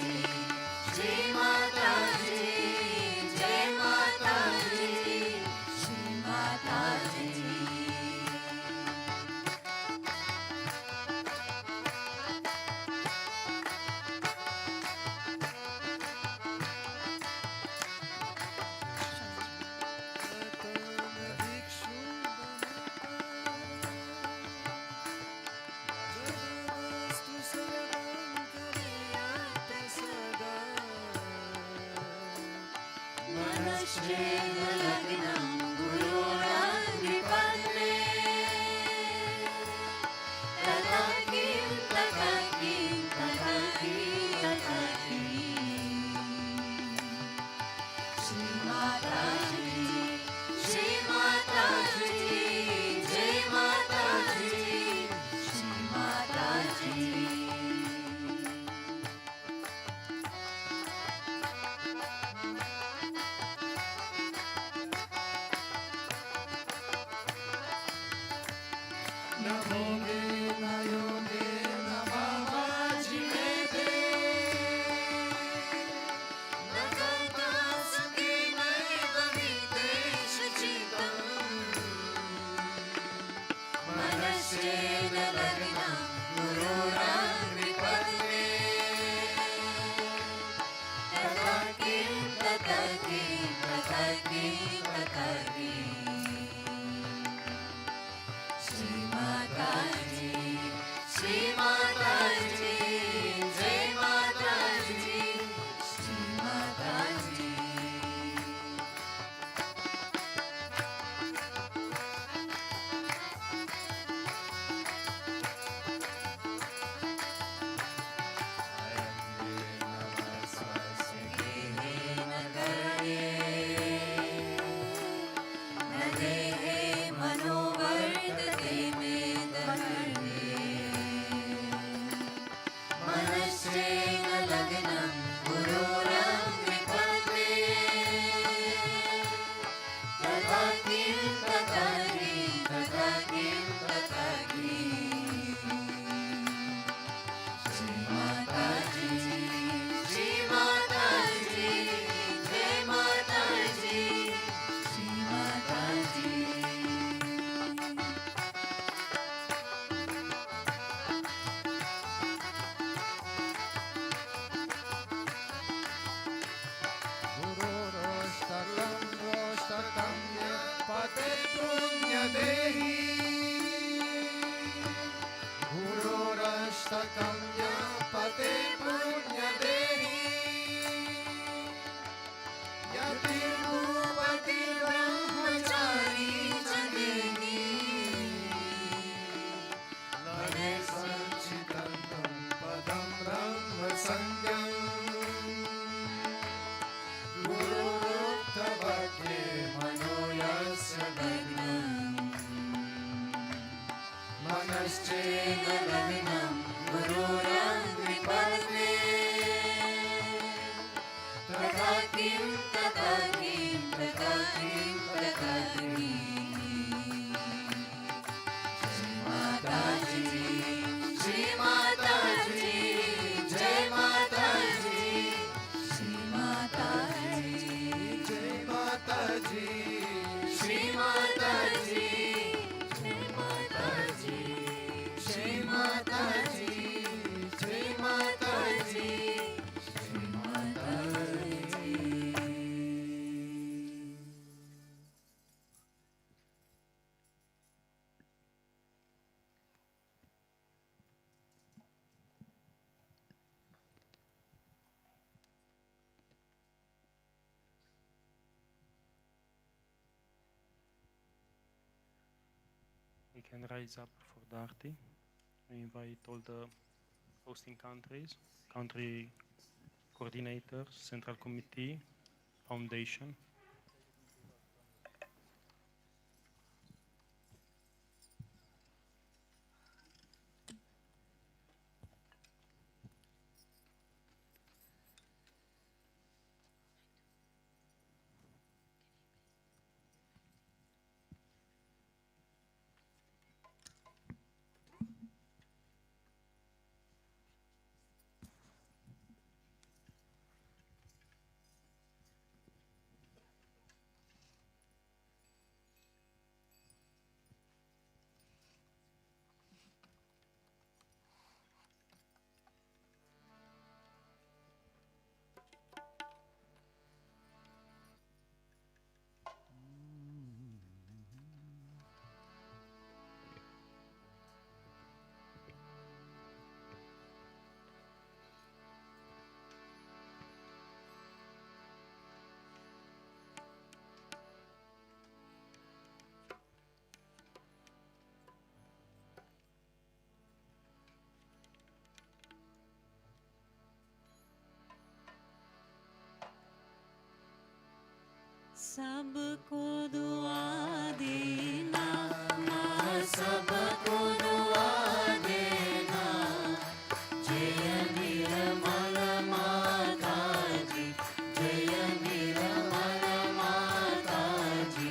जय माता जी जय माता जी श्री माता जी मनश्चेन लग्नं गुरोराग्निपद्मे तथा किं तथा किं तथा किं तथा किं श्री माता जी श्री माता जी जय माता जी श्री माता जी न भोगे न योगे न बाबाजी में दे न कर्ता सुखी नैव वित्तेषु चित्तम् मनश्चेन लग्नं गुरोराग्निपद्मे तथा किं तथा किं तथा किं तथा किं श्री माता जी श्री माता जी जय माता जी श्री माता जी मनश्चेन लग्नं गुरुरङ्घ्रिपद्मे तथा किं तथा किं तथा किं तथा किं श्री माताजी जय माताजी श्री माताजी जय माताजी श्री माताजी जय माताजी श्री माताजी जय माताजी श्री माताजी We can rise up for the Arti. We invite all the hosting countries, country coordinators, central committee, foundation. सबको दुआ देना माँ सबको दुआ देना जय निर्मल माता जी जय निर्मल माता जी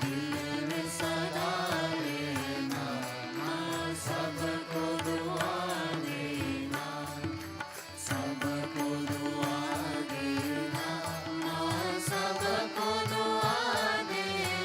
दिल में सदा रहना माँ सबको दुआ देना सबको दुआ देना माँ सबको दुआ देना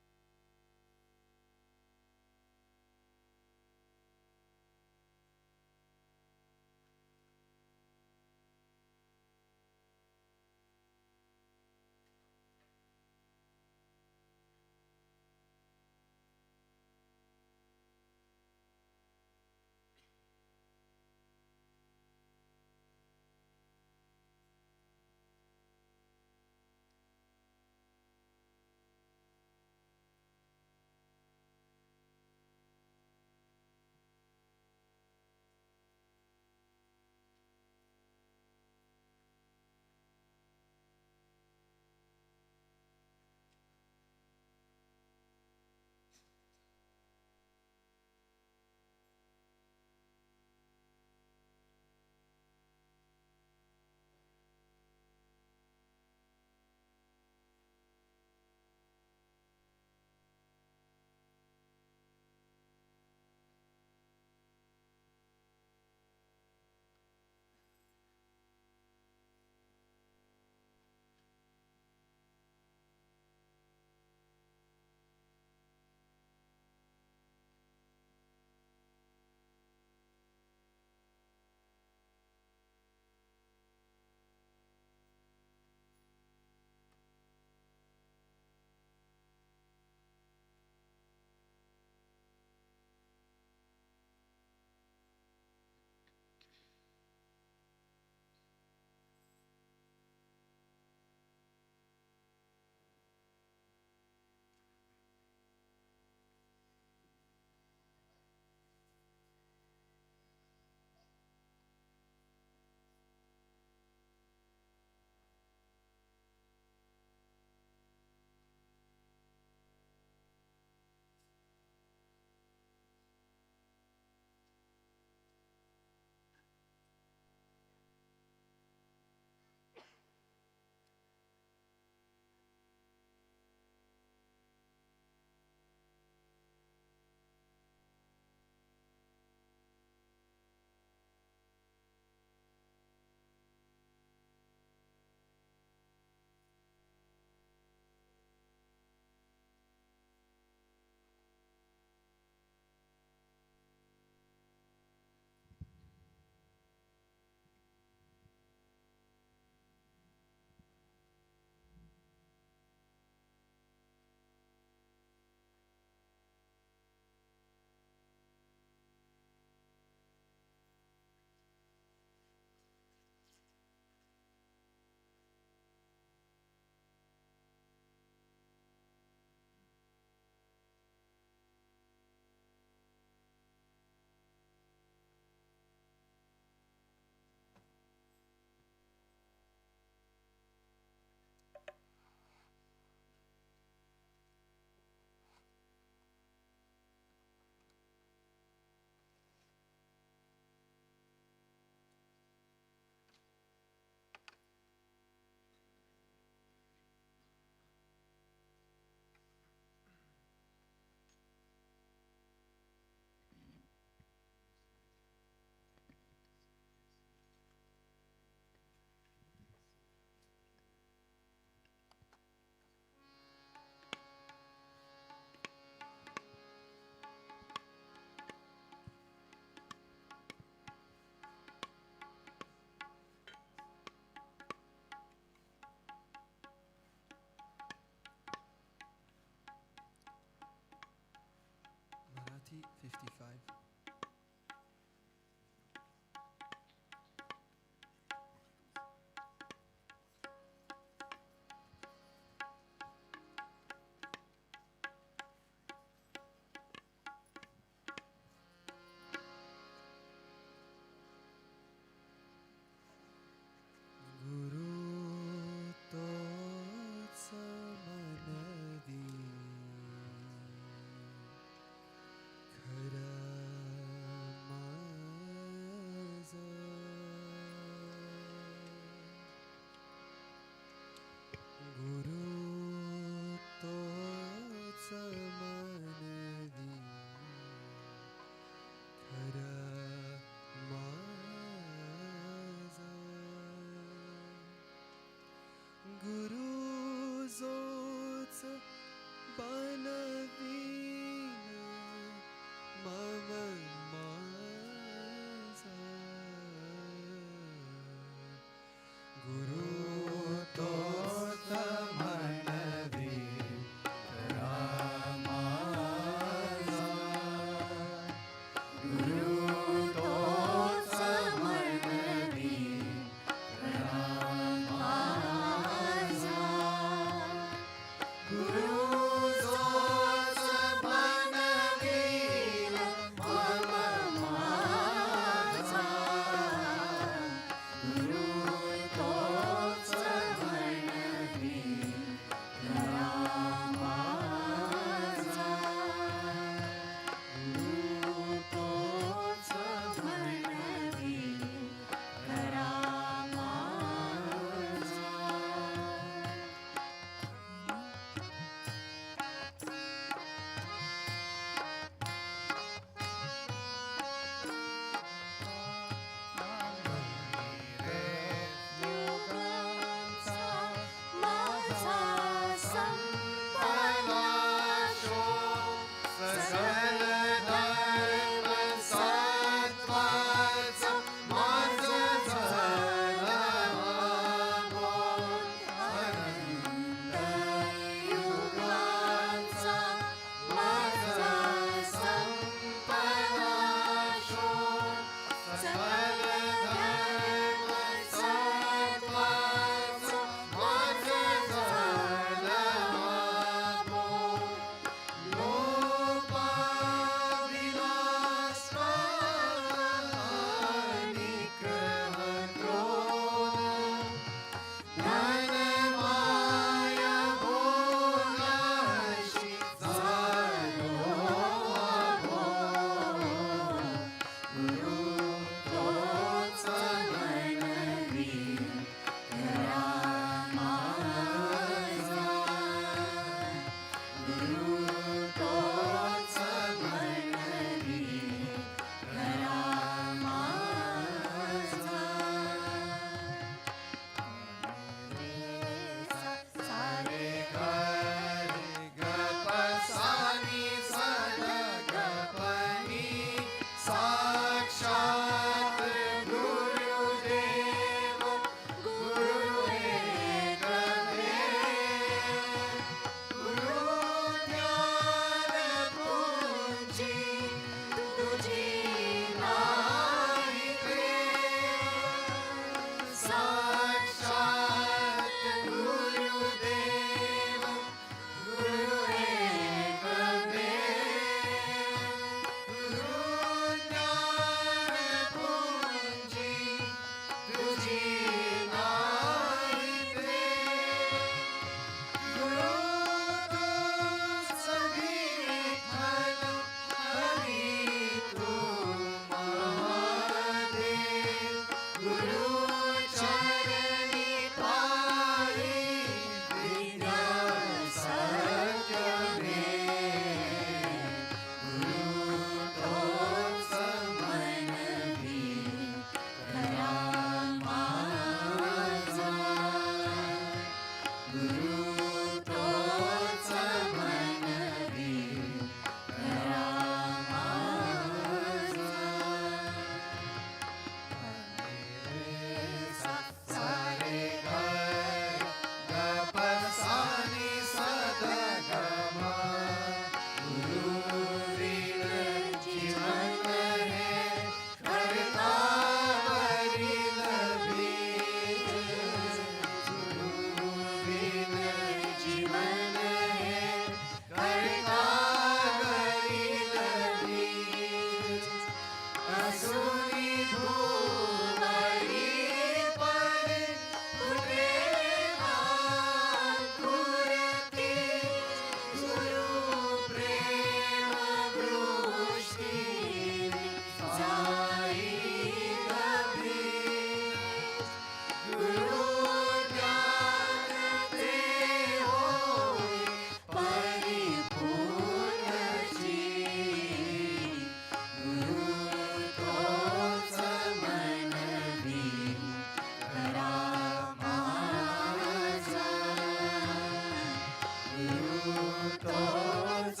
तोच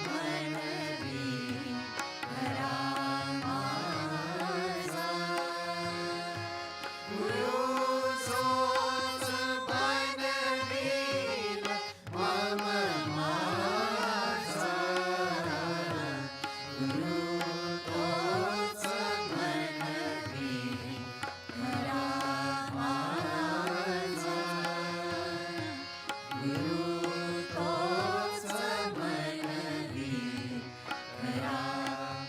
मनवी खरा माझा गुरु जोच बनवील मम माझा गुरु तोच मनवी खरा माझा गुरु तोच मनवी खरा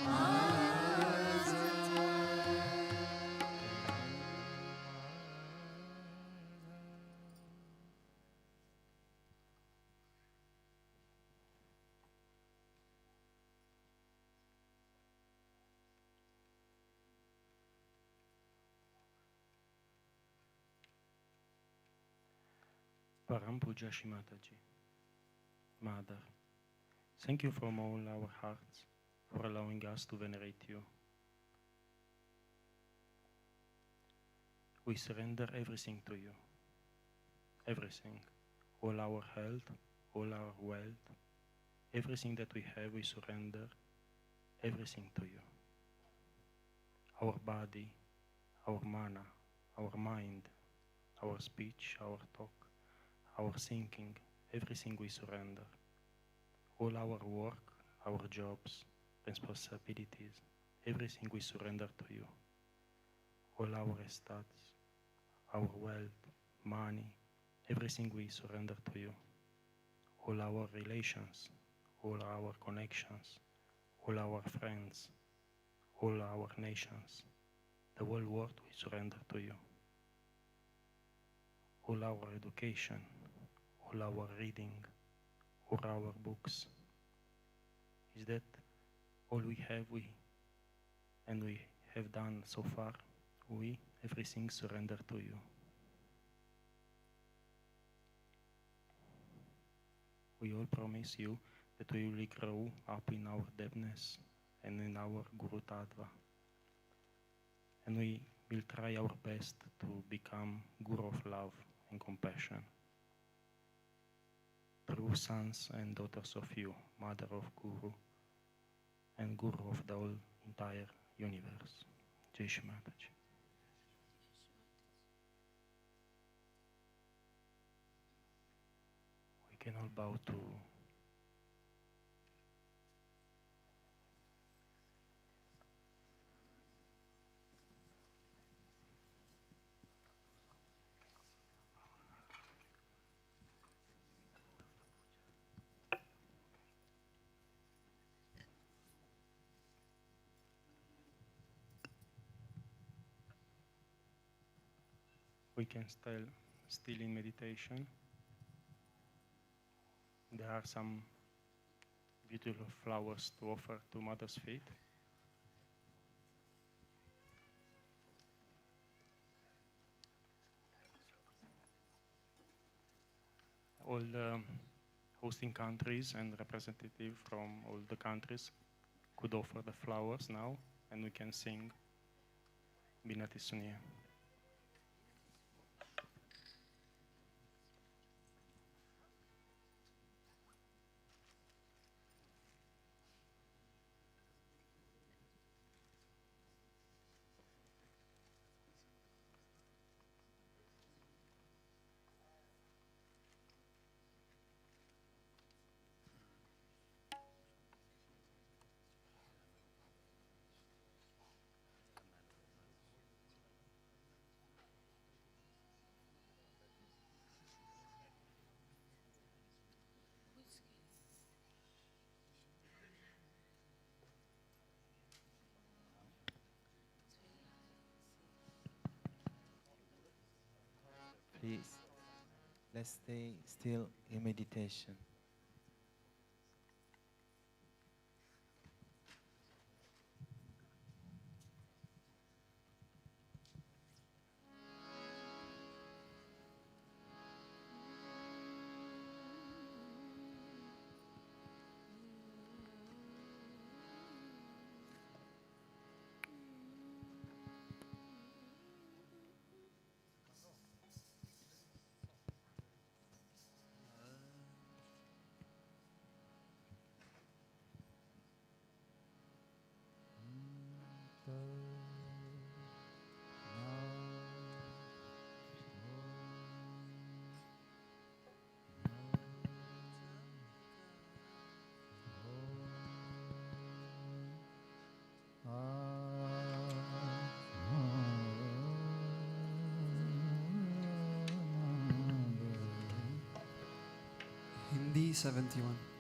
माझा Param Puja Shri Mataji. Mother, thank you from all our hearts for allowing us to venerate you. We surrender everything to you. Everything. All our health, all our wealth, everything that we have, we surrender everything to you. Our body, our mana, our mind, our speech, our talk, our thinking, everything we surrender. All our work, our jobs, responsibilities, everything we surrender to you. All our estates, our wealth, money, everything we surrender to you. All our relations, all our connections, all our friends, all our nations, the whole world we surrender to you. All our education, all our reading, all our books. Is that all we have, we have done so far? We, everything surrender to you. We all promise you that we will grow up in our depthness and in our Guru Tattva. And we will try our best to become Guru of love and compassion. True sons and daughters of you, Mother of Guru, and Guru of the whole entire universe. Jai Shri Mataji. We can all bow to we can still in meditation. There are some beautiful flowers to offer to Mother's feet. All the hosting countries and representatives from all the countries could offer the flowers now, and we can sing Binati Sunia. Please, let's stay still in meditation. Hindi 71.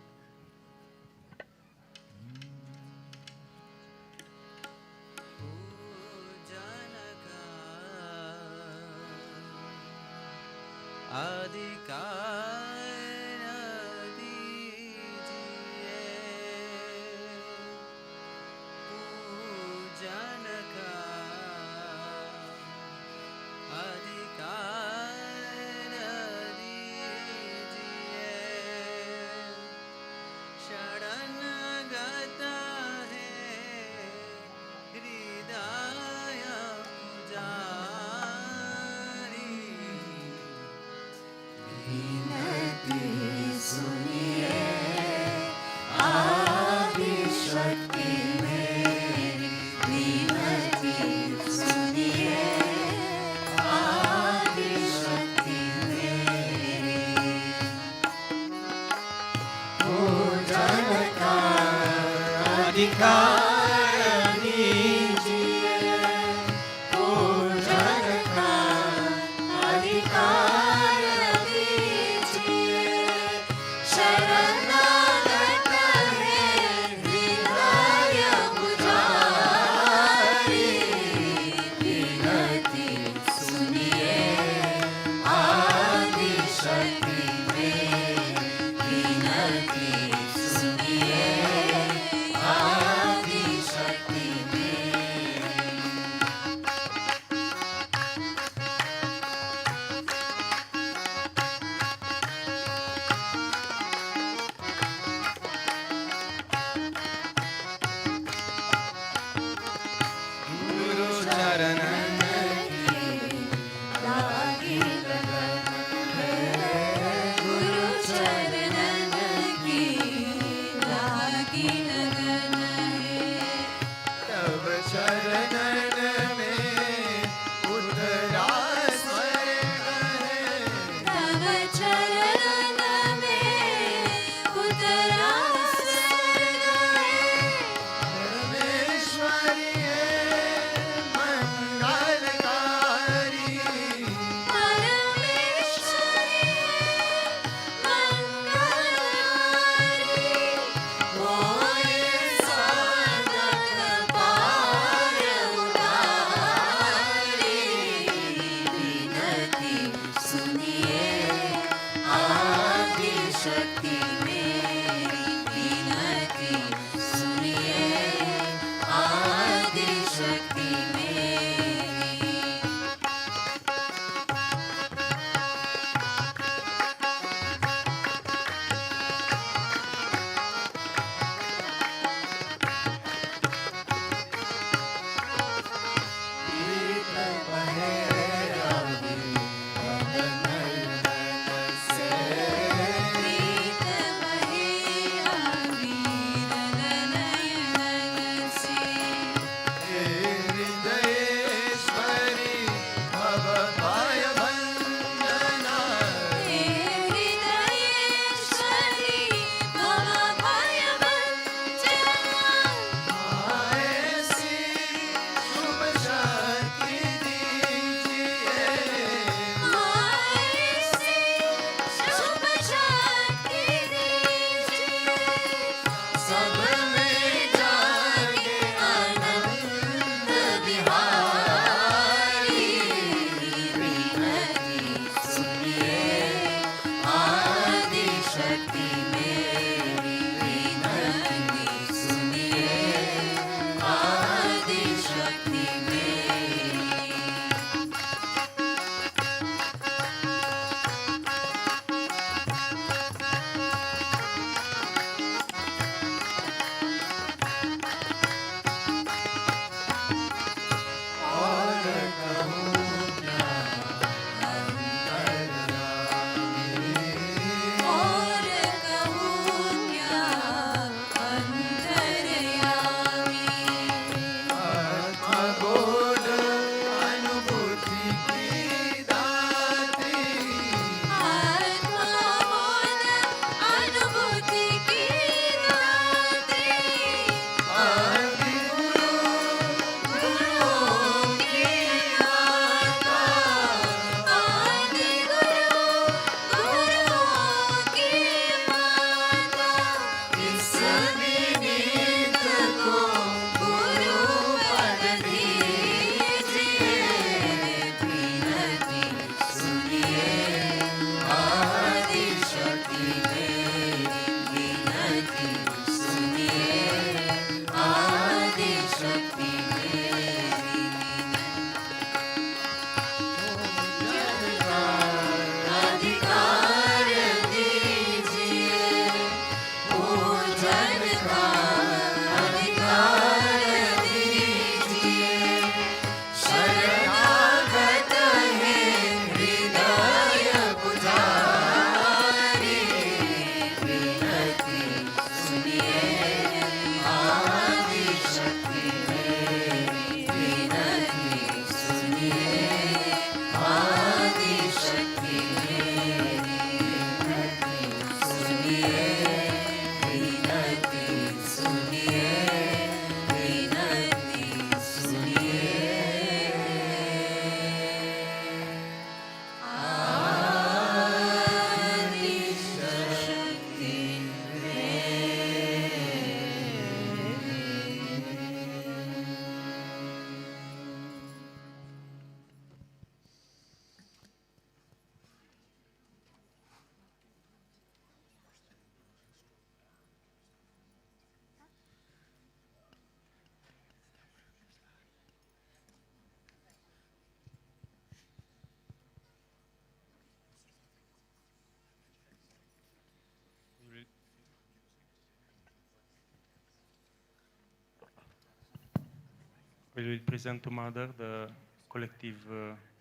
We will present to Mother the collective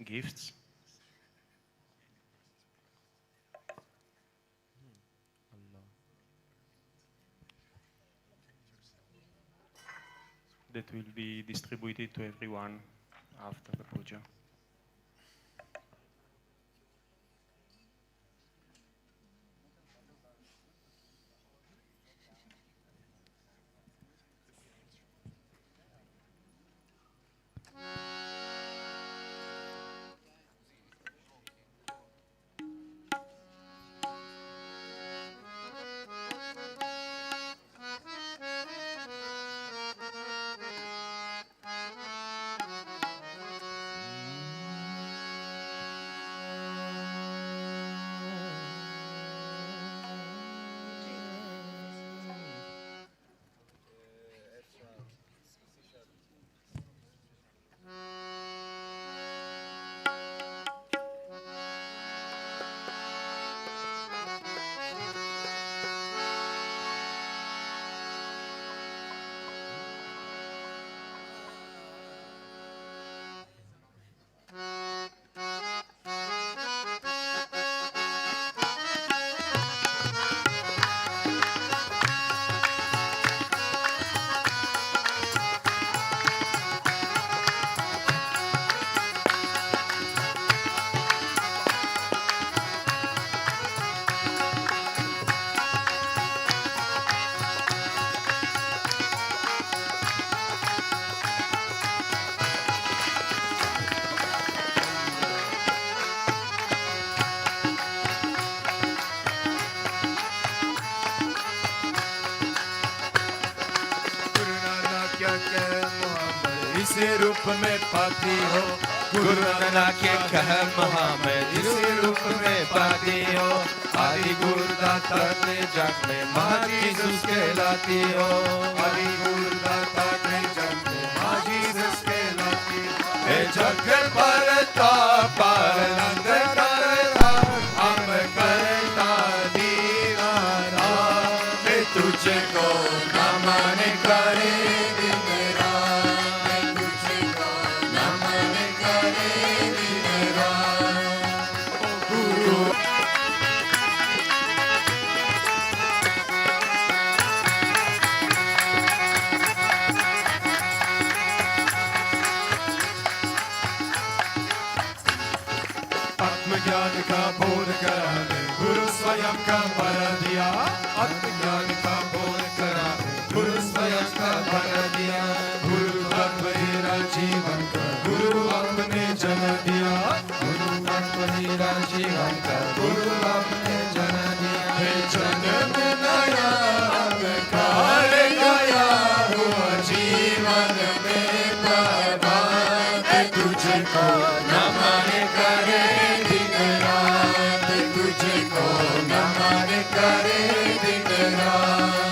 gifts. That will be distributed to everyone after the puja. इसी रूप में पाती हो गुरु नानक के कह मोहम्मद इसी रूप में पाती हो आदि गुरु दाता ने जग में माजी जिसके लाती हो आदि गुरु दाता ने जग में माजी जिसके लाती हे जग पर पार नंद करता हम करता दीवाना हे तुझको न मन करे ज्ञान का बोध कराने गुरु स्वयं का वर दिया आत्मज्ञान का बोध कराने गुरु स्वयं का वर दिया गुरु मेरा जीवन का गुरु अपने जन दिया गुरु मेरा जीवन का गुरु अपने जन दिया हे जन्म नया अंधकार गया हुआ जीवन में प्रभात तुझको नमन करे तुझको नमन करे दिन रात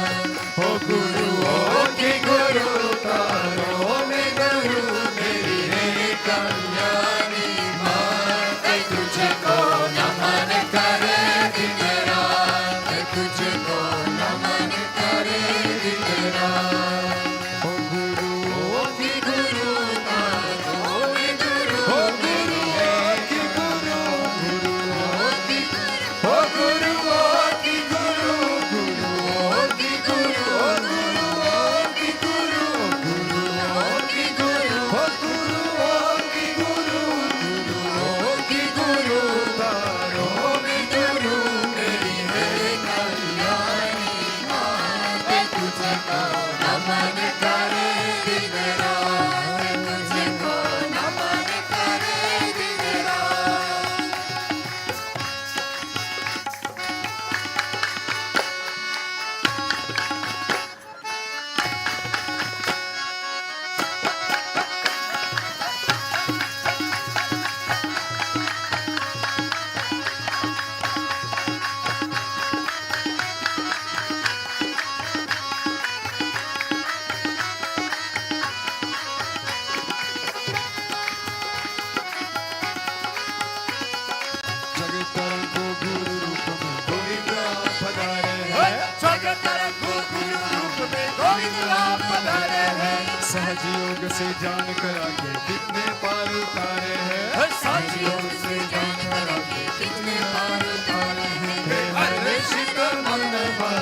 योग से जान करा के कितने पार उतारे हैं साजियों से जान करा के कितने पार उतारे हैं हे हर्षित मन बह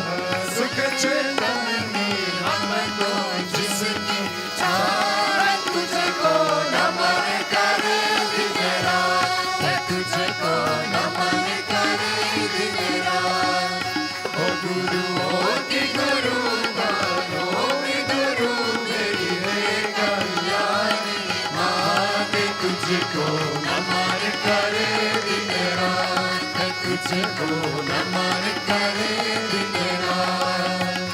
सुख चेतनी हमको जिसकी चाह तुझको नमन करे दिन रात तुझको नमन करे दिन रात ओ गुरु की गुरु करो गुरु मेरी है कल्याणी मात तुझको नमन करे दिन रात तुझको नमन करे दिन रात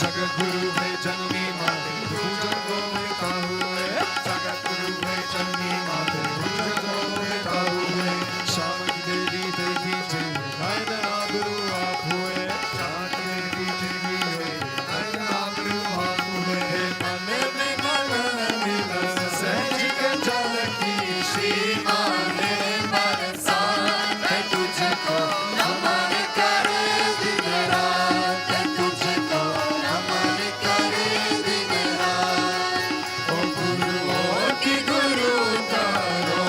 जगत गुरु है जननी माते भुजंगों में काहू है जगत गुरु है जननी माते भुजंगों में काहू है श्याम की देवी देवी जय नयना गुरु आप हुए श्याम की देवी देवी है नयना गुरु आप हुए मन में भगवान मिला सहज के जल की श्री माने बरसात तुझको नमन करे दिन रात तुझको नमन करे दिन रात ओ गुरु की गुरु करो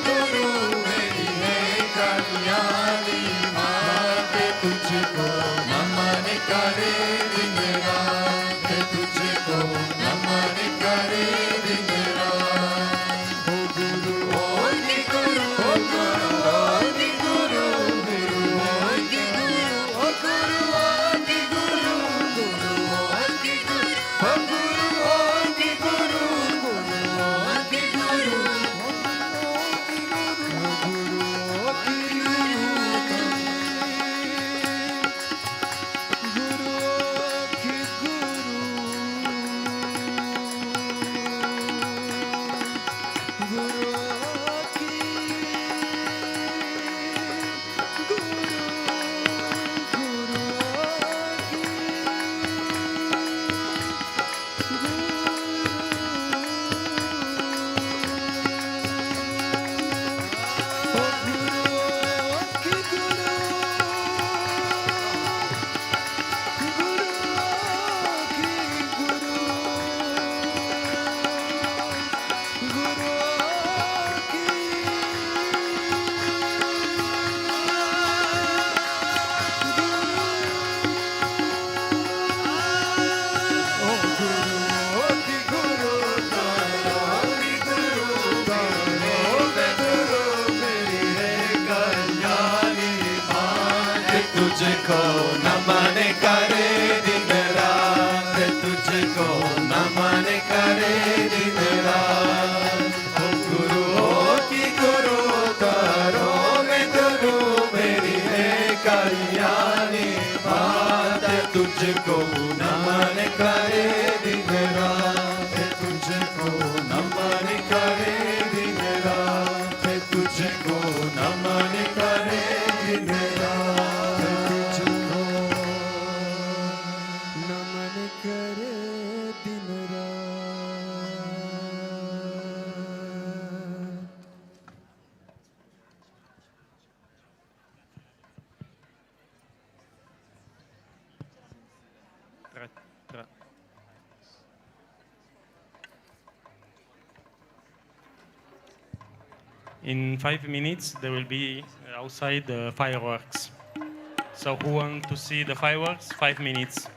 गुरु मेरी है कल्याणी मात तुझको नमन करे दिन रात तुझको नमन करे दिन रात ओ गुरु की गुरु की गुरु गुरु की गुरु ओ गुरु की गुरु गुरु की गुरु ओ गुरु की गुरु गुरु की गुरु तुझको नमन करे दिन रात तुझको नमन करे दिन रात ओ गुरु की गुरु करो मैं गुरु मेरी है कल्याणी बात तुझको नमन करे दिन रात तुझको नमन करे दिन रात तुझको नमन करे दिन रात तुझको नमन करे दिन रात In 5 minutes, there will be outside the fireworks. So who want to see the fireworks? 5 minutes.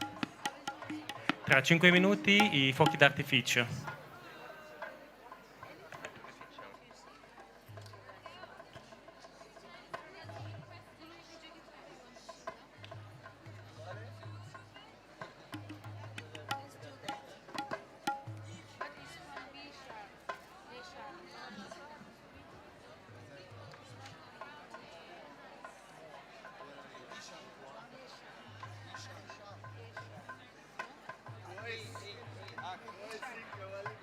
Tra 5 minuti i fuochi d'artificio. Oi, sim, oi, sim,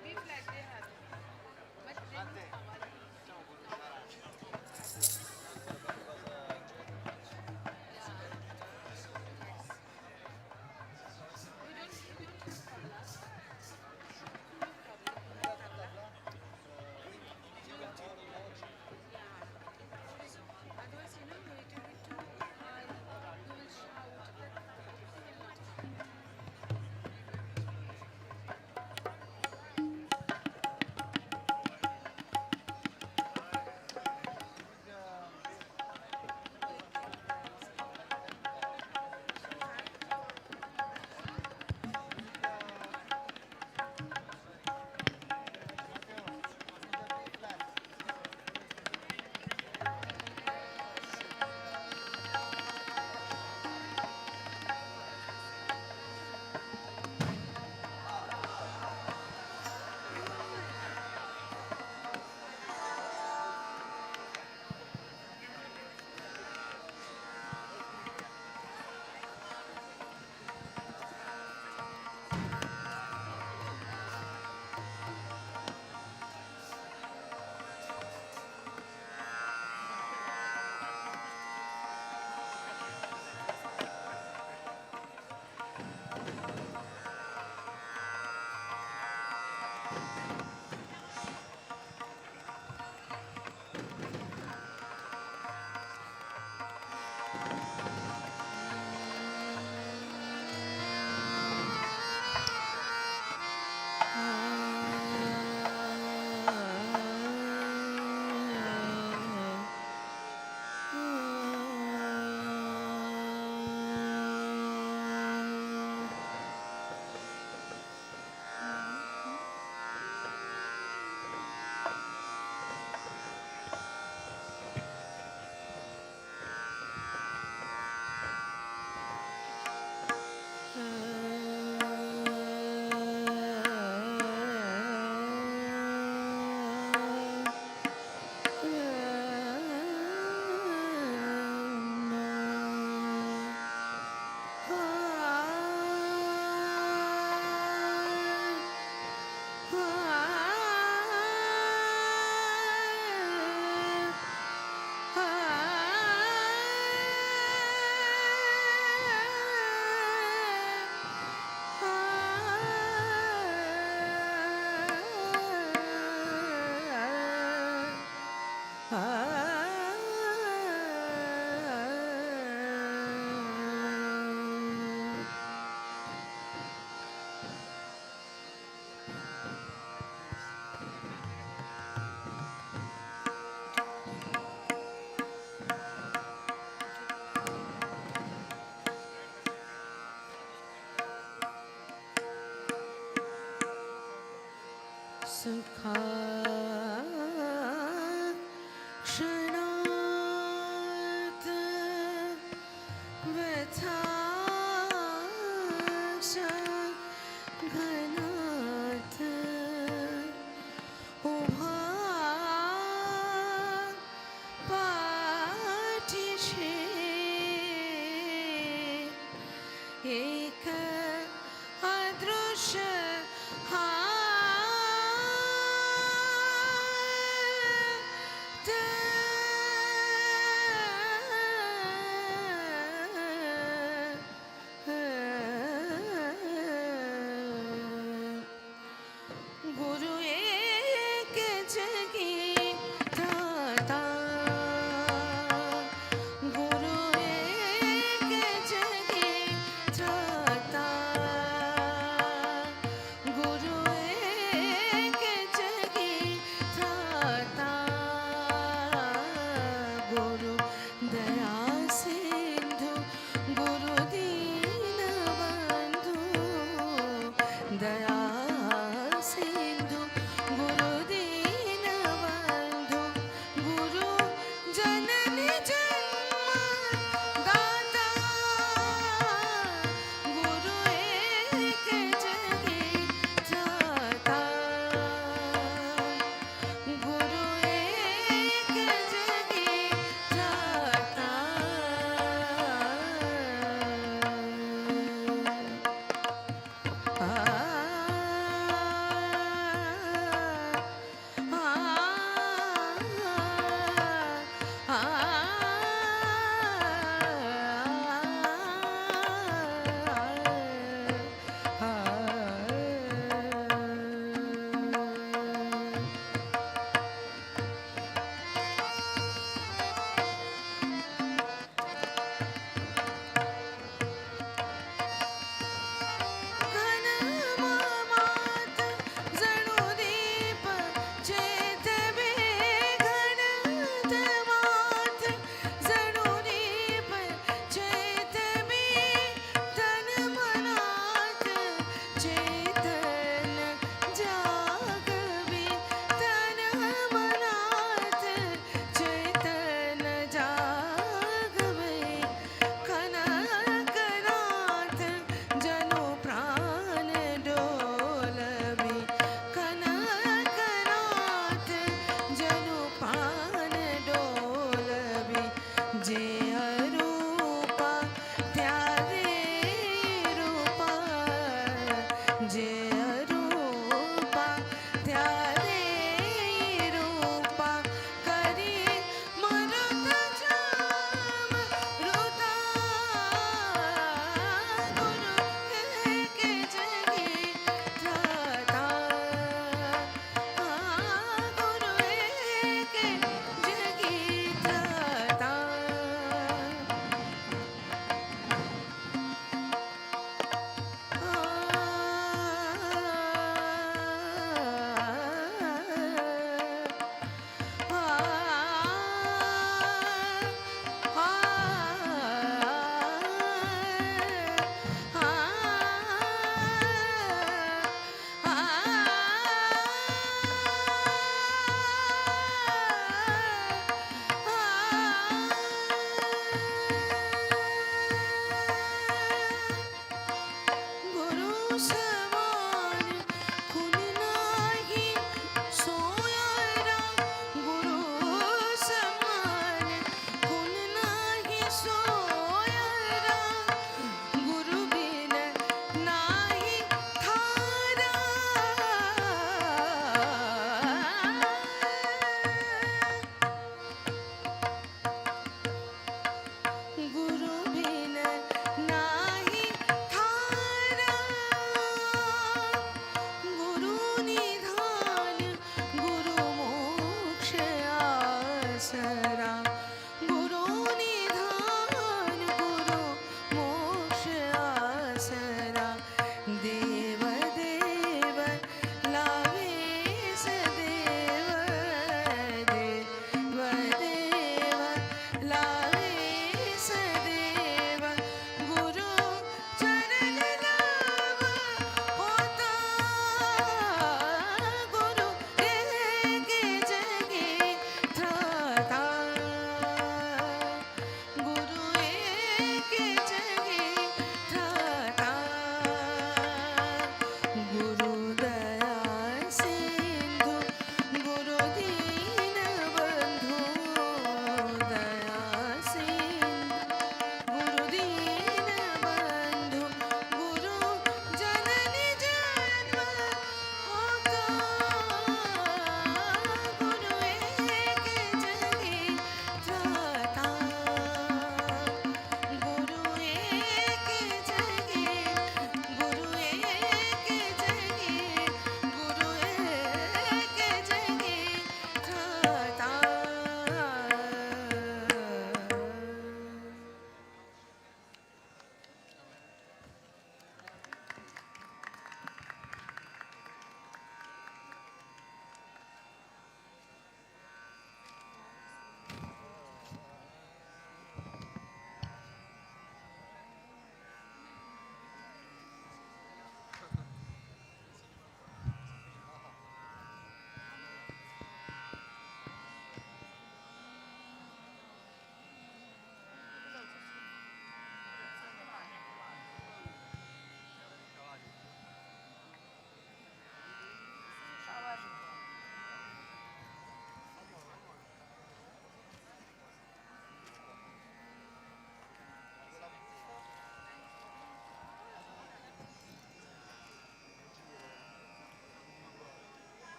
so